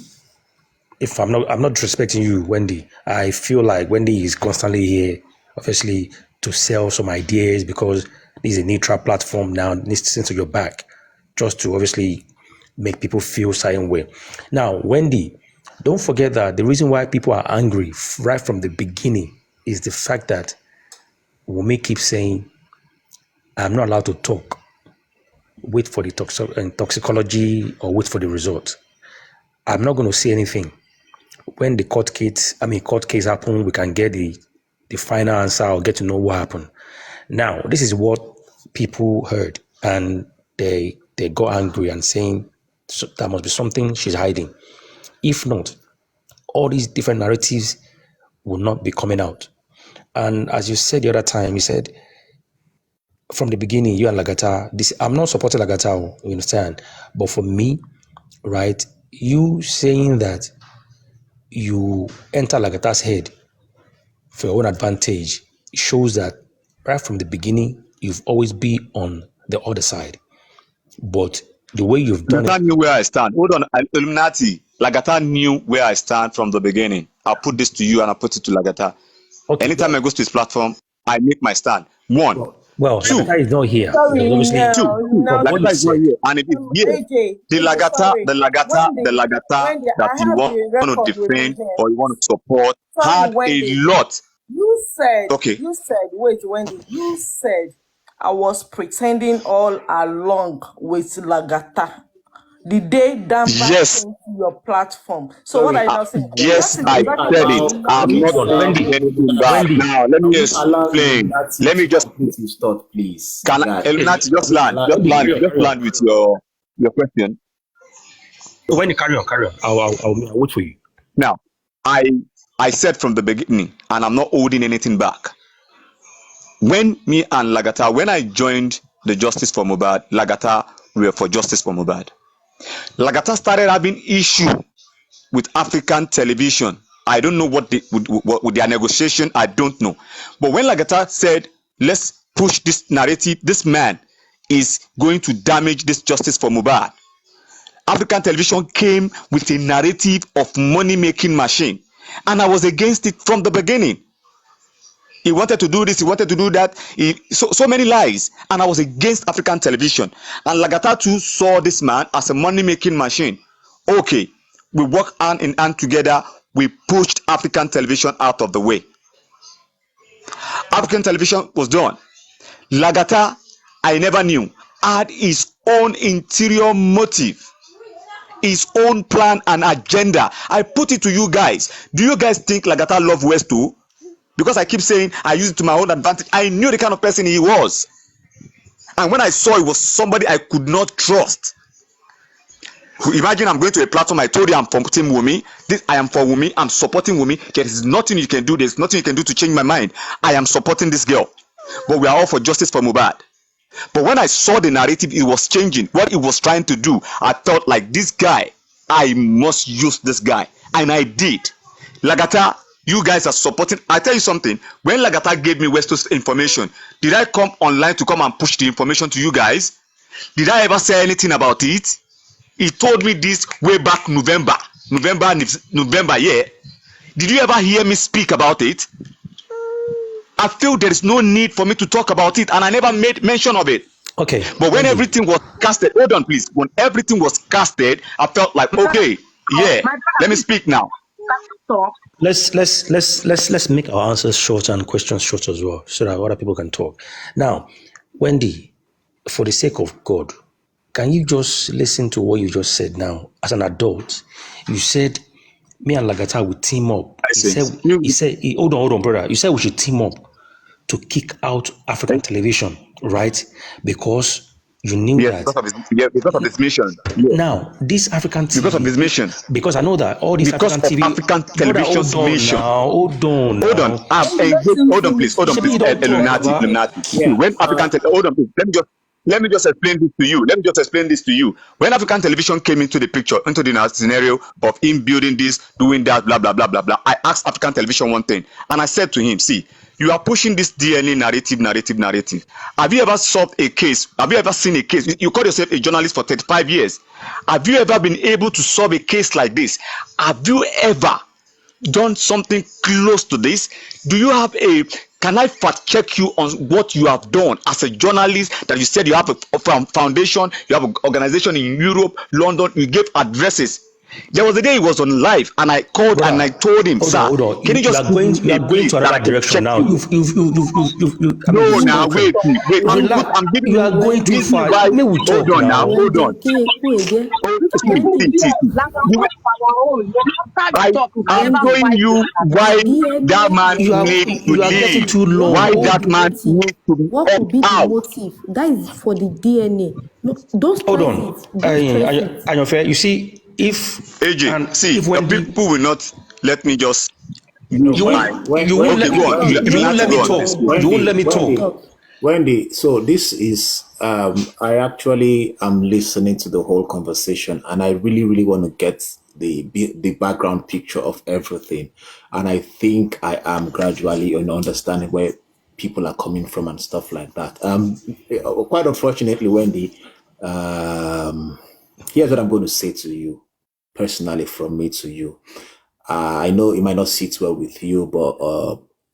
Speaker 5: if I'm not disrespecting you, Wendy. I feel like Wendy is constantly here, obviously, to sell some ideas because this is a neutral platform now, listen to your back, just to obviously make people feel certain way. Now, Wendy, don't forget that the reason why people are angry right from the beginning is the fact that Wumi keeps saying, I'm not allowed to talk. Wait for the toxicology or wait for the result. I'm not going to say anything. When the court case happen, we can get the final answer or get to know what happened. Now, this is what people heard, and they got angry and saying, so there must be something she's hiding. If not, all these different narratives will not be coming out. And as you said the other time, you said from the beginning, you and Lagata, I'm not supporting Lagata, you understand? But for me, right, you saying that you enter Lagata's head for your own advantage shows that right from the beginning, you've always been on the other side. But the way you've done it.
Speaker 1: Lagata knew where I stand. Hold on, Illuminati. Lagata knew where I stand from the beginning. I'll put this to you and I'll put it to Lagata.
Speaker 5: Okay,
Speaker 1: Anytime I go to his platform, I make my stand. One.
Speaker 5: well,
Speaker 1: Two.
Speaker 5: Lagata is not here. Because
Speaker 4: Sorry,
Speaker 5: obviously,
Speaker 4: now
Speaker 5: from what you
Speaker 1: Lagata is not
Speaker 5: said,
Speaker 1: here. And if it's here,
Speaker 4: AJ, sorry.
Speaker 1: the Lagata
Speaker 4: Wendy,
Speaker 1: that
Speaker 4: I
Speaker 1: you
Speaker 4: have
Speaker 1: want
Speaker 4: the
Speaker 1: to
Speaker 4: record with me
Speaker 1: defend
Speaker 4: here.
Speaker 1: or you want to support
Speaker 4: Sorry,
Speaker 1: had a
Speaker 4: Wendy.
Speaker 1: lot. Okay.
Speaker 4: Wait, Wendy, you said I was pretending all along with Lagata. The day Danba
Speaker 1: Yes.
Speaker 4: came to your platform. So what
Speaker 2: Sorry.
Speaker 4: are you now saying? That
Speaker 1: Yes,
Speaker 4: is
Speaker 1: I
Speaker 4: exactly
Speaker 1: said
Speaker 4: what
Speaker 1: it.
Speaker 2: Can
Speaker 1: I'm
Speaker 2: we
Speaker 1: not
Speaker 5: hold on,
Speaker 2: allow
Speaker 1: holding
Speaker 5: Wendy,
Speaker 1: anything back.
Speaker 5: Wendy,
Speaker 1: Now, let me
Speaker 2: can we allow
Speaker 1: explain.
Speaker 2: Illuminati
Speaker 1: Let me
Speaker 2: to
Speaker 1: just
Speaker 2: complete his thought, please,
Speaker 1: can
Speaker 2: guys?
Speaker 1: Illuminati just
Speaker 2: Can we
Speaker 1: land,
Speaker 2: allow
Speaker 1: just
Speaker 5: Wendy,
Speaker 1: land,
Speaker 2: Illuminati?
Speaker 1: just
Speaker 5: carry on.
Speaker 1: land with your question.
Speaker 5: Wendy, carry on, carry on. I'll wait for you.
Speaker 1: Now, I said from the beginning, and I'm not holding anything back. When me and I joined the Justice for Mohbad, Lagata were for Justice for Mohbad. Lagata started having issue with African television. I don't know what with their negotiation. I don't know. But when Lagata said, "Let's push this narrative," this man is going to damage this justice for Mohbad. African television came with a narrative of money-making machine, and I was against it from the beginning. He wanted to do this, he wanted to do that, so many lies, and I was against African television. And Lagata too saw this man as a money-making machine. Okay, we work hand in hand together. We pushed African television out of the way. African television was done. Lagata, I never knew, had his own interior motive, his own plan and agenda. I put it to you guys. Do you guys think Lagata loved West too? Because I keep saying I use it to my own advantage. I knew the kind of person he was. And when I saw it was somebody I could not trust. Imagine I'm going to a platform, I told you I'm from Team Wumi. I am for Wumi, I'm supporting Wumi. There is nothing you can do, there's nothing you can do to change my mind. I am supporting this girl. But we are all for justice for Mohbad. But when I saw the narrative, it was changing. What he was trying to do, I felt like this guy, I must use this guy. And I did. Lagata, you guys are supporting. I tell you something. When Lagata gave me Westo's information, did I come online to come and push the information to you guys? Did I ever say anything about it? He told me this way back November, yeah. Did you ever hear me speak about it? I feel there is no need for me to talk about it, and I never made mention of it.
Speaker 5: Okay.
Speaker 1: But when everything was casted, hold on, please. When everything was casted, I felt like, okay, yeah, let me speak now.
Speaker 5: Let's make our answers short and questions short as well, so that other people can talk. Now, Wendy, for the sake of God, can you just listen to what you just said now? As an adult, you said me and Lagata would team up. He said, hold on, brother. You said we should team up to kick out African television, right? Because you knew that.
Speaker 1: Because of his mission. Yes.
Speaker 5: Now, this African TV.
Speaker 1: Because of his mission.
Speaker 5: Because I know that all these
Speaker 1: because
Speaker 5: African TV.
Speaker 1: African television's mission.
Speaker 5: Hold on. Hold
Speaker 1: on, please. Illuminati. Yeah. When African hold on, please. Let me just explain this to you. When African television came into the picture, into the scenario of him building this, doing that, blah, blah, blah, blah, blah, I asked African television one thing, and I said to him, see, you are pushing this DNA narrative. Have you ever solved a case? Have you ever seen a case? You call yourself a journalist for 35 years. Have you ever been able to solve a case like this? Have you ever done something close to this? Do you have can I fact check you on what you have done as a journalist? That you said you have a foundation, you have an organization in Europe, London, you gave addresses. There was a day he was on live, and I called and I told him, sir, can you just
Speaker 5: going to another direction now? Wait.
Speaker 1: I'm giving you are going too far. Hold on now. Hold on. I'm showing you why that man needs to leave. Why that man needs to be
Speaker 7: what could be the motive? That is for the DNA. No, don't
Speaker 5: hold on. You see, if
Speaker 1: AJ, see, if the people will not let me just.
Speaker 5: You won't let me talk.
Speaker 2: Wendy, so this is I actually am listening to the whole conversation, and I really want to get the background picture of everything, and I think I am gradually understanding where people are coming from and stuff like that. Quite unfortunately, Wendy, here's what I'm going to say to you personally, from me to you. I know it might not sit well with you, but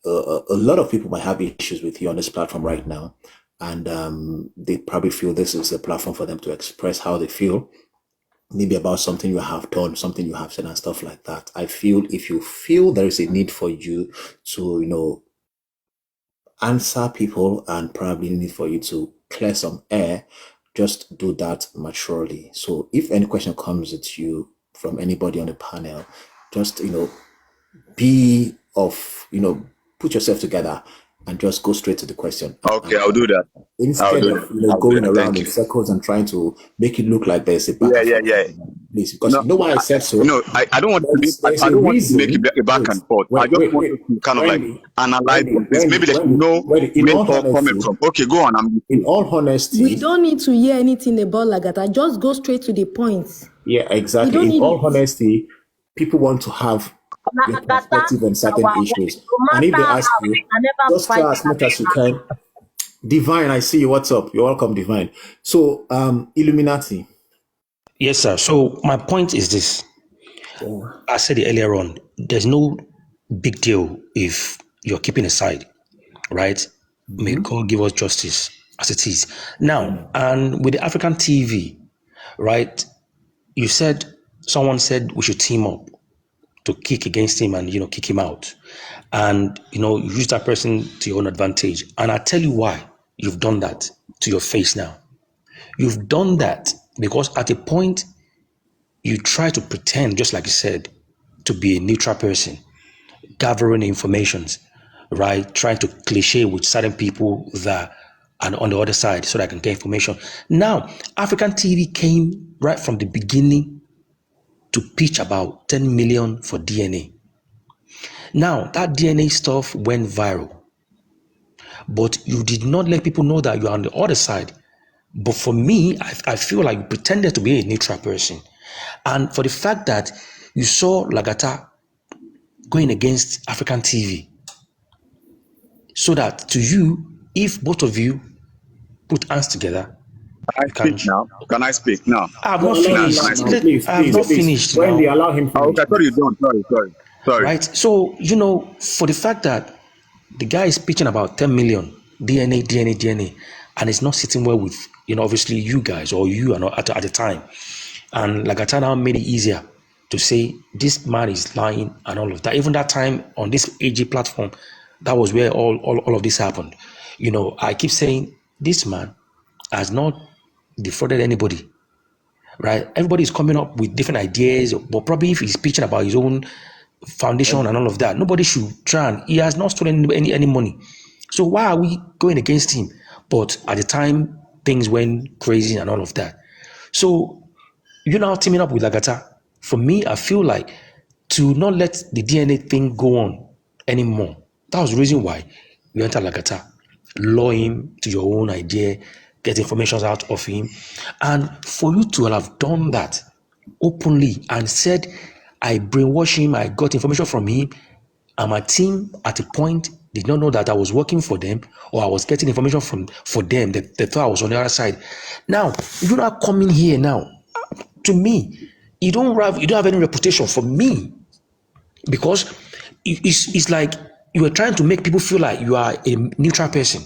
Speaker 2: a lot of people might have issues with you on this platform right now, and they probably feel this is a platform for them to express how they feel, maybe about something you have done, something you have said, and stuff like that. I feel if you feel there is a need for you to, answer people, and probably need for you to clear some air, just do that maturely. So if any question comes at you from anybody on the panel, just, be of, put yourself together and just go straight to the question.
Speaker 1: Okay, I'll do that.
Speaker 2: Instead of going around in circles and trying to make it look like there's a back and forth. Please, because you know why I said so.
Speaker 1: No, I don't want to make it a back and forth. I just want to kind of analyze this. Maybe they should know where it's coming from. Okay, go on.
Speaker 2: In all honesty,
Speaker 7: we don't need to hear anything about Lagata. Just go straight to the point.
Speaker 2: Yeah, exactly. In all honesty, people want to have your perspective on certain issues.
Speaker 9: No
Speaker 2: And if they
Speaker 9: matter
Speaker 2: ask
Speaker 9: how,
Speaker 2: you,
Speaker 9: they can never
Speaker 2: just
Speaker 9: fight
Speaker 2: try as much as you can. Divine, I see you. What's up? You're welcome, Divine. So, Illuminati.
Speaker 5: Yes, sir. So my point is this.
Speaker 2: Yeah.
Speaker 5: I said it earlier on. There's no big deal if you're keeping aside, right? May
Speaker 2: Mm-hmm.
Speaker 5: God give us justice as it is. Now, and with the African TV, right? You said someone said we should team up to kick against him and kick him out, and you use that person to your own advantage. And I tell you why you've done that to your face now. You've done that because at a point you try to pretend, just like you said, to be a neutral person, gathering informations, right? Trying to cliche with certain people that are on the other side so that I can get information. Now, African TV came right from the beginning to pitch about 10 million for DNA. Now, that DNA stuff went viral, but you did not let people know that you're on the other side. But for me, I feel like you pretended to be a neutral person. And for the fact that you saw Lagata going against African TV, so that to you, if both of you put hands together,
Speaker 1: Can I
Speaker 5: you
Speaker 1: speak
Speaker 5: can.
Speaker 1: now? Can I speak now?
Speaker 5: I have
Speaker 2: No,
Speaker 5: not
Speaker 2: allow him
Speaker 1: Can I
Speaker 2: out
Speaker 5: finished.
Speaker 2: now.
Speaker 1: speak?
Speaker 2: Please,
Speaker 5: I have
Speaker 2: please,
Speaker 5: not
Speaker 2: please.
Speaker 5: finished
Speaker 2: Wendy,
Speaker 5: now.
Speaker 2: allow him
Speaker 1: Oh,
Speaker 2: finish,
Speaker 1: okay, I thought you
Speaker 2: please.
Speaker 1: don't. Sorry.
Speaker 5: Right? So, for the fact that the guy is pitching about 10 million DNA, and it's not sitting well with, obviously you guys or you are not at the time. And Lagatana made it easier to say this man is lying and all of that. Even that time on this AG platform, that was where all of this happened. I keep saying this man has not defrauded anybody, right? Everybody is coming up with different ideas, but probably if he's speaking about his own foundation and all of that, nobody should try, and he has not stolen any money. So why are we going against him? But at the time, things went crazy and all of that. So you now teaming up with Lagata. For me, I feel like to not let the DNA thing go on anymore. That was the reason why you enter Lagata, lure him to your own idea, get information out of him. And for you to have done that openly and said, I brainwashed him, I got information from him, and my team at a point did not know that I was working for them or I was getting information for them. They thought I was on the other side. Now, you're not coming here now. To me, you don't have any reputation for me, because it's like you are trying to make people feel like you are a neutral person.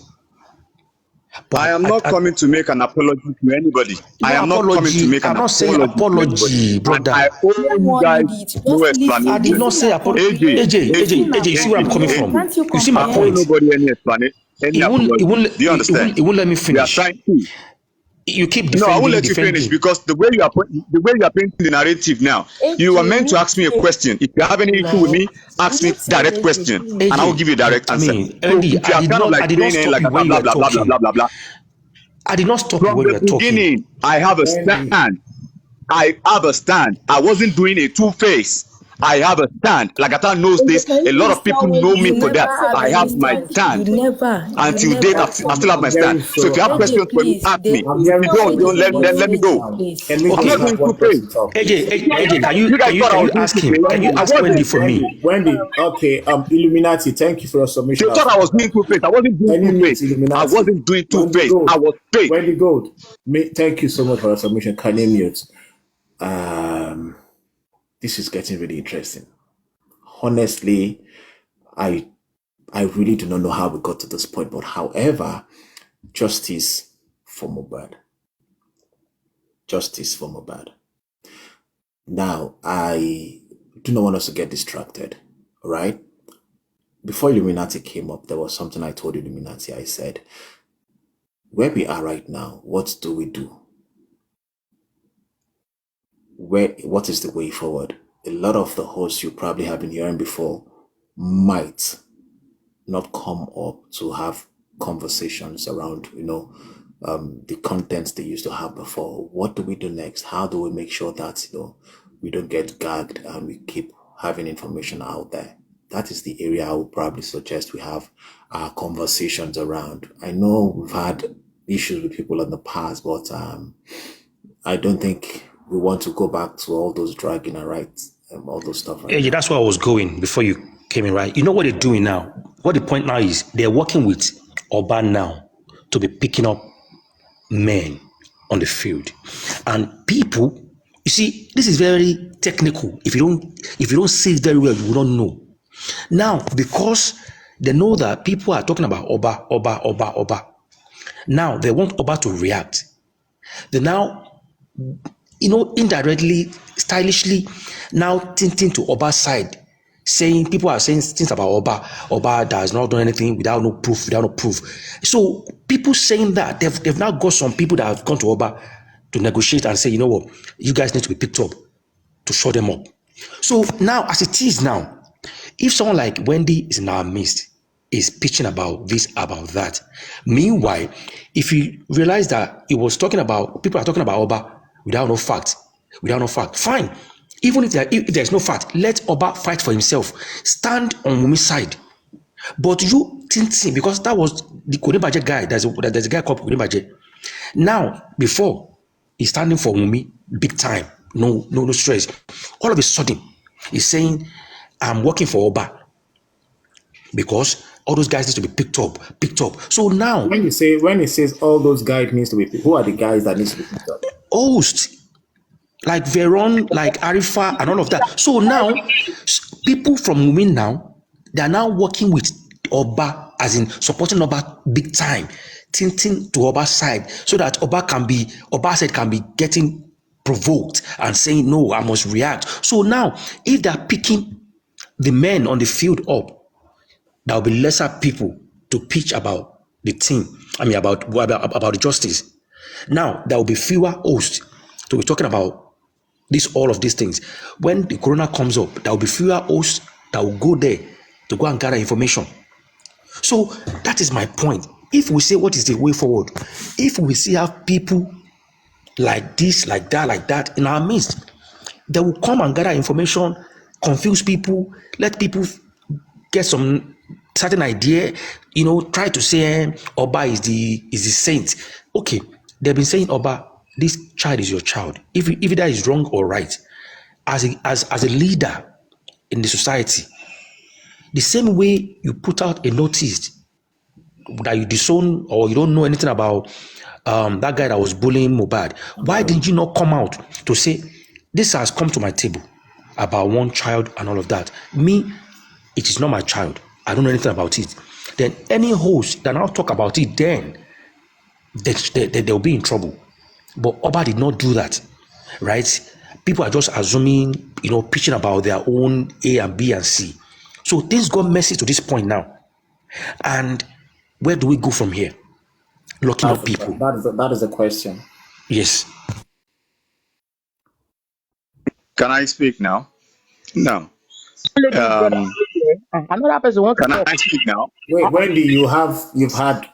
Speaker 1: I
Speaker 5: But
Speaker 1: am not coming to make an apology to anybody. I
Speaker 5: no
Speaker 1: am not coming to
Speaker 5: apology.
Speaker 1: make
Speaker 5: I'm
Speaker 1: an
Speaker 5: not saying
Speaker 1: apology to anybody.
Speaker 5: apology,
Speaker 1: And I
Speaker 5: brother.
Speaker 1: owe you
Speaker 7: One
Speaker 1: guys
Speaker 7: minute.
Speaker 1: no
Speaker 7: Just
Speaker 5: I did
Speaker 1: explanation.
Speaker 5: not say apology.
Speaker 1: AJ,
Speaker 5: AJ, you see where I'm coming from.
Speaker 1: AJ,
Speaker 7: Can't you
Speaker 5: You see my
Speaker 1: I owe
Speaker 7: comprehend?
Speaker 5: point.
Speaker 1: nobody any explanation, any
Speaker 5: It won't. It
Speaker 1: apology.
Speaker 5: won't.
Speaker 1: Do you
Speaker 5: It
Speaker 1: understand?
Speaker 5: won't. It won't let me
Speaker 1: We are
Speaker 5: finish.
Speaker 1: trying to.
Speaker 5: You keep
Speaker 1: No, I won't
Speaker 5: defending,
Speaker 1: let you finish
Speaker 5: defending.
Speaker 1: because the way you are painting the narrative now, you are
Speaker 9: AJ,
Speaker 1: meant to ask me a question. If you have any issue with
Speaker 9: now.
Speaker 1: me, ask me
Speaker 9: Mute him,
Speaker 1: direct
Speaker 9: AJ,
Speaker 1: question,
Speaker 9: please.
Speaker 1: and I will give you a direct
Speaker 5: I
Speaker 1: answer.
Speaker 5: mean,
Speaker 1: So
Speaker 5: Andy,
Speaker 1: if you are kind of like
Speaker 5: I did not
Speaker 1: playing
Speaker 5: stop
Speaker 1: like
Speaker 5: you
Speaker 1: a blah
Speaker 5: when you
Speaker 1: blah
Speaker 5: were
Speaker 1: blah blah blah
Speaker 5: talking.
Speaker 1: blah blah blah,
Speaker 5: I did not stop you
Speaker 1: from
Speaker 5: when you
Speaker 1: the
Speaker 5: were talking.
Speaker 1: beginning, I have a
Speaker 2: Wendy,
Speaker 1: stand. I have a stand. I wasn't doing a two-face. I have a stand. Lagata knows
Speaker 9: AJ,
Speaker 1: this.
Speaker 9: can
Speaker 1: A
Speaker 9: you
Speaker 1: lot
Speaker 9: please
Speaker 1: of people
Speaker 9: tell
Speaker 1: know
Speaker 9: Wendy
Speaker 1: me
Speaker 7: You
Speaker 9: to
Speaker 1: for
Speaker 7: never
Speaker 1: that.
Speaker 9: accept
Speaker 7: had
Speaker 1: I
Speaker 9: his
Speaker 1: have
Speaker 7: any
Speaker 1: my
Speaker 7: stand.
Speaker 9: invitation?
Speaker 7: You
Speaker 1: stand.
Speaker 7: never. You
Speaker 1: Until date,
Speaker 7: never.
Speaker 1: I still have
Speaker 2: I'm
Speaker 1: my stand.
Speaker 2: hearing
Speaker 1: So if
Speaker 2: so.
Speaker 1: you have
Speaker 7: AJ,
Speaker 1: questions for me,
Speaker 7: please.
Speaker 1: ask me.
Speaker 2: I'm
Speaker 1: If
Speaker 2: hearing
Speaker 1: you
Speaker 7: Tell
Speaker 1: don't,
Speaker 7: AJ
Speaker 1: don't
Speaker 2: so.
Speaker 1: let,
Speaker 7: finish.
Speaker 1: let me go.
Speaker 7: Please.
Speaker 2: Can we just
Speaker 5: Okay,
Speaker 1: I'm not
Speaker 2: have
Speaker 1: doing
Speaker 2: one
Speaker 1: two-face.
Speaker 2: person talk, please?
Speaker 5: AJ,
Speaker 1: You guys thought I
Speaker 5: can
Speaker 1: was
Speaker 5: you
Speaker 1: doing
Speaker 5: ask him?
Speaker 1: two-face.
Speaker 5: Can you
Speaker 1: I
Speaker 5: ask Wendy
Speaker 1: wasn't.
Speaker 5: for me?
Speaker 2: Wendy, okay, Illuminati, thank you for your
Speaker 1: They
Speaker 2: submission.
Speaker 1: thought I was doing two-face. I wasn't doing
Speaker 2: Can you mute
Speaker 1: two-face. I
Speaker 2: Illuminati?
Speaker 1: wasn't doing
Speaker 2: Wendy
Speaker 1: two-face. I
Speaker 2: Gold,
Speaker 1: was straight.
Speaker 2: Wendy Gold, thank you so much for your submission. Can you mute? This is getting really interesting. Honestly, I really do not know how we got to this point, but however, justice for Mohbad. Justice for Mohbad. Now, I do not want us to get distracted, all right? Before Illuminati came up, there was something I told Illuminati. I said, where we are right now, what do we do? What is the way forward? A lot of the hosts you probably have been hearing before might not come up to have conversations around, the contents they used to have before. What do we do next? How do we make sure that, we don't get gagged and we keep having information out there? That is the area I would probably suggest we have our conversations around. I know we've had issues with people in the past, but I don't think we want to go back to all those dragging and rights and all those stuff right
Speaker 5: Yeah,
Speaker 2: now.
Speaker 5: that's where I was going before you came in, right? You know what they're doing now? What the point now is they're working with Oba now to be picking up men on the field. And people, you see, this is very technical. If you don't see it very well, you will not know. Now, because they know that people are talking about Oba, Oba, Oba, Oba. Now they want Oba to react. They now, indirectly, stylishly, now tinting to Oba's side, saying people are saying things about Oba that has not done anything without no proof. So people saying that they've now got some people that have gone to Oba to negotiate and say, you know what, you guys need to be picked up to shut them up. So now, as it is now, if someone like Wendy is in our midst, is pitching about this, about that. Meanwhile, if you realize that it was talking about, people are talking about Oba without no fact, fine. Even if there's no fact, let Oba fight for himself. Stand on Wumi's side. But you think, because that was the Kodebaje guy, there's a guy called Kodebaje. Now, before, he's standing for Wumi big time, no stress. All of a sudden, he's saying, I'm working for Oba because all those guys need to be picked up. So now,
Speaker 2: When it says all those guys needs to be, who are the guys that needs to be picked up?
Speaker 5: host like Veron, like Arifa, and all of that. So now, people from Women now, they are now working with Oba, as in supporting Oba big time, tinting to Oba's side, so that Oba side can be getting provoked and saying, no, I must react. So now, if they're picking the men on the field up, there will be lesser people to pitch about the team. I mean, about the justice. Now, there will be fewer hosts to be talking about all of these things. When the corona comes up, there will be fewer hosts that will go there to go and gather information. So that is my point. If we say what is the way forward, if we see have people like this, like that in our midst, they will come and gather information, confuse people, let people get some certain idea, try to say Oba is the saint. Okay, they've been saying Oba, this child is your child. If that is wrong or right, as a leader in the society, the same way you put out a notice that you disown or you don't know anything about that guy that was bullying Mohbad, why did you not come out to say this has come to my table about one child and all of that? Me, it is not my child. I don't know anything about it. Then any host that now talk about it, then they'll be in trouble. But Oba did not do that, right? People are just assuming, pitching about their own A and B and C. So things got messy to this point now. And where do we go from here? Locking up people.
Speaker 2: That is a question.
Speaker 5: Yes.
Speaker 1: Can I speak now? No.
Speaker 6: Another person wants to
Speaker 1: Can
Speaker 6: talk.
Speaker 1: I speak now?
Speaker 2: Wait, Wendy,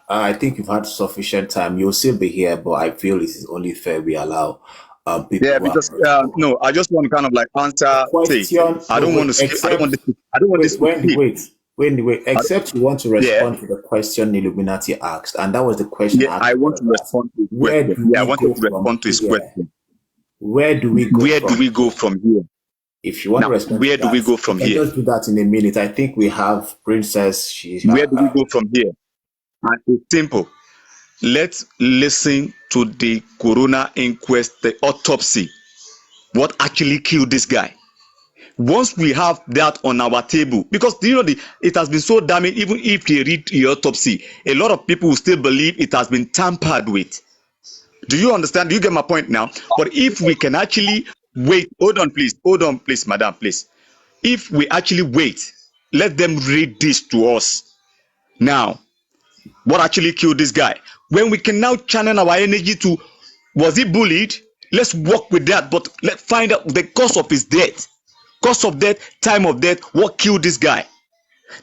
Speaker 2: I think you've had sufficient time. You'll still be here, but I feel it is only fair we allow people.
Speaker 1: Yeah, because no, I just want to kind of like answer.
Speaker 2: Question.
Speaker 1: I don't want to skip. I don't want this to skip.
Speaker 2: Wait. Except you want to respond to the question Illuminati asked, and that was the question.
Speaker 1: Yeah, I want to respond to his question. Yeah, I want to respond to his question.
Speaker 2: Where do we go from here? If you want to respond,
Speaker 1: where do we go from here?
Speaker 2: Just do that in a minute. I think we have Princess.
Speaker 1: Where do we go from here? And it's simple. Let's listen to the corona inquest, the autopsy. What actually killed this guy? Once we have that on our table, because it has been so damning, even if they read the autopsy, a lot of people will still believe it has been tampered with. Do you understand? Do you get my point now? But if we can actually wait, hold on please, madam, please. If we actually wait, let them read this to us. Now, what actually killed this guy? When we can now channel our energy to, was he bullied? Let's work with that, but let's find out the cause of his death. Cause of death, time of death, what killed this guy?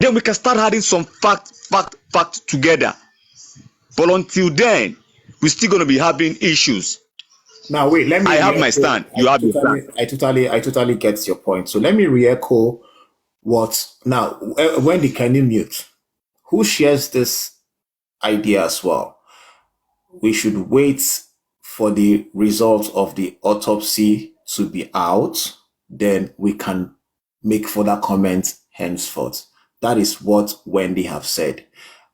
Speaker 1: Then we can start adding some fact together. But until then, we're still going to be having issues.
Speaker 2: Now wait, let me.
Speaker 1: I have my stand. You have your stand.
Speaker 2: I totally get your point. So let me re-echo what now. Wendy, can you mute? Who shares this idea as well? We should wait for the results of the autopsy to be out, then we can make further comments henceforth. That is what Wendy have said.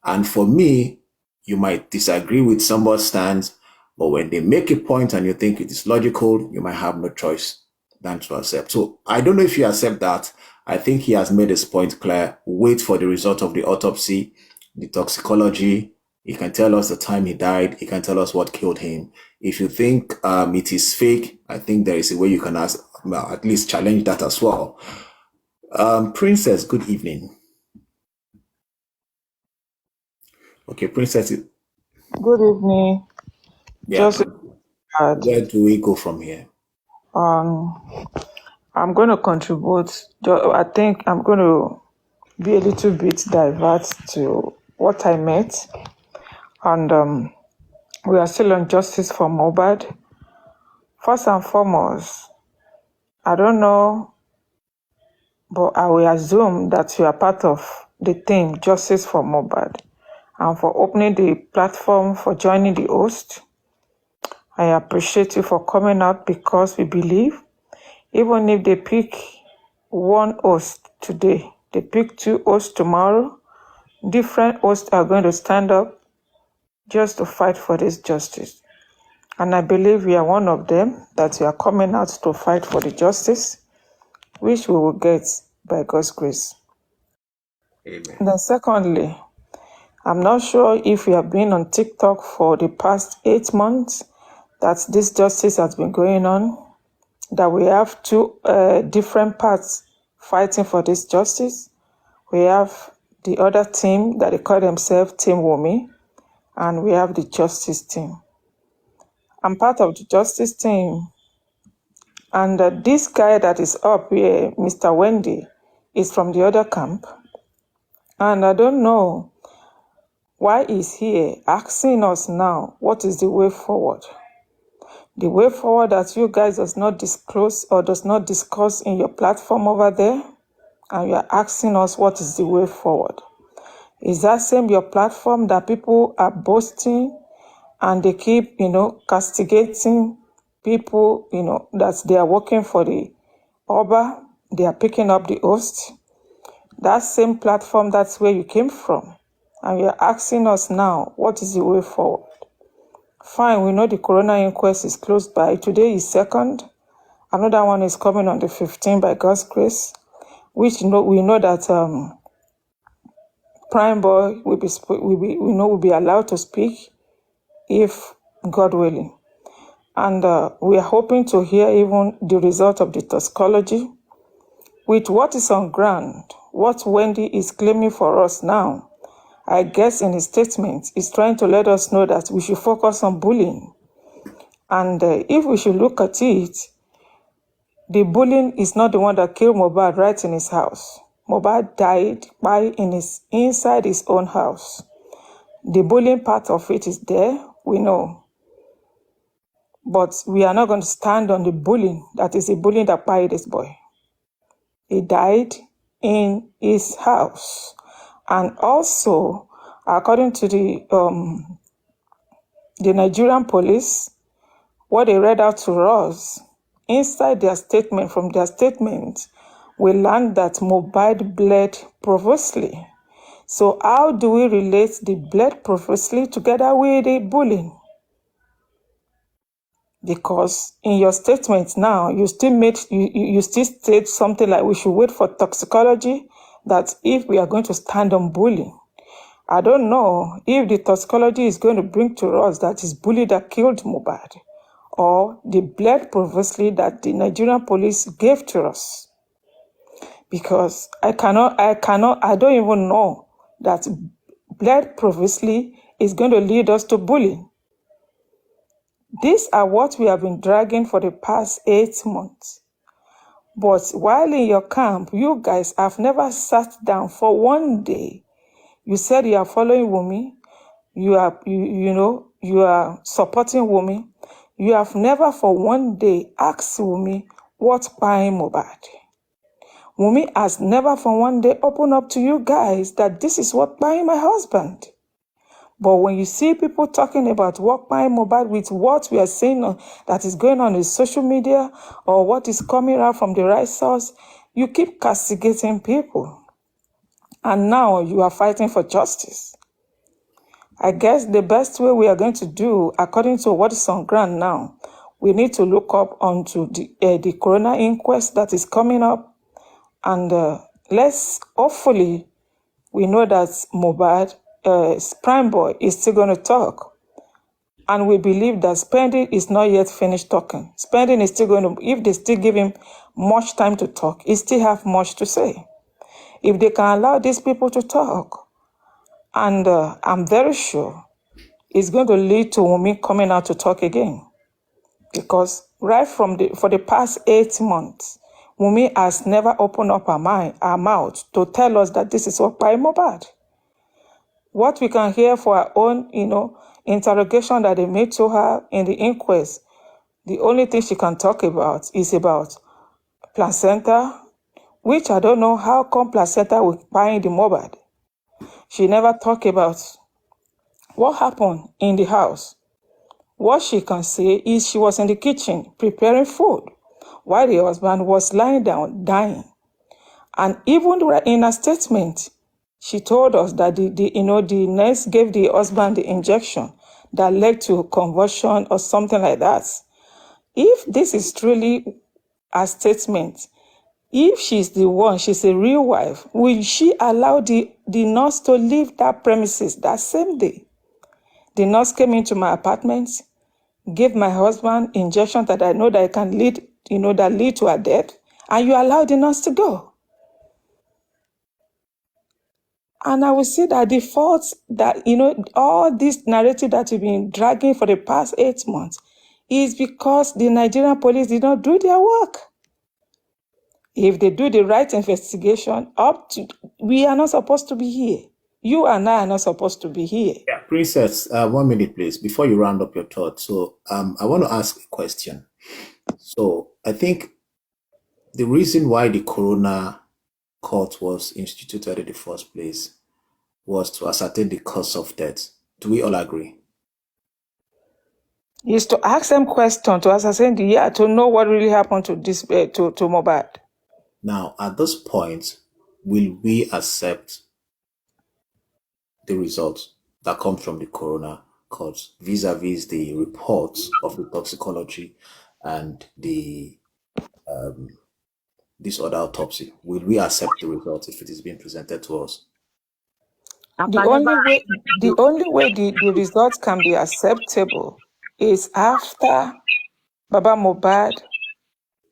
Speaker 2: And for me, you might disagree with somebody's stance, but when they make a point and you think it is logical, you might have no choice than to accept. So I don't know if you accept that. I think he has made his point clear. Wait for the result of the autopsy, the toxicology. He can tell us the time he died. He can tell us what killed him. If you think it is fake, I think there is a way you can ask, well, at least challenge that as well. Princess, good evening. Okay, Princess.
Speaker 10: Good evening.
Speaker 2: Yeah.
Speaker 10: Just
Speaker 2: Where do we go from here?
Speaker 10: I'm going to contribute. I think I'm going to be a little bit divert to what I met, and we are still on justice for mohbad. First and foremost, I don't know, but I will assume that you are part of the team Justice for mohbad, and for opening the platform, for joining the host. I appreciate you for coming out, because we believe even if they pick one host today, they pick two hosts tomorrow, different hosts are going to stand up just to fight for this justice. And I believe we are one of them, that we are coming out to fight for the justice, which we will get by God's grace.
Speaker 2: Amen.
Speaker 10: Then secondly, I'm not sure if you have been on TikTok for the past 8 months that this justice has been going on, that we have two different parts fighting for this justice. We have the other team that they call themselves Team Wumi, and we have the justice team. I'm part of the justice team, and this guy that is up here, Mr. Wendy, is from the other camp, and I don't know why he's here asking us now what is the way forward. The way forward that you guys does not disclose or does not discuss in your platform over there, and you are asking us what is the way forward. Is that same your platform that people are boasting and they keep, castigating people, that they are working for the Oba, they are picking up the host? That same platform, that's where you came from. And you're asking us now, what is the way forward? Fine, we know the coroner inquest is closed by. Today is 2nd. Another one is coming on the 15th by God's grace, which we know that Prime Boy will be allowed to speak, if God willing. And we are hoping to hear even the result of the toxicology. With what is on ground, what Wendy is claiming for us now, I guess in his statement, is trying to let us know that we should focus on bullying. And if we should look at it, the bullying is not the one that killed Mohbad right in his house. Mohbad died inside his own house. The bullying part of it is there, we know. But we are not going to stand on the bullying. That is the bullying that died this boy. He died in his house. And also, according to the Nigerian police, what they read out to us, inside their statement, we learned that Mohbad bled profusely. So how do we relate the bled profusely together with the bullying? Because in your statement now, you still state something like we should wait for toxicology, that if we are going to stand on bullying. I don't know if the toxicology is going to bring to us that is bully that killed Mohbad, or the blood profusely that the Nigerian police gave to us. Because I don't even know that blood profusely is going to lead us to bullying. These are what we have been dragging for the past 8 months. But while in your camp, you guys have never sat down for one day. You said you are following Wumi. You are supporting Wumi. You have never for one day asked Wumi what's buying Mohbad. Wumi has never for one day opened up to you guys that this is what buying my husband. But when you see people talking about Walkman Mobile with what we are seeing that is going on in social media or what is coming out from the right source, you keep castigating people. And now you are fighting for justice. I guess the best way we are going to do, according to what is on ground now, we need to look up onto the coroner inquest that is coming up. And let's hopefully we know that Mohbad, Prime Boy, is still going to talk. And we believe that Spending is not yet finished talking. Spending is still going to, if they still give him much time to talk, he still have much to say. If they can allow these people to talk, and I'm very sure it's going to lead to Wunmi coming out to talk again. Because right for the past 8 months, Wunmi has never opened up her mouth to tell us that this is what by Mohbad. What we can hear for our own, interrogation that they made to her in the inquest, the only thing she can talk about is about placenta, which I don't know how come placenta will find the Mohbad. She never talked about what happened in the house. What she can say is she was in the kitchen preparing food while the husband was lying down dying. And even in a statement, she told us that the nurse gave the husband the injection that led to convulsion or something like that. If this is truly a statement, if she's the one, she's a real wife, will she allow the nurse to leave that premises that same day? The nurse came into my apartment, gave my husband injection that I know that it can lead, that lead to her death, and you allow the nurse to go. And I will see that the fault that, all this narrative that we've been dragging for the past 8 months is because the Nigerian police did not do their work. If they do the right investigation, we are not supposed to be here. You and I are not supposed to be here.
Speaker 2: Yeah, Princess, 1 minute, please, before you round up your thoughts. So I want to ask a question. So I think the reason why the coroner court was instituted in the first place was to ascertain the cause of death. Do we all agree?
Speaker 10: Is to ask them questions, to ascertain to know what really happened to this to Mohbad.
Speaker 2: Now, at this point, will we accept the results that come from the coroner court vis-a-vis the reports of the toxicology and the this other autopsy? Will we accept the results if it is being presented to us?
Speaker 10: The only way the results can be acceptable is after Baba Mohbad.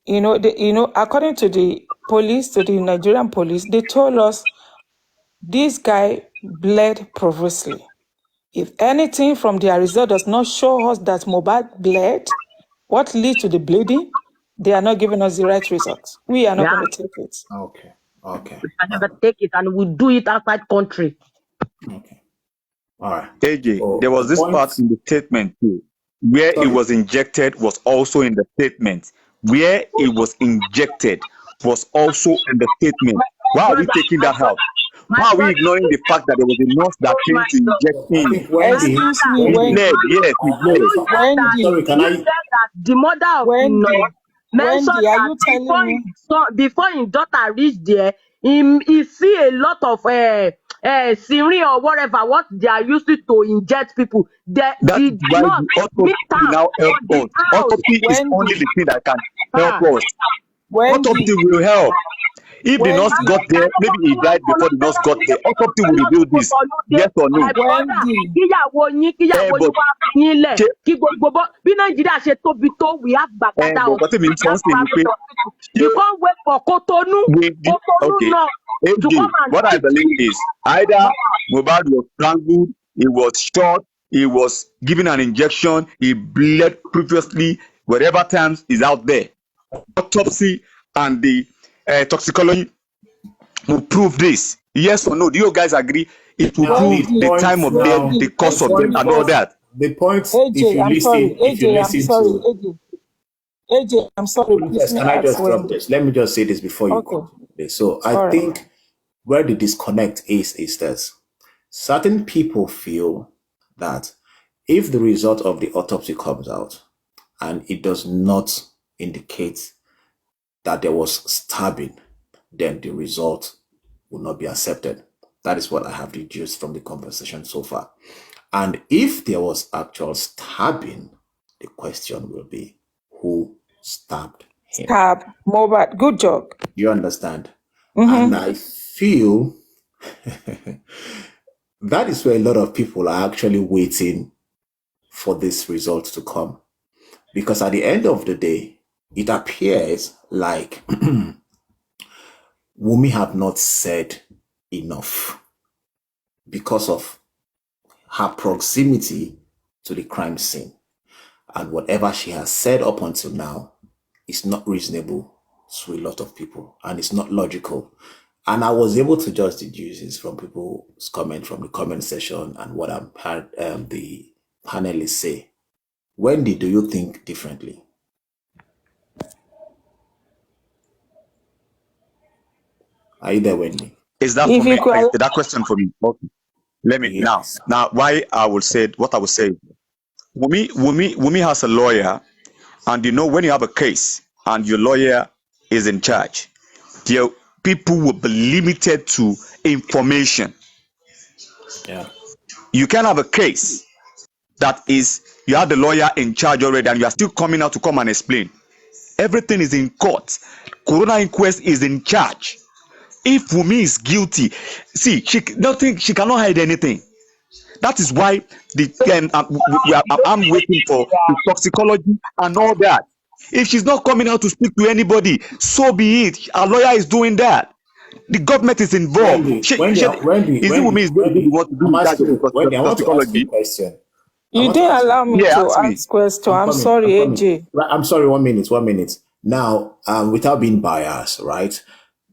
Speaker 10: According to the police, to the Nigerian police, they told us this guy bled profusely. If anything from their result does not show us that Mohbad bled, what leads to the bleeding, they are not giving us the right results. We are not going to take it.
Speaker 2: Okay.
Speaker 6: We can never take it, and we do it outside country.
Speaker 2: Okay. All right.
Speaker 1: AJ, there was this part in the statement too, where it was injected was also in the statement. Where it was injected was also in the statement. Why are we taking that out? Why are we ignoring the fact that there was a nurse that came to inject him?
Speaker 10: Excuse me,
Speaker 1: He bled, yes, he bled.
Speaker 2: Sorry, can I?
Speaker 6: The mother of the nurse mentioned that before his daughter reached there, he see a lot of syringe or whatever what they are used to inject people.
Speaker 1: That's why the autopsy now help us. Autopsy is only the thing that can help us. Autopsy will help. If the nurse got there, maybe he died before the nurse got there. Autopsy will reveal this. Yes or no?
Speaker 6: We have you can't wait for Cotonou.
Speaker 1: Okay. What I believe is either Mohbad was strangled, he was shot, he was given an injection, he bled previously, whatever times is out there. Autopsy and the toxicology will prove this. Yes or no? Do you guys agree? It will prove the time of death, the cause of death, and all that.
Speaker 2: The point,
Speaker 10: AJ, I'm sorry. AJ, I'm sorry.
Speaker 2: Yes, can I just drop this? Let me just say this before you continue. So I think where the disconnect is this. Certain people feel that if the result of the autopsy comes out and it does not indicate that there was stabbing, then the result will not be accepted. That is what I have deduced from the conversation so far. And if there was actual stabbing, the question will be, who stabbed him?
Speaker 10: Stab, mohbad. Good job.
Speaker 2: You understand? And I feel that is where a lot of people are actually waiting for this result to come. Because at the end of the day, it appears like Wunmi have not said enough because of her proximity to the crime scene. And whatever she has said up until now is not reasonable to a lot of people, and it's not logical. And I was able to just deduce this from people's comment from the comment section and what I've heard the panelists say. Wendy, do you think differently? Are you there, Wendy?
Speaker 1: Is that for me? Is that question for me? Okay. Let me
Speaker 2: Yes.
Speaker 1: now. Why I will say what I will say. Wunmi has a lawyer, and you know when you have a case and your lawyer is in charge, the people will be limited to information.
Speaker 2: Yeah.
Speaker 1: You can have a case that is you have the lawyer in charge already, and you are still coming out to come and explain. Everything is in court. Coroner inquest is in charge. If Wunmi is guilty, see, she cannot hide anything. That is why I'm waiting for the toxicology and all that. If she's not coming out to speak to anybody, so be it. Our lawyer is doing that. The government is involved.
Speaker 2: Wendy,
Speaker 1: Is it Wunmi is going to be the one to be in charge of the
Speaker 2: Wendy, I want to ask you a
Speaker 1: toxicology?
Speaker 2: question.
Speaker 10: You didn't allow me to
Speaker 1: ask me.
Speaker 10: ask question. I'm sorry, AJ.
Speaker 2: I'm sorry, 1 minute, 1 minute. Now, without being biased, right?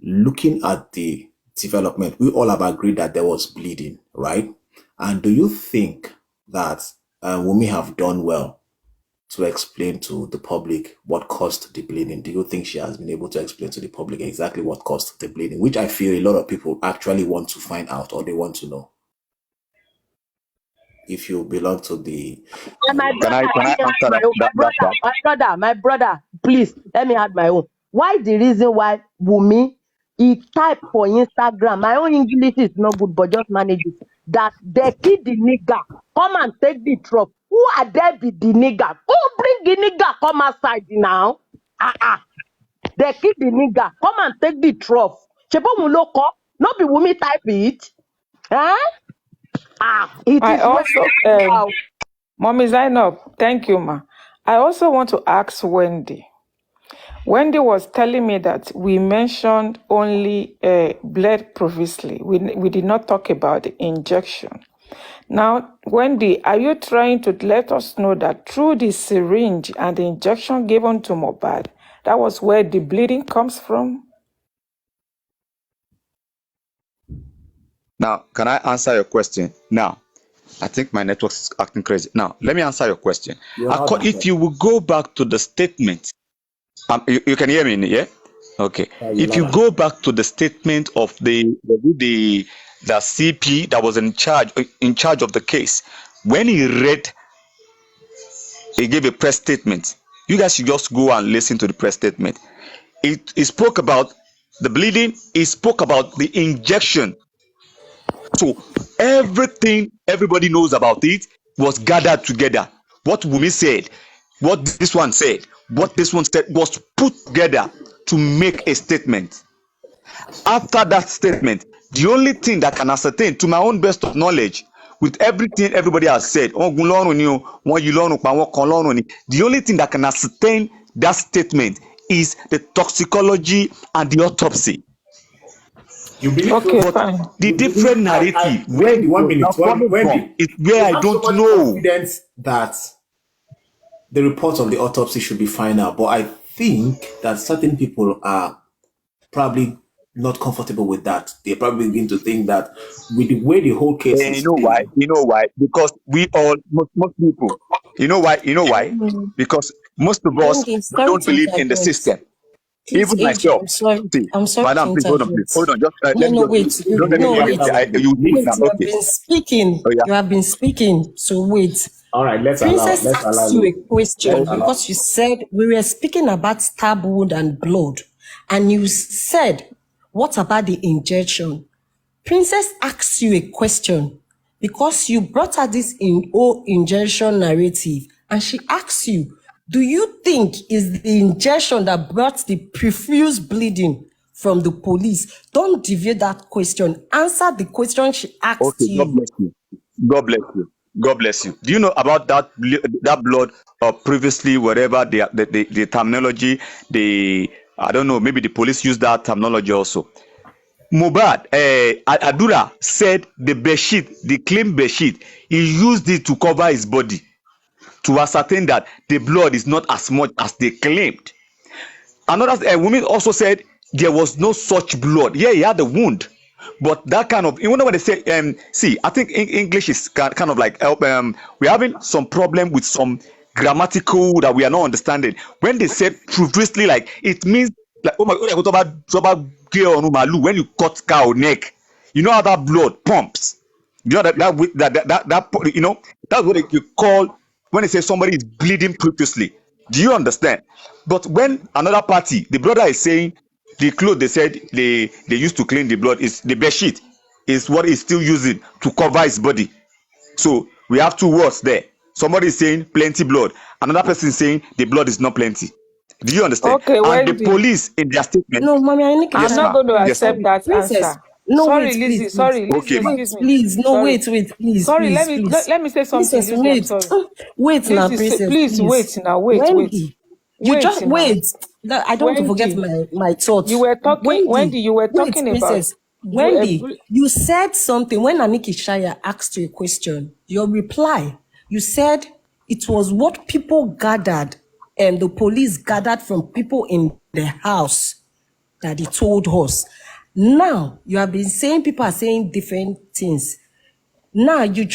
Speaker 2: Looking at the development, we all have agreed that there was bleeding, right? And do you think that Wunmi have done well to explain to the public what caused the bleeding? Do you think she has been able to explain to the public exactly what caused the bleeding? Which I feel a lot of people actually want to find out, or they want to know. If you belong to the...
Speaker 6: My brother, please, let me add my own. Why the reason why Wunmi, he type for Instagram, my own English is not good, but just manage it, that they kill the nigger, come and take the truck. Who are there be the nigger? Who bring the nigger come outside now? They kill the nigger, come and take the truck. Shepo Muloko, not be Wunmi type it. It
Speaker 10: I
Speaker 6: is
Speaker 10: also, Mommy Zainab, thank you, ma. I also want to ask Wendy. Wendy was telling me that we mentioned only blood previously. We did not talk about the injection. Now, Wendy, are you trying to let us know that through the syringe and the injection given to Mohbad, that was where the bleeding comes from?
Speaker 1: Now, can I answer your question? Now, I think my network is acting crazy. Now, let me answer your question. If you will go back to the statement, you can hear me, yeah? Okay. If you go back to the statement of the CP that was in charge of the case, when he gave a press statement. You guys should just go and listen to the press statement. He spoke about the bleeding. He spoke about the injection. So everything everybody knows about it was gathered together. What Wunmi said, what this one said, what this one said was put together to make a statement. After that statement, the only thing that can ascertain, to my own best of knowledge, with everything everybody has said, the only thing that can ascertain that statement is the toxicology and the autopsy.
Speaker 2: You believe
Speaker 10: okay,
Speaker 2: so?
Speaker 10: fine.
Speaker 1: The different narrative where
Speaker 2: Wendy, 1 minute, Wendy,
Speaker 1: is where I don't know.
Speaker 2: Confidence that the report of the autopsy should be final, but I think that certain people are probably not comfortable with that. They probably begin to think that with the way the whole case is,
Speaker 1: you know why? Because we all most people. You know why? Because most of us
Speaker 9: Wendy,
Speaker 1: don't believe in the
Speaker 9: interject.
Speaker 1: system.
Speaker 9: Please,
Speaker 1: Even
Speaker 9: AJ,
Speaker 1: myself. See,
Speaker 9: I'm sorry to
Speaker 1: madam, please hold on, please.
Speaker 9: interject.
Speaker 1: Hold on. Just let me
Speaker 9: No,
Speaker 1: just
Speaker 9: wait,
Speaker 1: don't let me
Speaker 9: no,
Speaker 1: talk.
Speaker 9: wait,
Speaker 1: You speak
Speaker 9: wait.
Speaker 1: now.
Speaker 9: You have
Speaker 1: Okay.
Speaker 9: been speaking.
Speaker 1: Oh yeah.
Speaker 9: You have been speaking. So wait.
Speaker 2: All right,
Speaker 9: Princess
Speaker 2: let's allow
Speaker 9: asked you a
Speaker 2: Lizzie. Let's
Speaker 9: question
Speaker 2: allow.
Speaker 9: because you said we were speaking about stab wound and blood, and you said, "What about the injection?" Princess asked you a question because you brought her this whole injection narrative, and she asked you, "Do you think is the injection that brought the profuse bleeding from the police?" Don't deviate that question. Answer the question she asked
Speaker 1: Okay. God
Speaker 9: you.
Speaker 1: bless you. God bless you. God bless you. Do you know about that blood previously, whatever the terminology, the I don't know, maybe the police use that terminology also. Mohbad, Adura said the bedsheet, the clean bedsheet, he used it to cover his body to ascertain that the blood is not as much as they claimed. Another woman also said there was no such blood. Yeah, he had a wound, but that kind of, you know, when they say see, I think English is kind of like we're having some problem with some grammatical that we are not understanding. When they said previously, like it means like, oh my god, when you cut cow neck, you know how that blood pumps. You know that you know, that's what you call when they say somebody is bleeding profusely. Do you understand? But when another party, the brother is saying the cloth they said they used to clean the blood is the bed sheet is what he's still using to cover his body. So we have two words there. Somebody is saying plenty blood, another person is saying the blood is not plenty. Do you understand?
Speaker 10: Okay,
Speaker 1: And the
Speaker 10: Wendy.
Speaker 1: police in their statement,
Speaker 9: No, Mommy, I need to
Speaker 10: I'm
Speaker 1: yes,
Speaker 10: not
Speaker 1: ma'am.
Speaker 10: going to
Speaker 1: Yes,
Speaker 10: accept
Speaker 1: ma'am.
Speaker 10: that
Speaker 9: Princess,
Speaker 10: answer.
Speaker 9: no,
Speaker 10: Sorry,
Speaker 9: wait,
Speaker 10: Lizzie.
Speaker 9: please, please.
Speaker 10: Sorry,
Speaker 1: Okay,
Speaker 10: Lizzie.
Speaker 1: ma'am.
Speaker 9: Wait,
Speaker 10: Excuse me.
Speaker 9: please, no,
Speaker 10: Sorry.
Speaker 9: wait, please,
Speaker 10: Sorry.
Speaker 9: please, please.
Speaker 10: Let me say something,
Speaker 9: Princess,
Speaker 10: Lizzie. I'm
Speaker 9: wait.
Speaker 10: sorry.
Speaker 9: Wait now,
Speaker 10: Lizzie,
Speaker 9: Princess,
Speaker 10: please
Speaker 9: please.
Speaker 10: wait now. Wait.
Speaker 9: Wendy, you
Speaker 10: Wait
Speaker 9: just
Speaker 10: now.
Speaker 9: wait. I don't want to forget
Speaker 10: Wendy,
Speaker 9: my
Speaker 10: you
Speaker 9: thoughts.
Speaker 10: were talking.
Speaker 9: Wendy,
Speaker 10: Wendy, you were
Speaker 9: wait,
Speaker 10: talking about.
Speaker 9: Princess. Wendy, you said something when Aniki Shaya asked you a question. Your reply, you said it was what people gathered and the police gathered from people in the house that he told us. Now, you have been saying people are saying different things. Now, you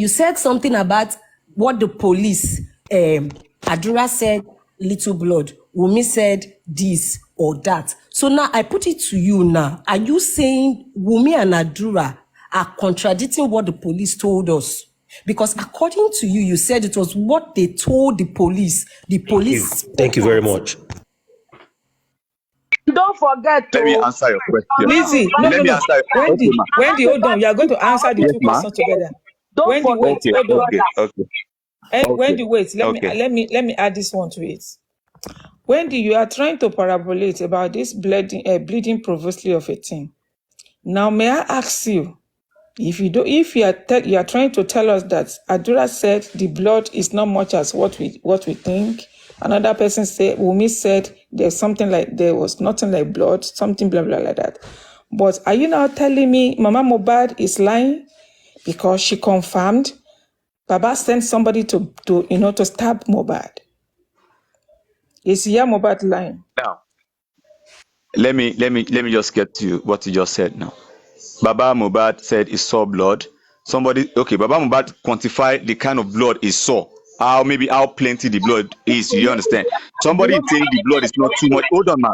Speaker 9: said something about what the police, Adura said, little blood. Wumi said this or that. So now I put it to you now. Are you saying Wumi and Adura are contradicting what the police told us? Because according to you, you said it was what they told the police. The police
Speaker 11: Thank
Speaker 9: spoke
Speaker 11: you very
Speaker 9: out.
Speaker 11: much.
Speaker 6: Don't forget
Speaker 1: Let me
Speaker 6: to
Speaker 1: answer your question.
Speaker 10: Lizzie, no,
Speaker 1: Let
Speaker 10: no,
Speaker 1: me
Speaker 10: no.
Speaker 1: answer. Okay,
Speaker 10: Wendy,
Speaker 1: ma.
Speaker 6: I
Speaker 10: Wendy,
Speaker 6: have a
Speaker 10: hold on. You are going to
Speaker 6: question.
Speaker 10: answer the
Speaker 1: Yes,
Speaker 10: two
Speaker 1: ma.
Speaker 10: questions together.
Speaker 6: Don't
Speaker 10: Wendy,
Speaker 6: forget
Speaker 10: wait.
Speaker 1: Okay,
Speaker 6: my
Speaker 10: Hold on.
Speaker 1: okay,
Speaker 6: brother.
Speaker 1: okay,
Speaker 10: And
Speaker 1: okay,
Speaker 10: Wendy, wait.
Speaker 1: okay.
Speaker 10: Let me add this one to it. Wendy, you are trying to parabolate about this bleeding profusely of a thing. Now, may I ask you, if you are trying to tell us that Adura said the blood is not much as what we think, another person said, Wumi said there was nothing like blood, something blah blah like that. But are you now telling me Mama Mohbad is lying because she confirmed Baba sent somebody to stab Mohbad? Is here Mohbad lying?
Speaker 1: Now, let me just get to what you just said now. Baba Mohbad said he saw blood. Somebody, okay, Baba Mohbad quantify the kind of blood he saw. How plenty the blood is. You understand? Somebody is saying the blood is not too much. Hold on, man.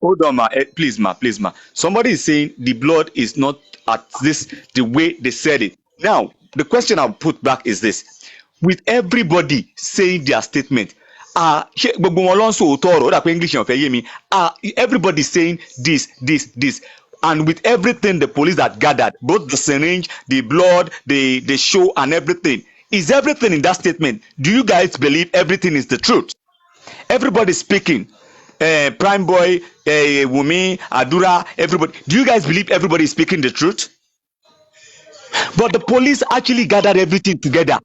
Speaker 1: Hold on, ma. Please, ma. Please, ma. Somebody is saying the blood is not at this the way they said it. Now, the question I'll put back is this: with everybody saying their statement, ṣé gbogbo wọn ló ń sọ òótọ́ ọ̀rọ̀ ó dà pé English yẹn ò fẹ́ yé mi. Everybody saying this, and with everything the police had gathered, both the syringe, the blood, the show, and everything, is everything in that statement? Do you guys believe everything is the truth? Everybody speaking, Prime Boy, Wumi, Adura, everybody. Do you guys believe everybody is speaking the truth? But the police actually gathered everything together.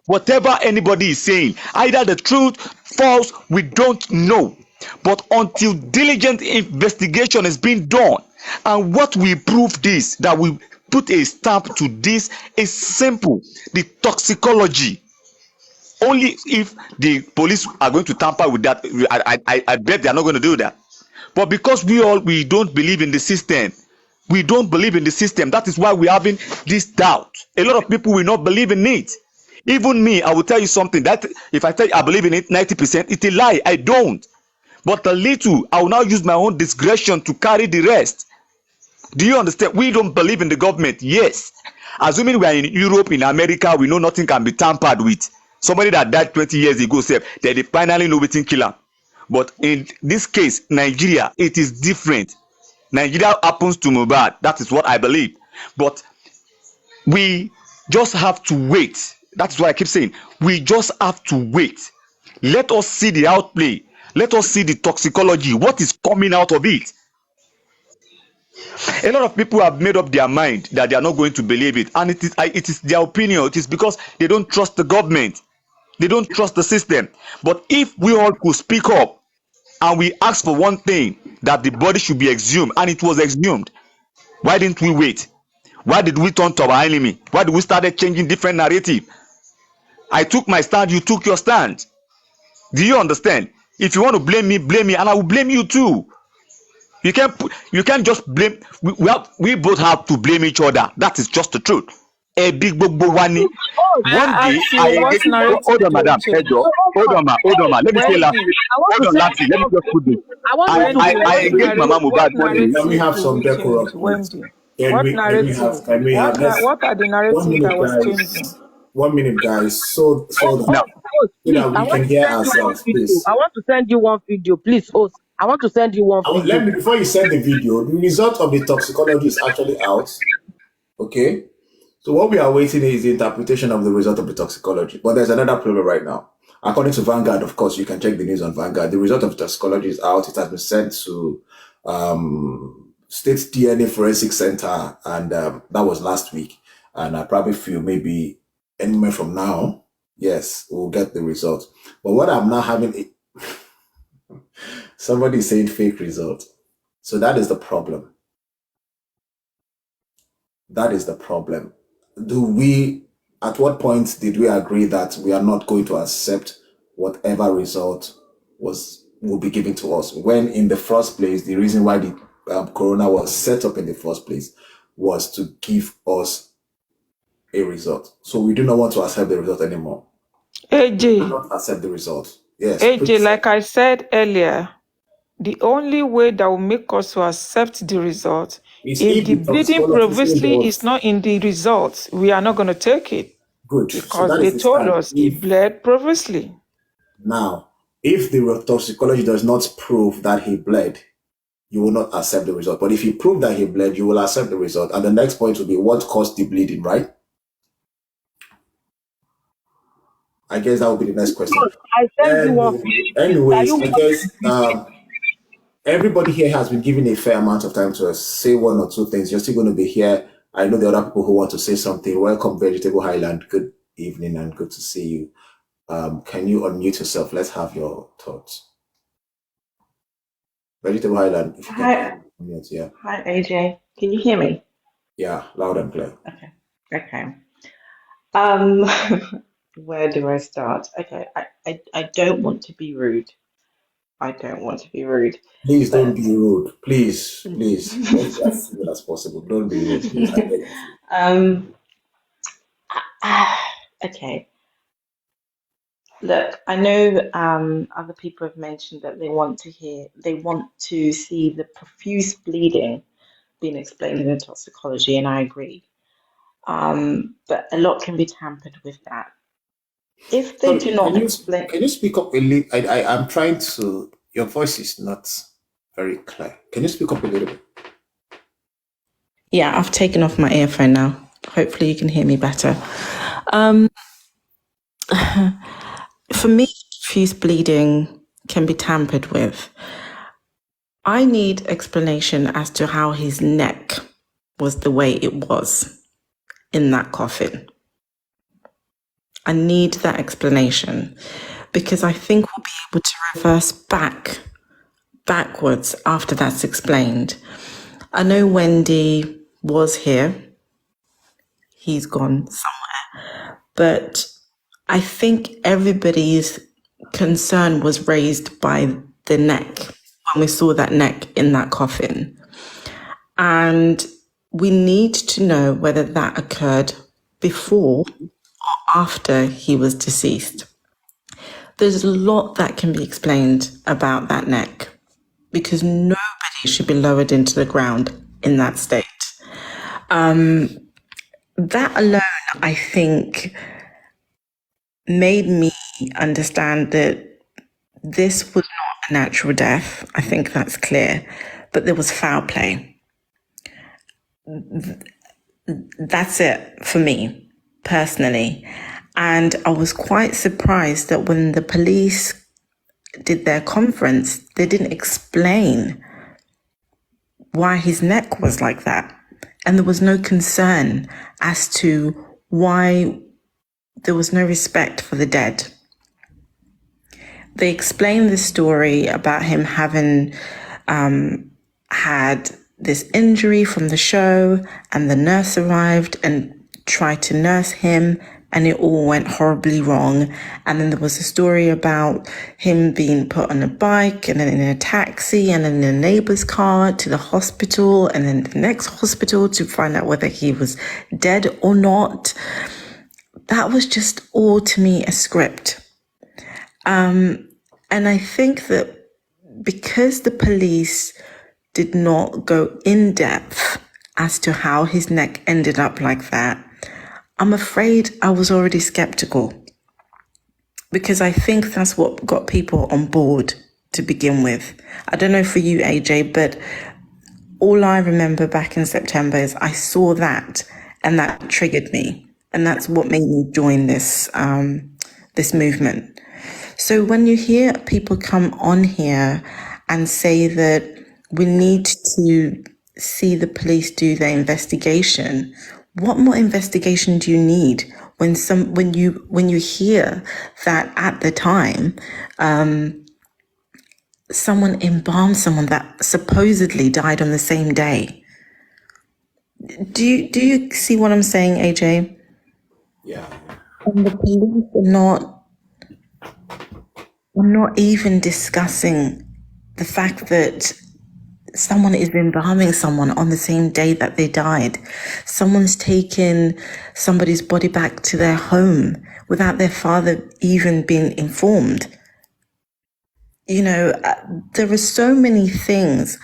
Speaker 1: Whatever anybody is saying, either the truth, false, we don't know. But until diligent investigation is being done, and what we prove this, that we put a stamp to this, is simple: the toxicology. Only if the police are going to tamper with that, I bet they are not going to do that. But because we don't believe in the system, we don't believe in the system. That is why we're having this doubt. A lot of people will not believe in it. Even me, I will tell you something that if I tell you I believe in it 90%, it's a lie. I don't. but the little I will now use my own discretion to carry the rest. Do you understand? We don't believe in the government. Yes, assuming we are in Europe, in America, we know nothing can be tampered with. Somebody that died 20 years ago said that they finally know wetin kill am. But in this case, Nigeria, it is different. Nigeria happens to mohbad. That is what I believe. But we just have to wait. That's what I keep saying. We just have to wait. Let us see the outplay. Let us see the toxicology. What is coming out of it? A lot of people have made up their mind that they are not going to believe it, and it is their opinion. It is because they don't trust the government. They don't trust the system. But if we all could speak up and we ask for one thing, that the body should be exhumed, and it was exhumed, why didn't we wait? Why did we turn to our enemy? Why did we started changing different narrative? I took my stand, you took your stand. Do you understand? If you want to blame me, and I will blame you too. You can't just blame. We both have to blame each other. That is just the truth. A big gbogbo wani.
Speaker 10: May
Speaker 1: One
Speaker 10: I
Speaker 1: day
Speaker 10: ask you
Speaker 1: I
Speaker 10: what
Speaker 1: engage.
Speaker 10: narrative
Speaker 1: Hold on,
Speaker 10: do you
Speaker 1: madam.
Speaker 10: change?
Speaker 1: Hold on, ma. Hold on, ma. Let me say last.
Speaker 10: Wendy,
Speaker 6: I want to
Speaker 1: Hold on,
Speaker 6: send
Speaker 1: lastly.
Speaker 6: you
Speaker 1: Let me
Speaker 6: one
Speaker 1: just put this.
Speaker 6: video. I want to send
Speaker 10: Wendy,
Speaker 6: you
Speaker 1: I
Speaker 6: one
Speaker 1: engage
Speaker 6: video.
Speaker 1: Mama
Speaker 10: what
Speaker 1: Mohbad one day.
Speaker 2: Can we
Speaker 10: narrative
Speaker 2: have
Speaker 10: do
Speaker 2: some
Speaker 10: we change?
Speaker 2: decorum, please?
Speaker 10: Wendy,
Speaker 2: Can
Speaker 10: what
Speaker 2: we can we have
Speaker 10: narrative?
Speaker 2: can we have let's
Speaker 10: What are the
Speaker 2: one
Speaker 10: narrative that
Speaker 2: minute,
Speaker 10: was
Speaker 2: guys.
Speaker 10: changing?
Speaker 2: 1 minute, guys. So
Speaker 1: Now,
Speaker 6: Please,
Speaker 2: that
Speaker 6: I
Speaker 2: we
Speaker 6: want
Speaker 2: can
Speaker 6: to
Speaker 2: hear
Speaker 6: send you one
Speaker 2: ourselves,
Speaker 6: video.
Speaker 2: please.
Speaker 6: I want to send you one video. Please, host. I want to send you one
Speaker 2: Let
Speaker 6: video.
Speaker 2: me before you send the video. The result of the toxicology is actually out. Okay. So what we are waiting is the interpretation of the result of the toxicology. But there's another problem right now. According to Vanguard, of course, you can check the news on Vanguard. The result of the toxicology is out. It has been sent to State DNA Forensic Center, and that was last week. And I probably feel maybe any minute from now, yes, we'll get the result. But what I'm now having, somebody is saying fake result. So that is the problem. That is the problem. At what point did we agree that we are not going to accept whatever result will be given to us? When in the first place, the reason why the corona was set up in the first place was to give us a result. So we do not want to accept the result anymore. We do
Speaker 10: AJ,
Speaker 2: not accept the result. Yes,
Speaker 10: AJ,
Speaker 2: please.
Speaker 10: like I said earlier, the only way that will make us to accept the result,
Speaker 2: Is
Speaker 10: if
Speaker 2: if
Speaker 10: the
Speaker 2: the
Speaker 10: bleeding
Speaker 2: toxicology
Speaker 10: previously is
Speaker 2: was
Speaker 10: not in the results, we are not going to take it
Speaker 2: good. So
Speaker 10: because
Speaker 2: that
Speaker 10: they
Speaker 2: is the
Speaker 10: told
Speaker 2: stand.
Speaker 10: us it bled previously.
Speaker 2: Now, if the toxicology does not prove that he bled, you will not accept the result. But if you prove that he bled, you will accept the result. And the next point will be what caused the bleeding, right? I guess that will be the next question.
Speaker 6: I send you one video. Are
Speaker 2: Anyways,
Speaker 6: you
Speaker 2: I guess everybody here has been given a fair amount of time to say one or two things. You're still going to be here. I know there are other people who want to say something. Welcome, Vegetable Highland. Good evening and good to see you. Can you unmute yourself? Let's have your thoughts. Vegetable Highland, if you can unmute, yeah.
Speaker 11: Hi, AJ. Can you hear me?
Speaker 2: Yeah, loud and clear.
Speaker 11: Okay. Okay. Um, where do I start? Okay, I don't want to be rude. I don't want to be rude,
Speaker 2: Please don't
Speaker 11: but
Speaker 2: be rude. Please, please. Let's be as civil as possible. Don't be rude, please. I beg of you.
Speaker 11: um, okay. Look, I know other people have mentioned that they want to see the profuse bleeding being explained in the toxicology, and I agree. But a lot can be tampered with that. If they do
Speaker 2: Sorry,
Speaker 11: not explain,
Speaker 2: can you speak up a little? I'm trying to. Your voice is not very clear. Can you speak up a little bit?
Speaker 11: yeah, I've taken off my earphone now. Hopefully, you can hear me better. For me, diffuse bleeding can be tampered with. I need explanation as to how his neck was the way it was in that coffin. I need that explanation because I think we'll be able to reverse backwards after that's explained. I know Wendy was here. He's gone somewhere. But I think everybody's concern was raised by the neck when we saw that neck in that coffin. And we need to know whether that occurred before or after he was deceased. There's a lot that can be explained about that neck because nobody should be lowered into the ground in that state. That alone, I think, made me understand that this was not a natural death. I think that's clear. But there was foul play. That's it for me, personally. And I was quite surprised that when the police did their conference, they didn't explain why his neck was like that. And there was no concern as to why there was no respect for the dead. They explained the story about him having had this injury from the show, and the nurse arrived and tried to nurse him, and it all went horribly wrong. And then there was a story about him being put on a bike and then in a taxi and then in a neighbor's car to the hospital and then the next hospital to find out whether he was dead or not. That was just all to me a script. And I think that because the police did not go in depth as to how his neck ended up like that, I'm afraid I was already skeptical. Because I think that's what got people on board to begin with. I don't know for you, AJ, but all I remember back in September is I saw that and that triggered me. And that's what made me join this this movement. So when you hear people come on here and say that we need to see the police do their investigation, what more investigation do you need when you hear that at the time someone embalmed someone that supposedly died on the same day? Do you see what I'm saying, AJ?
Speaker 2: Yeah.
Speaker 11: And the police are not even discussing the fact that someone is embalming someone on the same day that they died. Someone's taken somebody's body back to their home without their father even being informed. You know, there are so many things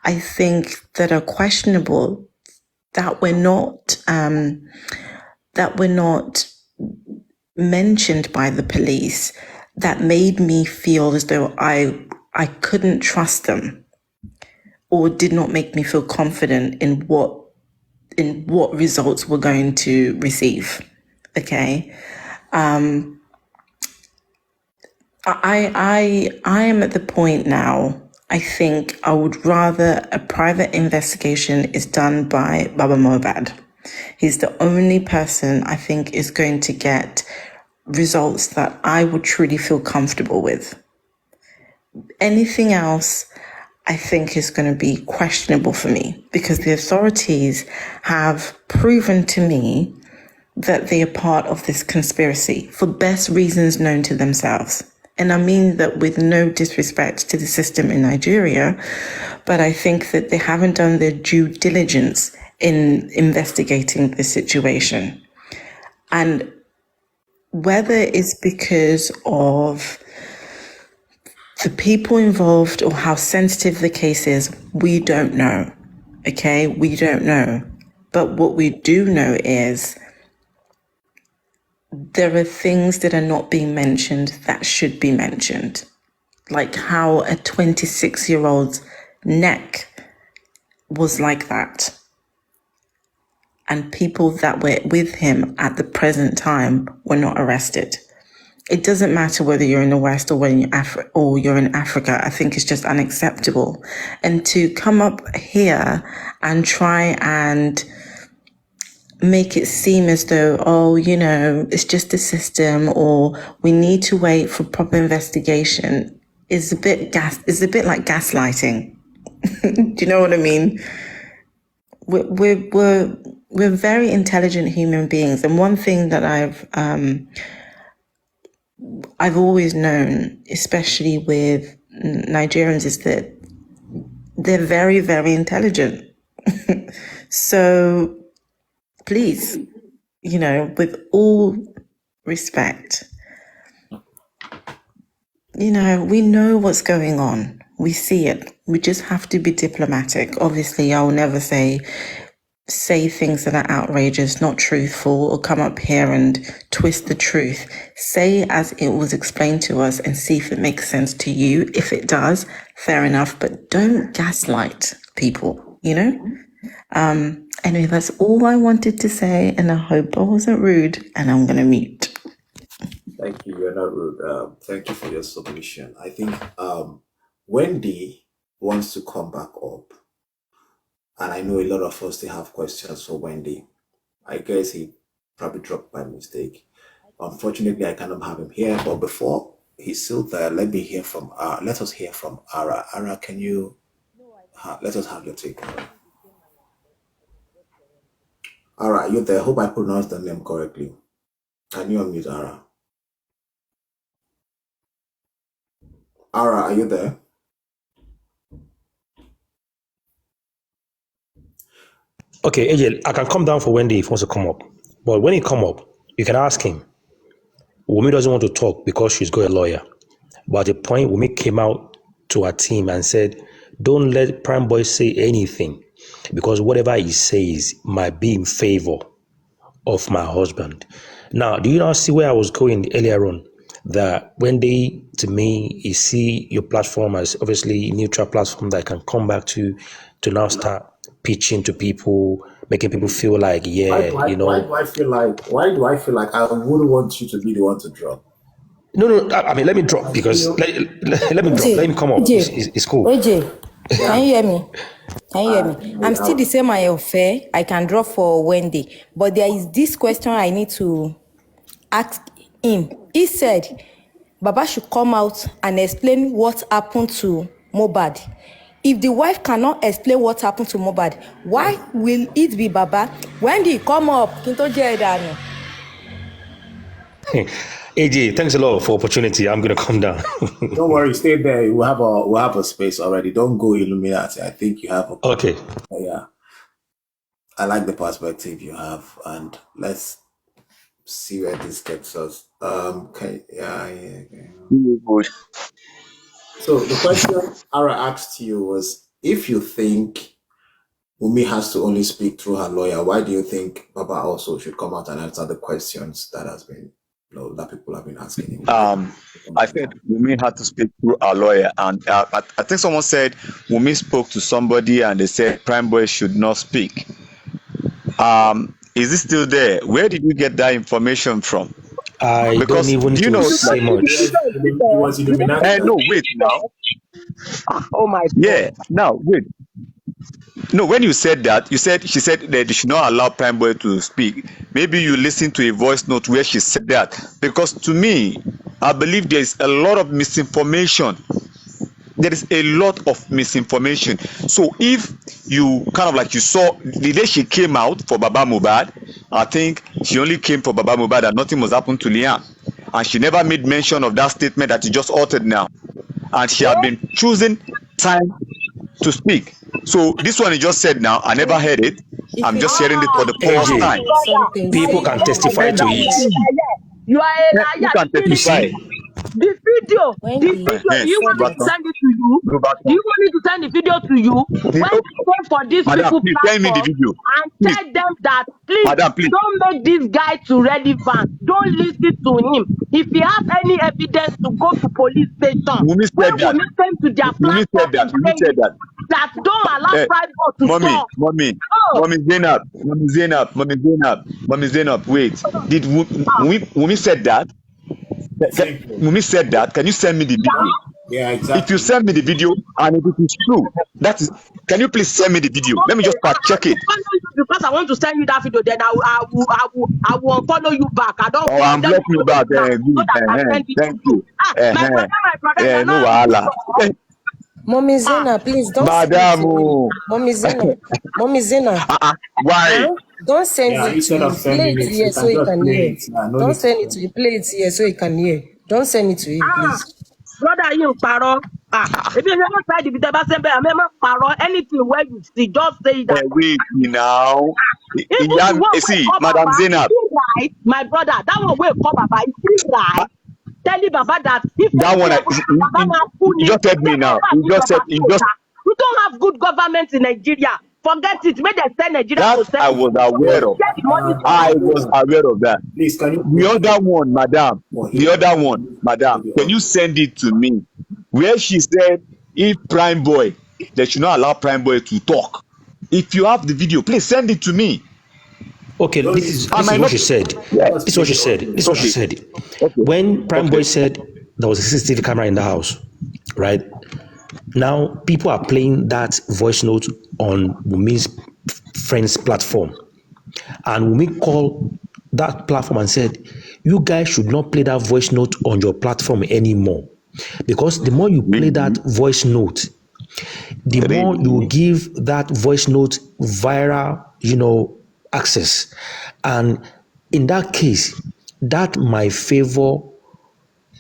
Speaker 11: I think that are questionable that we're not mentioned by the police, that made me feel as though I couldn't trust them, or did not make me feel confident in what results we're going to receive. Okay. I am at the point now, I think I would rather a private investigation is done by Baba Mohbad. He's the only person I think is going to get results that I would truly feel comfortable with. Anything else, I think, is going to be questionable for me, because the authorities have proven to me that they are part of this conspiracy for best reasons known to themselves. And I mean that with no disrespect to the system in Nigeria, but I think that they haven't done their due diligence in investigating the situation. And whether it's because of the people involved or how sensitive the case is, we don't know. Okay, we don't know. But what we do know is there are things that are not being mentioned that should be mentioned. Like how a 26-year-old's neck was like that. And people that were with him at the present time were not arrested. It doesn't matter whether you're in the West or when you're in Africa. I think it's just unacceptable. And to come up here and try and make it seem as though, oh, you know, it's just a system, or we need to wait for proper investigation, is a bit like gaslighting. Do you know what I mean? We're very intelligent human beings, and one thing that I've always known, especially with Nigerians, is that they're very, very intelligent. So please, you know, with all respect, we know what's going on. We see it. We just have to be diplomatic. Obviously, I'll never say things that are outrageous, not truthful, or come up here and twist the truth. Say as it was explained to us and see if it makes sense to you. If it does, fair enough, but don't gaslight people, Anyway, that's all I wanted to say, and I hope I wasn't rude, and I'm going to mute.
Speaker 2: Thank you. You're not rude. Thank you for your submission. I think Wendy wants to come back up. And I know a lot of us still have questions for Wendy. I guess he probably dropped by mistake. Unfortunately, I cannot have him here. But before he's still there, let us hear from Ara. Ara, can you let us have your take? Ara, you're there. Hope I pronounced the name correctly. Can you unmute Ara? Ara, are you there?
Speaker 5: Okay, AJ, I can come down for Wendy if he wants to come up. But when he come up, you can ask him. Wumi doesn't want to talk because she's got a lawyer. But at the point, Wumi came out to her team and said, don't let Prime Boy say anything because whatever he says might be in favor of my husband. Now, do you not see where I was going earlier on? That Wendy, to me, you see your platform as obviously a neutral platform that I can come back to now start pitching to people, making people feel like,
Speaker 2: Why do I feel like I wouldn't want you to be the one to drop?
Speaker 5: No, I mean, let me drop because let me drop. Let me come up. It's cool.
Speaker 7: OJ, can you hear me? Can you hear me? I'm still the same affair. I can drop for Wendy. But there is this question I need to ask him. He said Baba should come out and explain what happened to Mohbad. If the wife cannot explain what happened to Mohbad, why will it be Baba? Wendy, come up.
Speaker 5: AJ, thanks a lot for opportunity. I'm gonna come down.
Speaker 2: Don't worry, stay there. We'll have a space already. Don't go Illuminati. I think you have a
Speaker 5: okay.
Speaker 2: Yeah. I like the perspective you have, and let's see where this gets us. Okay. So the question Ara asked you was, if you think Wumi has to only speak through her lawyer, why do you think Baba also should come out and answer the questions that that people have been asking him?
Speaker 1: I said Wumi had to speak through our lawyer, and I think someone said Wumi spoke to somebody and they said Prime Boy should not speak. Is it still there? Where did you get that information from?
Speaker 5: I don't even say much.
Speaker 2: He was Illuminati.
Speaker 1: No, wait now.
Speaker 6: Oh my God.
Speaker 1: Yeah, now wait. No, when you said that, she said that they should not allow Prime Boy to speak. Maybe you listened to a voice note where she said that. Because to me, I believe there is a lot of misinformation. There is a lot of misinformation. So if you you saw the day she came out for Baba Mohbad, I think she only came for Baba Mohbad and nothing was happened to Liam. And she never made mention of that statement that you just uttered now. And she had been choosing time to speak. So this one you just said now, I never heard it. I'm just hearing it for the first time.
Speaker 5: People can testify to it.
Speaker 6: You are a liar.
Speaker 1: You can testify.
Speaker 6: The video. Do you want me to send it to you? Do you want me to send the video to you? When I came for these people platform and tell them that please don't make this guy to relevant. Don't listen to him. If he has any evidence to go to police station, when we came to their platform to say that don't allow private to talk.
Speaker 1: Mommy Zainab, wait. Did Wumi said that? Wumi said that. Can you send me the video?
Speaker 2: Yeah, exactly.
Speaker 1: If you send me the video and if it is true, can you please send me the video? Let me just check it.
Speaker 6: Because I want to send you that video, then I will follow you back. I don't want
Speaker 1: I'm blocking you back. Thank you.
Speaker 6: My brother,
Speaker 1: no wahala.
Speaker 9: Mommy Zena, please don't send it to me. Mommy Zena.
Speaker 1: Why?
Speaker 9: Don't send it to him. Play it here so he can hear. Don't send it to him. Play it here so he can hear. Don't send it to him, please.
Speaker 6: Brother, you paro. If you never tried the video, paro anything where you see, just say that.
Speaker 1: Wait now.
Speaker 6: See, Madam Zainab. Right, my brother, that one will come Baba. Is right? telling Baba that if
Speaker 1: That one,
Speaker 6: Baba now
Speaker 1: you just said me now.
Speaker 6: you don't have good government in Nigeria. Forget it. Make them send Nigeria
Speaker 1: that
Speaker 6: to sell.
Speaker 1: I was aware of.
Speaker 6: Get the money to
Speaker 1: I
Speaker 6: them.
Speaker 1: was aware of that.
Speaker 2: Please, can you
Speaker 1: The other one, madam. The
Speaker 2: Mohit,
Speaker 1: other one, madam.
Speaker 2: maybe
Speaker 1: Can you send it to me? Where she said, if Prime Boy, they should not allow Prime Boy to talk. If you have the video, please send it to me.
Speaker 5: Okay,
Speaker 2: don't
Speaker 5: this
Speaker 2: need
Speaker 5: is
Speaker 2: to
Speaker 1: I
Speaker 5: this is
Speaker 1: might
Speaker 5: what
Speaker 1: not.
Speaker 5: she said.
Speaker 1: Yeah.
Speaker 2: just
Speaker 5: This is what
Speaker 2: play
Speaker 5: she
Speaker 2: the
Speaker 5: said.
Speaker 2: audio.
Speaker 5: This is what she
Speaker 1: Okay.
Speaker 5: said.
Speaker 1: Okay.
Speaker 5: When Prime
Speaker 1: Okay.
Speaker 5: Boy said there was a CCTV camera in the house, right? Now people are playing that voice note on Wumi's friends platform, and Wumi called that platform and said, "You guys should not play that voice note on your platform anymore, because the more you play that
Speaker 1: Really?
Speaker 5: voice note, the more you
Speaker 1: Really?
Speaker 5: give that voice note viral, access. And in that case, that might favor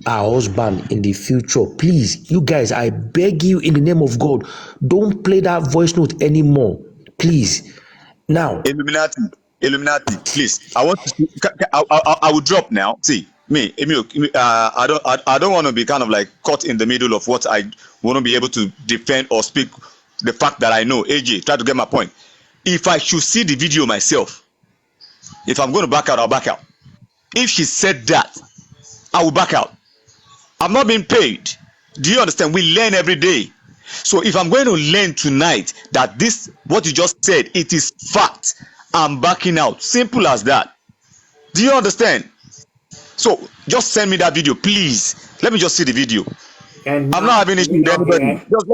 Speaker 5: our husband in the future. Please, you guys, I beg you in the name of God, don't play that voice note anymore. Please. Now,
Speaker 1: Illuminati. Illuminati. Please. I want to. See, I will drop now. See me. I don't want to be kind of like caught in the middle of what I want to be able to defend or speak the fact that I know. AJ, try to get my point. If I should see the video myself, if I'm going to back out, I'll back out. If she said that, I will back out. I'm not being paid. Do you understand? We learn every day. So if I'm going to learn tonight that this, what you just said, it is fact, I'm backing out. Simple as that. Do you understand? So just send me that video, please. Let me just see the video.
Speaker 2: And
Speaker 1: I'm not
Speaker 2: now,
Speaker 1: having
Speaker 2: can
Speaker 1: issue
Speaker 2: you
Speaker 1: with
Speaker 2: now
Speaker 1: anybody.
Speaker 2: hear?
Speaker 1: Just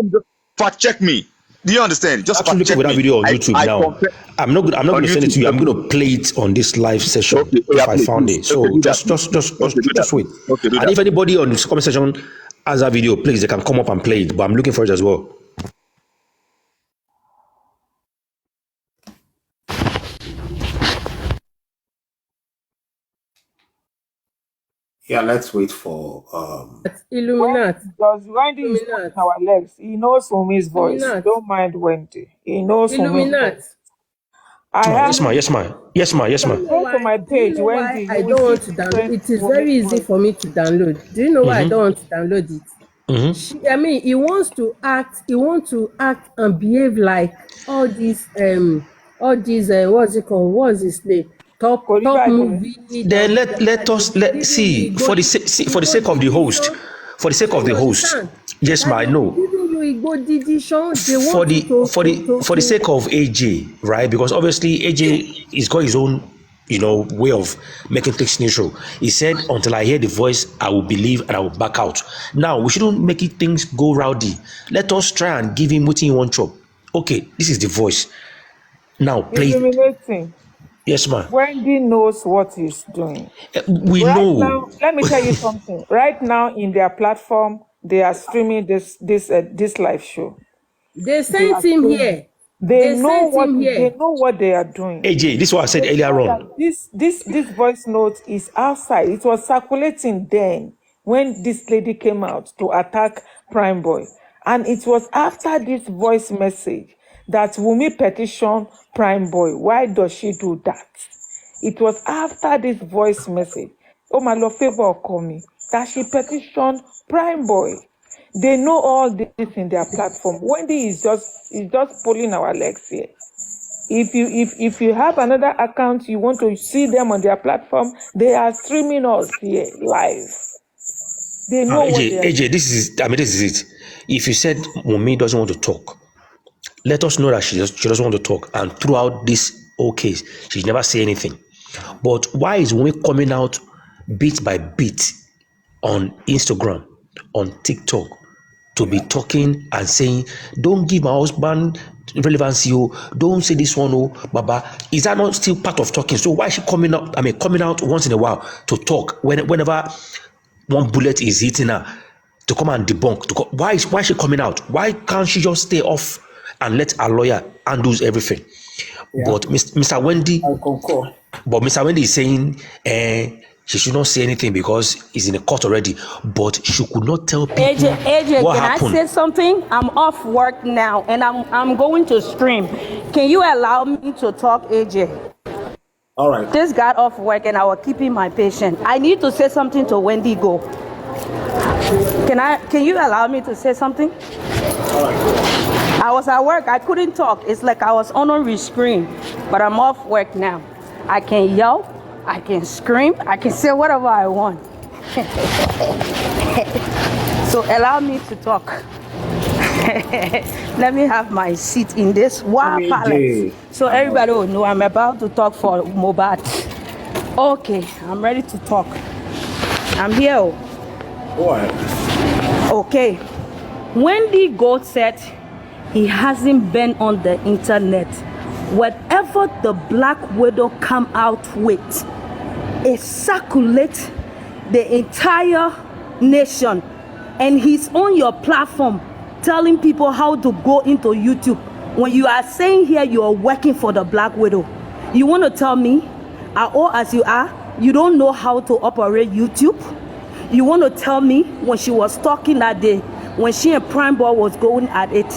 Speaker 1: fact check me. Do you understand? Just
Speaker 5: actually
Speaker 1: fact
Speaker 5: looking
Speaker 1: check
Speaker 5: for that
Speaker 1: me.
Speaker 5: video on YouTube
Speaker 1: I
Speaker 5: now.
Speaker 1: compare
Speaker 5: I'm not
Speaker 1: on
Speaker 5: going to send it
Speaker 1: YouTube.
Speaker 5: to you. I'm
Speaker 1: Okay.
Speaker 5: going to play it on this live session
Speaker 1: Okay. Oh, yeah,
Speaker 5: if I
Speaker 1: please,
Speaker 5: found
Speaker 1: please.
Speaker 5: it.
Speaker 1: Okay,
Speaker 5: So
Speaker 1: do that,
Speaker 5: just
Speaker 1: please.
Speaker 5: just just
Speaker 1: Okay,
Speaker 5: just
Speaker 1: do that,
Speaker 5: just
Speaker 1: please.
Speaker 5: wait.
Speaker 1: Okay, do
Speaker 5: And
Speaker 1: that,
Speaker 5: if
Speaker 1: please.
Speaker 5: anybody on this comment section has that video, please they can come up and play it. But I'm looking for it as well.
Speaker 2: Yeah, let's wait for
Speaker 10: Wendy
Speaker 3: Illuminat.
Speaker 10: Wendy is pulling
Speaker 3: Illuminat.
Speaker 10: our legs. He knows Wumi's voice.
Speaker 3: Illuminat.
Speaker 10: Don't mind Wendy. He knows Wumi's
Speaker 3: Illuminat.
Speaker 10: voice. I
Speaker 5: Oh,
Speaker 10: have
Speaker 5: yes, ma. Yes, ma. Yes, ma. Yes,
Speaker 3: Do
Speaker 5: ma.
Speaker 3: you know
Speaker 10: go to
Speaker 3: why?
Speaker 10: my
Speaker 3: Do you
Speaker 10: page,
Speaker 3: know why
Speaker 10: Wendy. You
Speaker 3: I
Speaker 10: will
Speaker 3: don't
Speaker 10: see
Speaker 3: want to download?
Speaker 10: different
Speaker 3: It is very
Speaker 10: Wumi's
Speaker 3: easy
Speaker 10: voice.
Speaker 3: for me to download. Do you know why I don't want to download it? He wants to act. He wants to act and behave like all these what's it called? What's his name? Top
Speaker 10: Koribaje.
Speaker 3: movie
Speaker 5: Then
Speaker 3: that
Speaker 5: let
Speaker 3: they
Speaker 5: us
Speaker 3: be
Speaker 5: let
Speaker 3: giving you
Speaker 5: see for the sake of the host,
Speaker 3: Igbo
Speaker 5: for the sake of
Speaker 3: you
Speaker 5: the host.
Speaker 3: understand?
Speaker 5: Yes, ma.
Speaker 3: That
Speaker 5: I
Speaker 3: they be
Speaker 5: know.
Speaker 3: giving you Igbo Didishon. They
Speaker 5: For
Speaker 3: want you
Speaker 5: the
Speaker 3: to
Speaker 5: for
Speaker 3: to
Speaker 5: the
Speaker 3: to
Speaker 5: for the
Speaker 3: to
Speaker 5: sake of AJ, right? Because obviously AJ is got his own, way of making things neutral. He said, "Until I hear the voice, I will believe and I will back out." Now we shouldn't make it things go rowdy. Let us try and give him what he wants. Chop. Okay, this is the voice. Now play it.
Speaker 10: Illuminating.
Speaker 5: Yes, ma.
Speaker 10: Wendy knows what he's doing.
Speaker 5: We
Speaker 10: Right
Speaker 5: know.
Speaker 10: now, let me tell you something. Right now, in their platform, they are streaming this live show.
Speaker 3: they
Speaker 10: They
Speaker 3: sent
Speaker 10: are
Speaker 3: him
Speaker 10: streaming.
Speaker 3: here. They sent him
Speaker 10: They
Speaker 3: here.
Speaker 10: know what they are doing.
Speaker 5: AJ, this is what I said
Speaker 10: They
Speaker 5: earlier
Speaker 10: know that
Speaker 5: on.
Speaker 10: this voice note is outside. It was circulating then when this lady came out to attack Prime Boy. And it was after this voice message that Wumi petitioned Prime Boy. Why does she do that? It was after this voice message, oh my lord, favor call me, that she petitioned Prime Boy. They know all this in their platform. Wendy is just pulling our legs here. If you have another account, you want to see them on their platform, they are streaming us here live. They know what they are
Speaker 5: AJ,
Speaker 10: doing.
Speaker 5: this is it. If you said Mumi doesn't want to talk, let us know that she doesn't want to talk. And throughout this whole case, she never say anything. But why is Mumi coming out bit by bit on Instagram, on TikTok, to be talking and saying, "Don't give my husband relevancy, oh, don't say this one, oh, Baba"? Is that not still part of talking? So why is she coming out? Coming out once in a while to talk whenever one bullet is hitting her, to come and debunk. Why is she coming out? Why can't she just stay off and let her lawyer handle everything?
Speaker 2: yeah,
Speaker 5: But Mr. Wendy,
Speaker 2: I concur.
Speaker 5: is saying she should not say anything because he's in the court already. But she could not tell people
Speaker 3: AJ,
Speaker 5: what
Speaker 3: can I
Speaker 5: happened.
Speaker 3: say something? I'm off work now and I'm going to stream. Can you allow me to talk, AJ?
Speaker 2: All right.
Speaker 3: Just got off work and I was keeping my patient. I need to say something to Wendy Go.
Speaker 4: Can you allow me to say something? I was at work. I couldn't talk. It's like I was on a rescreen, but I'm off work now. I can yell, I can scream, I can say whatever I want. So allow me to talk. Let me have my seat in this wild palace. So everybody will know I'm about to talk for mohbad. Okay, I'm ready to talk. I'm here.
Speaker 2: What?
Speaker 4: Okay. Wendy Gold said he hasn't been on the internet. Whatever the Black Widow come out with, it circulates the entire nation. And he's on your platform telling people how to go into YouTube. When you are saying here you are working for the Black Widow, you want to tell me, as old as you are, you don't know how to operate YouTube? You want to tell me when she was talking that day, when she and Prime Boy was going at it,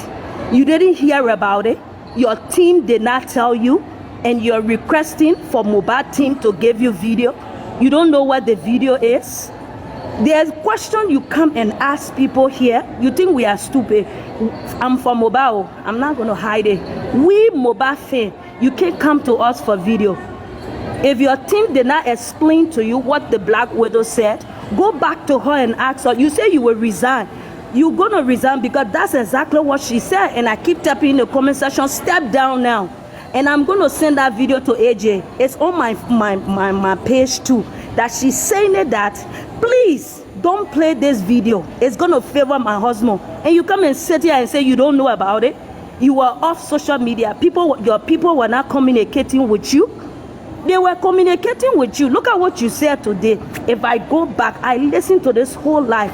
Speaker 4: you didn't hear about it? Your team did not tell you, and you're requesting for mohbad team to give you video? You don't know what the video is? There's a question you come and ask people here. You think we are stupid. I'm from mohbad. I'm not going to hide it. We mohbad fan, you can't come to us for video. If your team did not explain to you what the Black Widow said, go back to her and ask her. You say you will resign. You're going to resign because that's exactly what she said. And I keep tapping in the comment section, step down now. And I'm going to send that video to AJ. It's on my page too. That she's saying it that, please don't play this video. It's going to favor my husband. And you come and sit here and say you don't know about it. You were off social media. Your people were not communicating with you. They were communicating with you. Look at what you said today. If I go back, I listened to this whole life.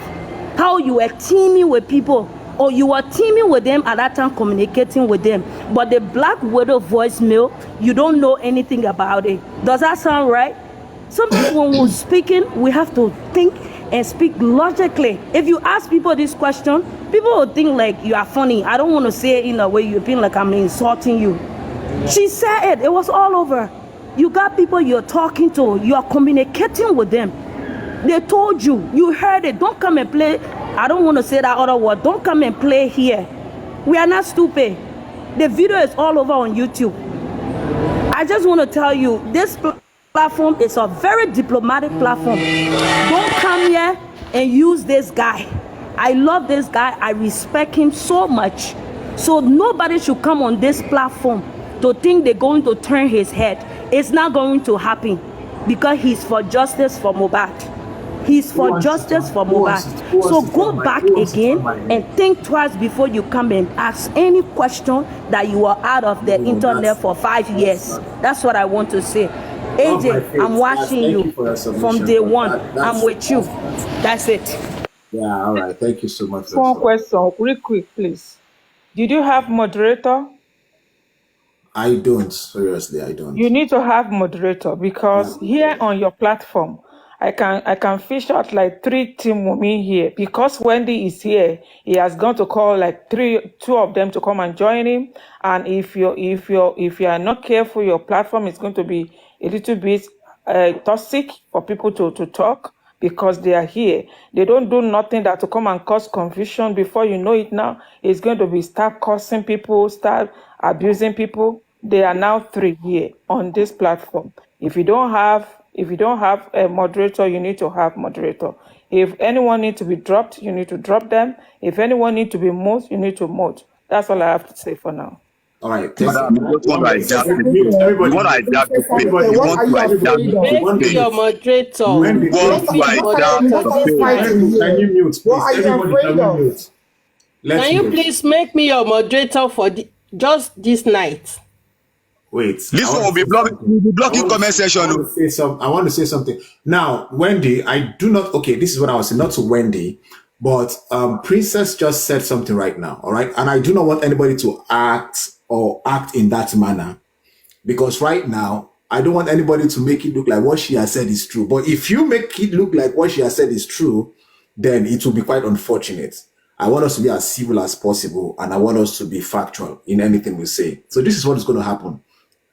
Speaker 4: How you were teaming with people, or you were teaming with them at that time, communicating with them. But the Black Widow voicemail, you don't know anything about it. Does that sound right? Sometimes when we're speaking, we have to think and speak logically. If you ask people this question, people will think like you are funny. I don't want to say it in a way you feel like I'm insulting you. She said it. It was all over. You got people you're talking to. You are communicating with them. They told you. You heard it. Don't come and play. I don't want to say that other word. Don't come and play here. We are not stupid. The video is all over on YouTube. I just want to tell you, this platform is a very diplomatic platform. Don't come here and use this guy. I love this guy. I respect him so much. So nobody should come on this platform to think they're going to turn his head. It's not going to happen because he's for justice for mohbad. He's for justice for mohbad. So go back again and think twice before you come and ask any question that you are out of the internet for 5 years. That's what I want to say. AJ, I'm watching you from day one. I'm with you. That's it.
Speaker 2: Yeah, all right. Thank you so much.
Speaker 10: One question, real quick, please. Did you have moderator?
Speaker 2: I don't. Seriously, I don't.
Speaker 10: You need to have moderator because here on your platform, I can fish out like 3 Team Wumi here. Because Wendy is here, he has gone to call like 2 of them to come and join him. And if you are not careful, your platform is going to be a little bit toxic for people to talk because they are here. They don't do nothing that to come and cause confusion. Before you know it now, it's going to be start cursing people, start abusing people. They are now 3 here on this platform. If you don't have a moderator, you need to have moderator. If anyone needs to be dropped, you need to drop them. If anyone needs to be moved, you need to move. That's all I have to say for now.
Speaker 2: All right.
Speaker 9: Make your moderator.
Speaker 2: Can you mute, please? Everybody, can you mute?
Speaker 9: Can you please make me your moderator for just this night?
Speaker 2: Wait.
Speaker 1: This one will be blocking comment section.
Speaker 2: I want to say something. Now, Wendy, I do not, okay, this is what I was saying, not to Wendy, but Princess just said something right now, all right? And I do not want anybody to act in that manner, because right now, I don't want anybody to make it look like what she has said is true. But if you make it look like what she has said is true, then it will be quite unfortunate. I want us to be as civil as possible, and I want us to be factual in anything we say. So this is what is going to happen.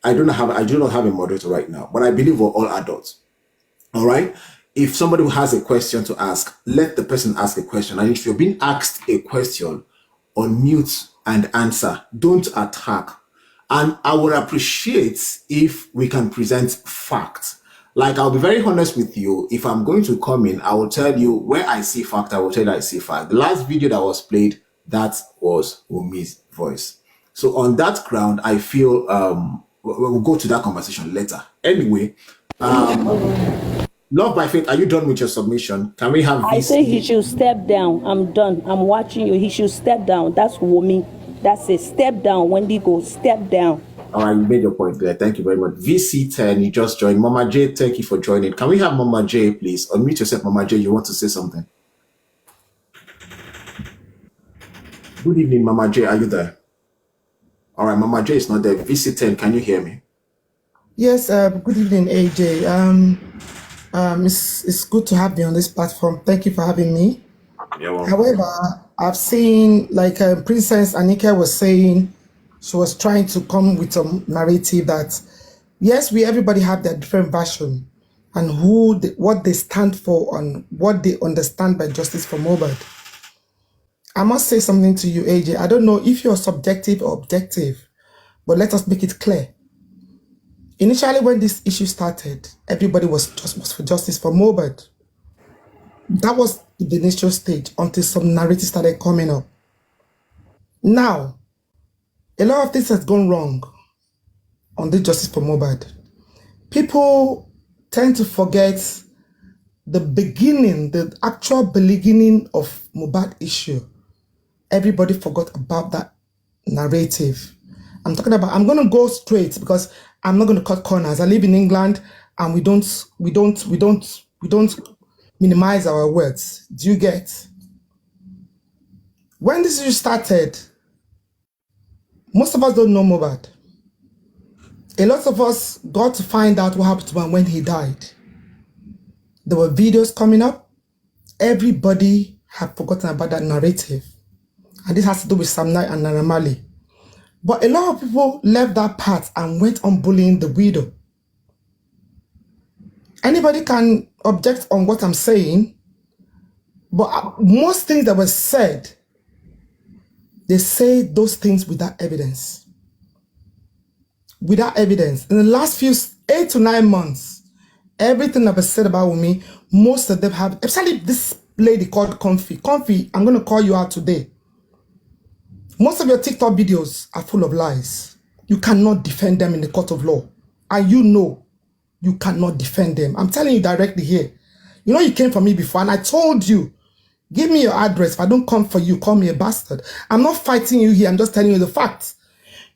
Speaker 2: I do not have a moderator right now, but I believe we're all adults. All right. if somebody has a question to ask, let the person ask a question. And if you're being asked a question, unmute and answer. Don't attack. And I would appreciate if we can present facts. Like, I'll be very honest with you. If I'm going to come in, I will tell you where I see fact. I will tell you I see fact. The last video that was played, that was Wumi's voice. So on that ground, I feel we'll go to that conversation later. Anyway, Love by Faith, are you done with your submission? Can we have this?
Speaker 12: I say he should step down. I'm done. I'm watching you. He should step down. That's Wumi. That's a step down. Wendy goes, step down.
Speaker 2: All right, you made your point there. Thank you very much. VC10, you just joined. Mama J, thank you for joining. Can we have Mama J, please? Unmute yourself, Mama J. You want to say something? Good evening, Mama J. Are you there? All right, Mama J is not there. VC10, can you hear me?
Speaker 13: Yes, good evening, AJ. It's good to have me on this platform. Thank you for having me. However, I've seen, like Princess Annika was saying, she was trying to come with a narrative that, yes, everybody have their different version and what they stand for and what they understand by justice for Mohbad. I must say something to you, AJ. I don't know if you're subjective or objective, but let us make it clear. Initially, when this issue started, everybody was for justice for Mohbad. That was the initial stage until some narrative started coming up. Now, a lot of things has gone wrong on the justice for Mohbad. People tend to forget the beginning, the actual beginning of Mohbad issue. Everybody forgot about that narrative. I'm going to go straight because I'm not going to cut corners. I live in England and we don't minimize our words. Do you get? When this issue started, most of us don't know Mohbad. A lot of us got to find out what happened to him when he died. There were videos coming up. Everybody had forgotten about that narrative. And this has to do with Sam Knight and Naira Marley. But a lot of people left that part and went on bullying the widow. Anybody can object on what I'm saying, but most things that were said, they say those things without evidence. Without evidence. In the last 8 to 9 months, everything that was said about Wunmi, most of them have, especially this lady called Comfy. Comfy, I'm going to call you out today. Most of your TikTok videos are full of lies. You cannot defend them in the court of law. And you know you cannot defend them. I'm telling you directly here. You know you came for me before and I told you, give me your address. If I don't come for you, call me a bastard. I'm not fighting you here. I'm just telling you the facts.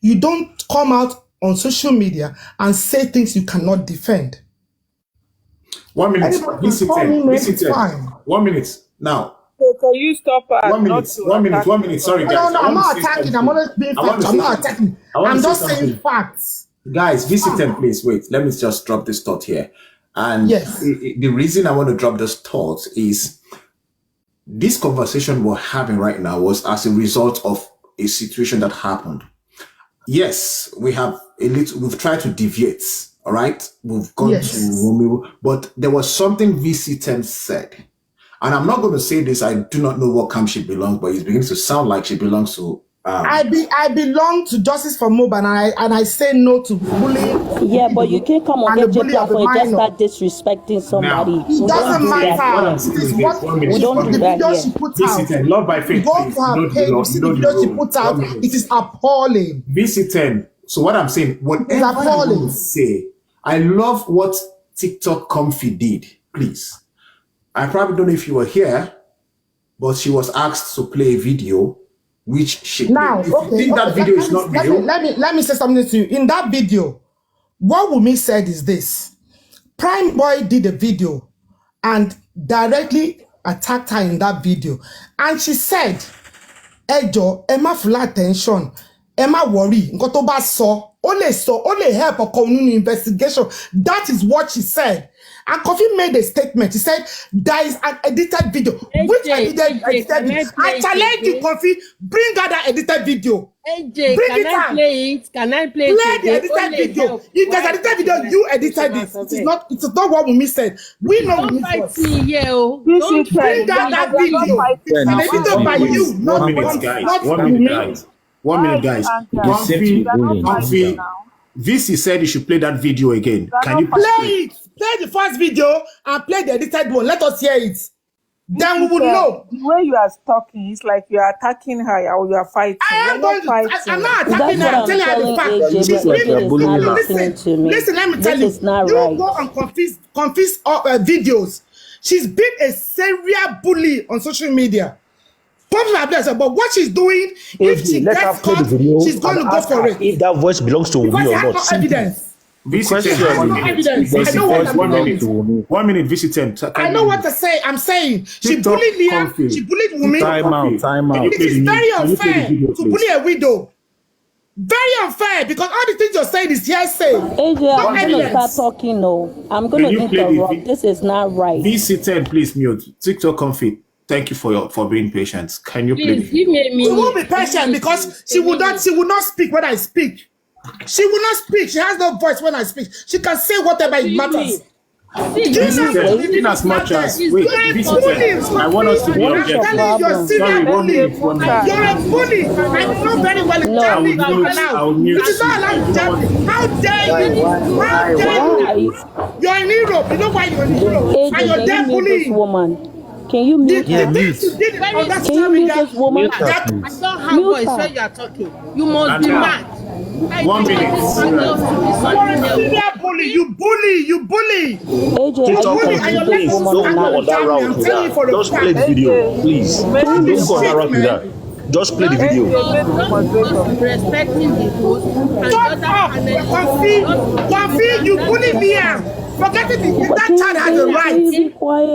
Speaker 13: You don't come out on social media and say things you cannot defend.
Speaker 2: 1 minute. Listen, 1 minute. Now.
Speaker 10: So you stop her.
Speaker 2: 1 minute. 1 minute. 1 minute. Sorry, guys.
Speaker 13: No, I'm not attacking. I'm always being factual. I'm not attacking. I'm just saying facts.
Speaker 2: Guys, VC10, please wait. Let me just drop this thought here. And yes, the reason I want to drop this thought is this conversation we're having right now was as a result of a situation that happened. Yes, we've tried to deviate. All right, we've gone to Wunmi, but there was something VC10 said. And I'm not going to say this. I do not know what camp she belongs, but it's beginning to sound like she belongs to.
Speaker 13: I belong to Justice for Mohbad, and I say no to bullying.
Speaker 12: Yeah, but you can't come on your platform and just start disrespecting somebody.
Speaker 13: It doesn't matter. It is what
Speaker 12: we don't do that here.
Speaker 13: She put out.
Speaker 2: Love by Faith.
Speaker 13: Go to her page. You see the video she put out. It is appalling.
Speaker 2: VC10. So what I'm saying, whatever you say, I love what TikTok Comfy did. Please. I probably don't know if you were here, but she was asked to play a video, which she
Speaker 13: now,
Speaker 2: played. If you think that video is not real,
Speaker 13: let me say something to you. In that video, what Wunmi said is this: Prime Boy did a video and directly attacked her in that video, and she said, "Ejo, Emma full attention, Emma worry, nǹkan tó bá sọ, ó lè help or community investigation." That is what she said. And Kofi made a statement. He said, there is an edited video. Which edited video? I challenge you, Kofi. Bring out that edited video.
Speaker 14: AJ,
Speaker 13: Bring
Speaker 14: can
Speaker 13: it
Speaker 14: I
Speaker 13: out.
Speaker 14: play it? Can I play
Speaker 13: Play the
Speaker 14: it?
Speaker 13: edited video. If there's an edited video, you edited it. It is not what Wunmi said. We know
Speaker 14: Don't
Speaker 13: Wunmi
Speaker 14: fight
Speaker 13: first.
Speaker 14: me here.
Speaker 10: Don't
Speaker 13: Bring out that video. It's a video by you, not
Speaker 2: 1 minute, guys.
Speaker 13: not
Speaker 2: 1 minute,
Speaker 13: Wunmi.
Speaker 2: guys. 1 minute, guys. Comfy, VC said you should play that video again. Can you
Speaker 13: play it? Play the first video and play the edited one. Let us hear it. Then we will know.
Speaker 10: The way you are talking, it's like you are attacking her or you are fighting.
Speaker 13: I'm not attacking her. I'm telling her the fact. She's listen, let me tell you. You go and confess videos. She's been a serial bully on social media. But what she's doing, if she gets caught, she's going to go for it.
Speaker 5: If that voice belongs to Wunmi or not.
Speaker 13: No evidence.
Speaker 2: I know what 1 minute. 1 minute, visit.
Speaker 13: I know what to say. I'm saying she bullied Liam. She bullied Wunmi.
Speaker 8: Time out.
Speaker 13: It is very unfair to bully a widow. Very unfair because all the things you're saying is hearsay.
Speaker 12: AJ, I'm going to start talking now. I'm going to interrupt. This is not right.
Speaker 2: VC10, please mute. TikTok Comfy. Thank you for being patient. Can you
Speaker 14: please give me a minute?
Speaker 13: She will be patient because she will not speak when I speak. She will not speak. She has no voice when I speak. She can say whatever it matters.
Speaker 2: In as much as I want us to be objective.
Speaker 13: Sorry, 1 minute. You're a bully. I know very well in Germany. It is not allowed in Germany. How dare you? How dare you? You're in Europe. You know why you're in Europe? And you're there bullying.
Speaker 12: Woman. Can you mute
Speaker 13: her?
Speaker 12: Can you mute this woman?
Speaker 14: I don't have voice when you are talking. You must be mad.
Speaker 2: 1 minute.
Speaker 13: You bully.
Speaker 12: AJ,
Speaker 5: Just play the video, please. Don't go around with that. Just play the video.
Speaker 14: Respecting the host.
Speaker 13: Shut up! Kofi, you bully me. Forgetting that child has a right.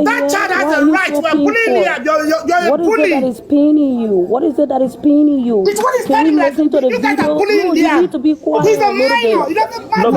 Speaker 13: That child has a right. You're bullying me. You're a bully.
Speaker 12: What is it that is paining you? What is it that is paining you?
Speaker 13: It's what is paining you. You guys are bullying
Speaker 12: you need to be quiet.
Speaker 13: He's a minor. He doesn't matter.
Speaker 5: No,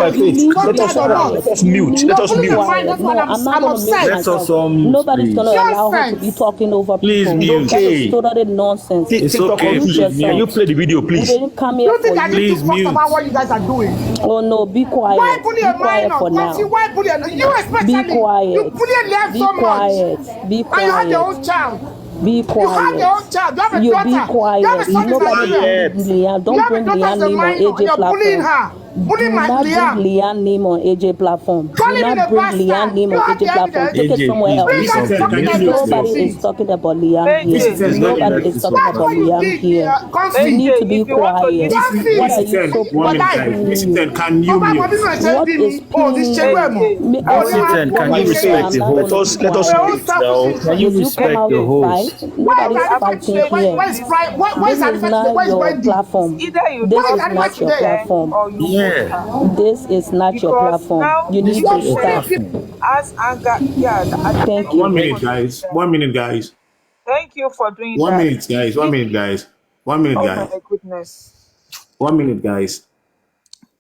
Speaker 5: let us mute. Let us mute.
Speaker 13: I'm upset.
Speaker 5: Let us mute.
Speaker 12: Nobody's going to allow her to be talking over people.
Speaker 5: Please mute.
Speaker 12: That is totally nonsense.
Speaker 5: It's okay. Can you play the video, please?
Speaker 12: You didn't come here
Speaker 13: for you.
Speaker 5: Please mute.
Speaker 13: About what you guys are doing.
Speaker 12: Oh no, be quiet.
Speaker 13: Why bully a minor?
Speaker 12: For now.
Speaker 13: Why bully a you especially?
Speaker 12: Be quiet.
Speaker 13: You bully Liam so much.
Speaker 12: Be quiet.
Speaker 13: And you have your own child.
Speaker 12: Be quiet.
Speaker 13: You have your own child. You have a daughter.
Speaker 12: Be quiet.
Speaker 13: You have a son.
Speaker 12: Don't bring Liam name on AJ
Speaker 13: You're bullying
Speaker 12: platform.
Speaker 13: her. Bullying my Liam.
Speaker 12: Bring Liam name on AJ platform. Do not bring Liam name on AJ platform. Take it somewhere else. Nobody is talking about Liam here. Nobody is talking about Liam here. You need to be quiet. What are you so
Speaker 2: Visit, can you mute?
Speaker 12: What is
Speaker 5: Can you respect the host? Let us mute now. Can you respect the host?
Speaker 12: Nobody's fighting here. This is not your platform. This is not your platform. This is not your platform. You need to stop. Thank you.
Speaker 2: 1 minute, guys. 1 minute, guys.
Speaker 10: Thank you for doing
Speaker 2: 1
Speaker 10: that.
Speaker 2: minute, guys. 1 minute, guys. 1 minute,
Speaker 10: Oh
Speaker 2: guys.
Speaker 10: my goodness.
Speaker 2: 1 minute, guys.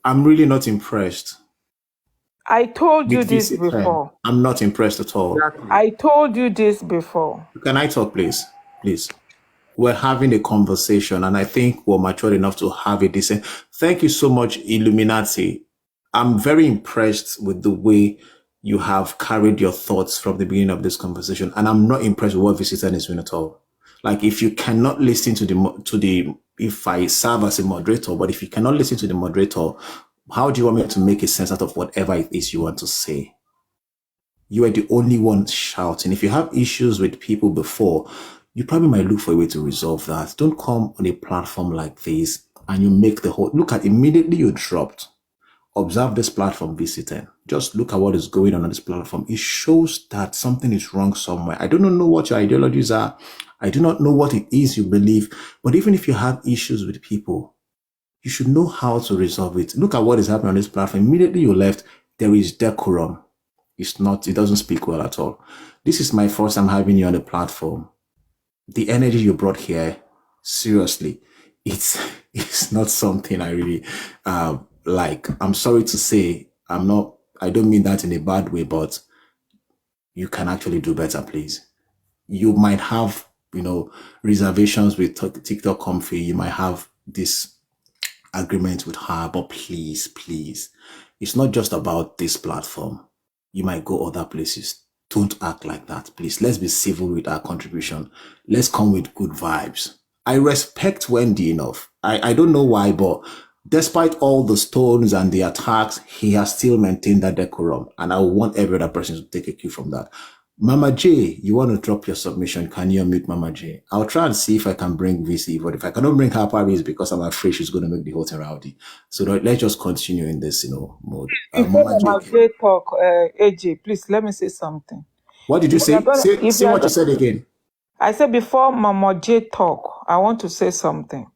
Speaker 2: I'm really not impressed.
Speaker 10: I told you
Speaker 2: with
Speaker 10: this
Speaker 2: this
Speaker 10: before.
Speaker 2: I'm not impressed at all.
Speaker 10: I told you this before.
Speaker 2: Can I talk, please? Please. We're having a conversation, and I think we're mature enough to have a decent. Thank you so much, Illuminati. I'm very impressed with the way you have carried your thoughts from the beginning of this conversation, and I'm not impressed with what Visitor is doing at all. Like, if you cannot listen to the if I serve as a moderator, but if you cannot listen to the moderator, how do you want me to make a sense out of whatever it is you want to say? You are the only one shouting. If you have issues with people before, you probably might look for a way to resolve that. Don't come on a platform like this and you make the whole, look at immediately you dropped. Observe this platform visiting. Just look at what is going on this platform. It shows that something is wrong somewhere. I do not know what your ideologies are. I do not know what it is you believe. But even if you have issues with people, you should know how to resolve it. Look at what is happening on this platform. Immediately you left, there is decorum. It doesn't speak well at all. This is my first time having you on the platform. The energy you brought here, seriously, it's not something I really like. I'm sorry to say, I don't mean that in a bad way, but you can actually do better, please. You might have, reservations with TikTok Comfy. You might have this agreement with her, but please, it's not just about this platform. You might go other places. Don't act like that, please. Let's be civil with our contribution. Let's come with good vibes. I respect Wendy enough. I don't know why, but despite all the stones and the attacks, he has still maintained that decorum. And I want every other person to take a cue from that. Mama J, you want to drop your submission? Can you unmute Mama J? I'll try and see if I can bring VC, but if I cannot bring her, probably it's because I'm afraid she's going to make the whole thing rowdy. So let's just continue in this, mode.
Speaker 10: Before Mama J talk, AJ, please let me say something.
Speaker 2: What did you say? Say what you said again.
Speaker 10: I said before Mama J talk, I want to say something.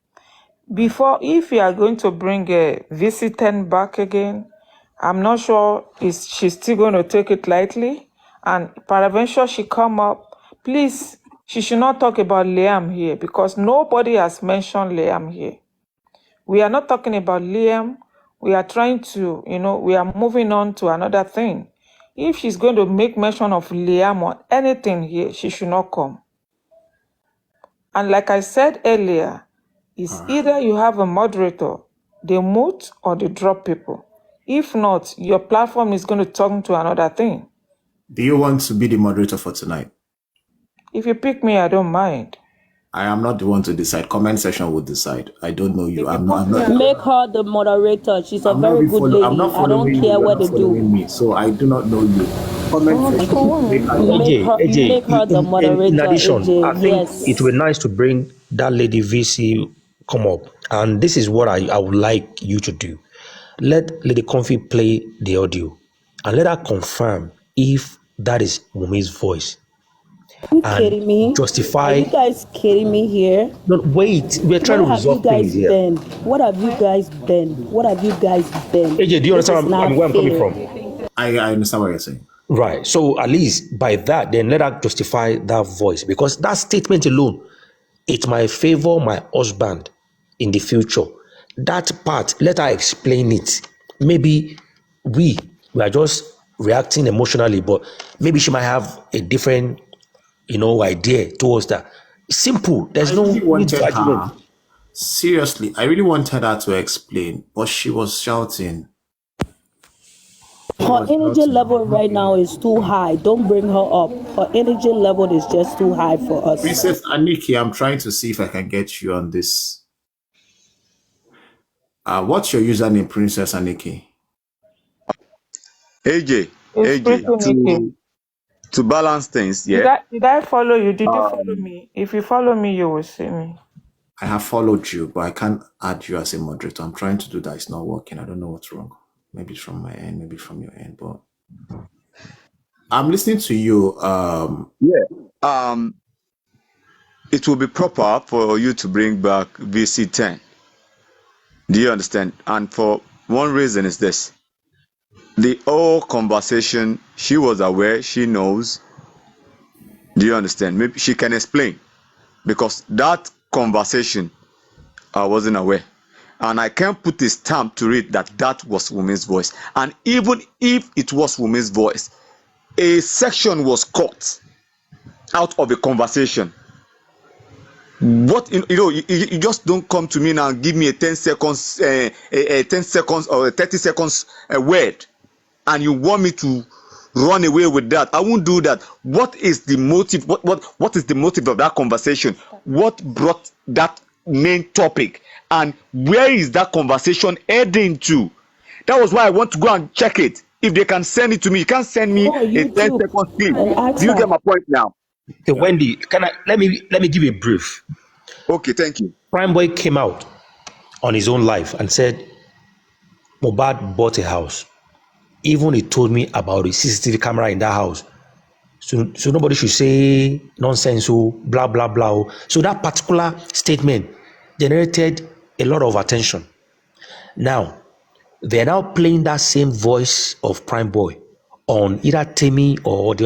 Speaker 10: If you are going to bring a V10 back again, I'm not sure she's still going to take it lightly. And peradventure she come up, please, she should not talk about Liam here because nobody has mentioned Liam here. We are not talking about Liam. We are trying to, we are moving on to another thing. If she's going to make mention of Liam or anything here, she should not come. And like I said earlier, it's either you have a moderator, they mute or they drop people. If not, your platform is going to turn to another thing.
Speaker 2: Do you want to be the moderator for tonight?
Speaker 10: If you pick me, I don't mind.
Speaker 2: I am not the one to decide. Comment section will decide. I don't know you. I'm not.
Speaker 12: Make her the moderator. She's a very good lady. I don't care what they do.
Speaker 2: Me, so I do not know you. Comment section.
Speaker 5: Make
Speaker 12: her the moderator.
Speaker 5: In addition,
Speaker 12: AJ,
Speaker 5: I think it would be nice to bring that lady VC come up. And this is what I would like you to do. Let Lady Comfy play the audio and let her confirm if that is Wumi's voice.
Speaker 12: Are you kidding me?
Speaker 5: Justify.
Speaker 12: Are you guys kidding me here?
Speaker 5: No, wait. We're trying to resolve things here.
Speaker 12: What have you guys been?
Speaker 5: AJ, do you understand where I'm coming from?
Speaker 2: I understand what you're saying.
Speaker 5: Right. So at least by that, then let her justify that voice, because that statement alone, it might favor my husband in the future. That part, let her explain it. Maybe we are just reacting emotionally, but maybe she might have a different, idea towards that. Simple. There's no need to argument.
Speaker 2: Seriously, I really wanted her to explain, but she was shouting.
Speaker 12: Her energy level right now is too high. Don't bring her up. Her energy level is just too high for us.
Speaker 2: Princess Aniki, I'm trying to see if I can get you on this. What's your username, Princess Aniki?
Speaker 1: AJ, to balance things,
Speaker 10: yeah. Did I follow you? Did you follow me? If you follow me, you will see me.
Speaker 2: I have followed you, but I can't add you as a moderator. I'm trying to do that. It's not working. I don't know what's wrong. Maybe it's from my end, maybe from your end, but I'm listening to you.
Speaker 1: It will be proper for you to bring back VC10. Do you understand? And for one reason is this. The whole conversation, she was aware, she knows. Do you understand? Maybe she can explain. Because that conversation, I wasn't aware. And I can't put a stamp to it that was Wumi's voice. And even if it was Wumi's voice, a section was cut out of a conversation. What you just don't come to me now and give me a 10 seconds, a 10 seconds or a 30 seconds word, and you want me to run away with that. I won't do that. What is the motive? What is the motive of that conversation? What brought that main topic? And where is that conversation heading to? That was why I want to go and check it. If they can send it to me, you can't send me a 10 second clip. Do you get my point now?
Speaker 5: Okay, Wendy, let me give you a brief.
Speaker 1: Okay, thank you.
Speaker 5: Prime Boy came out on his own life and said Mohbad bought a house. Even he told me about the CCTV camera in that house. So nobody should say nonsense, blah, blah, blah. So that particular statement generated a lot of attention. Now, they're now playing that same voice of Prime Boy on either Temi or the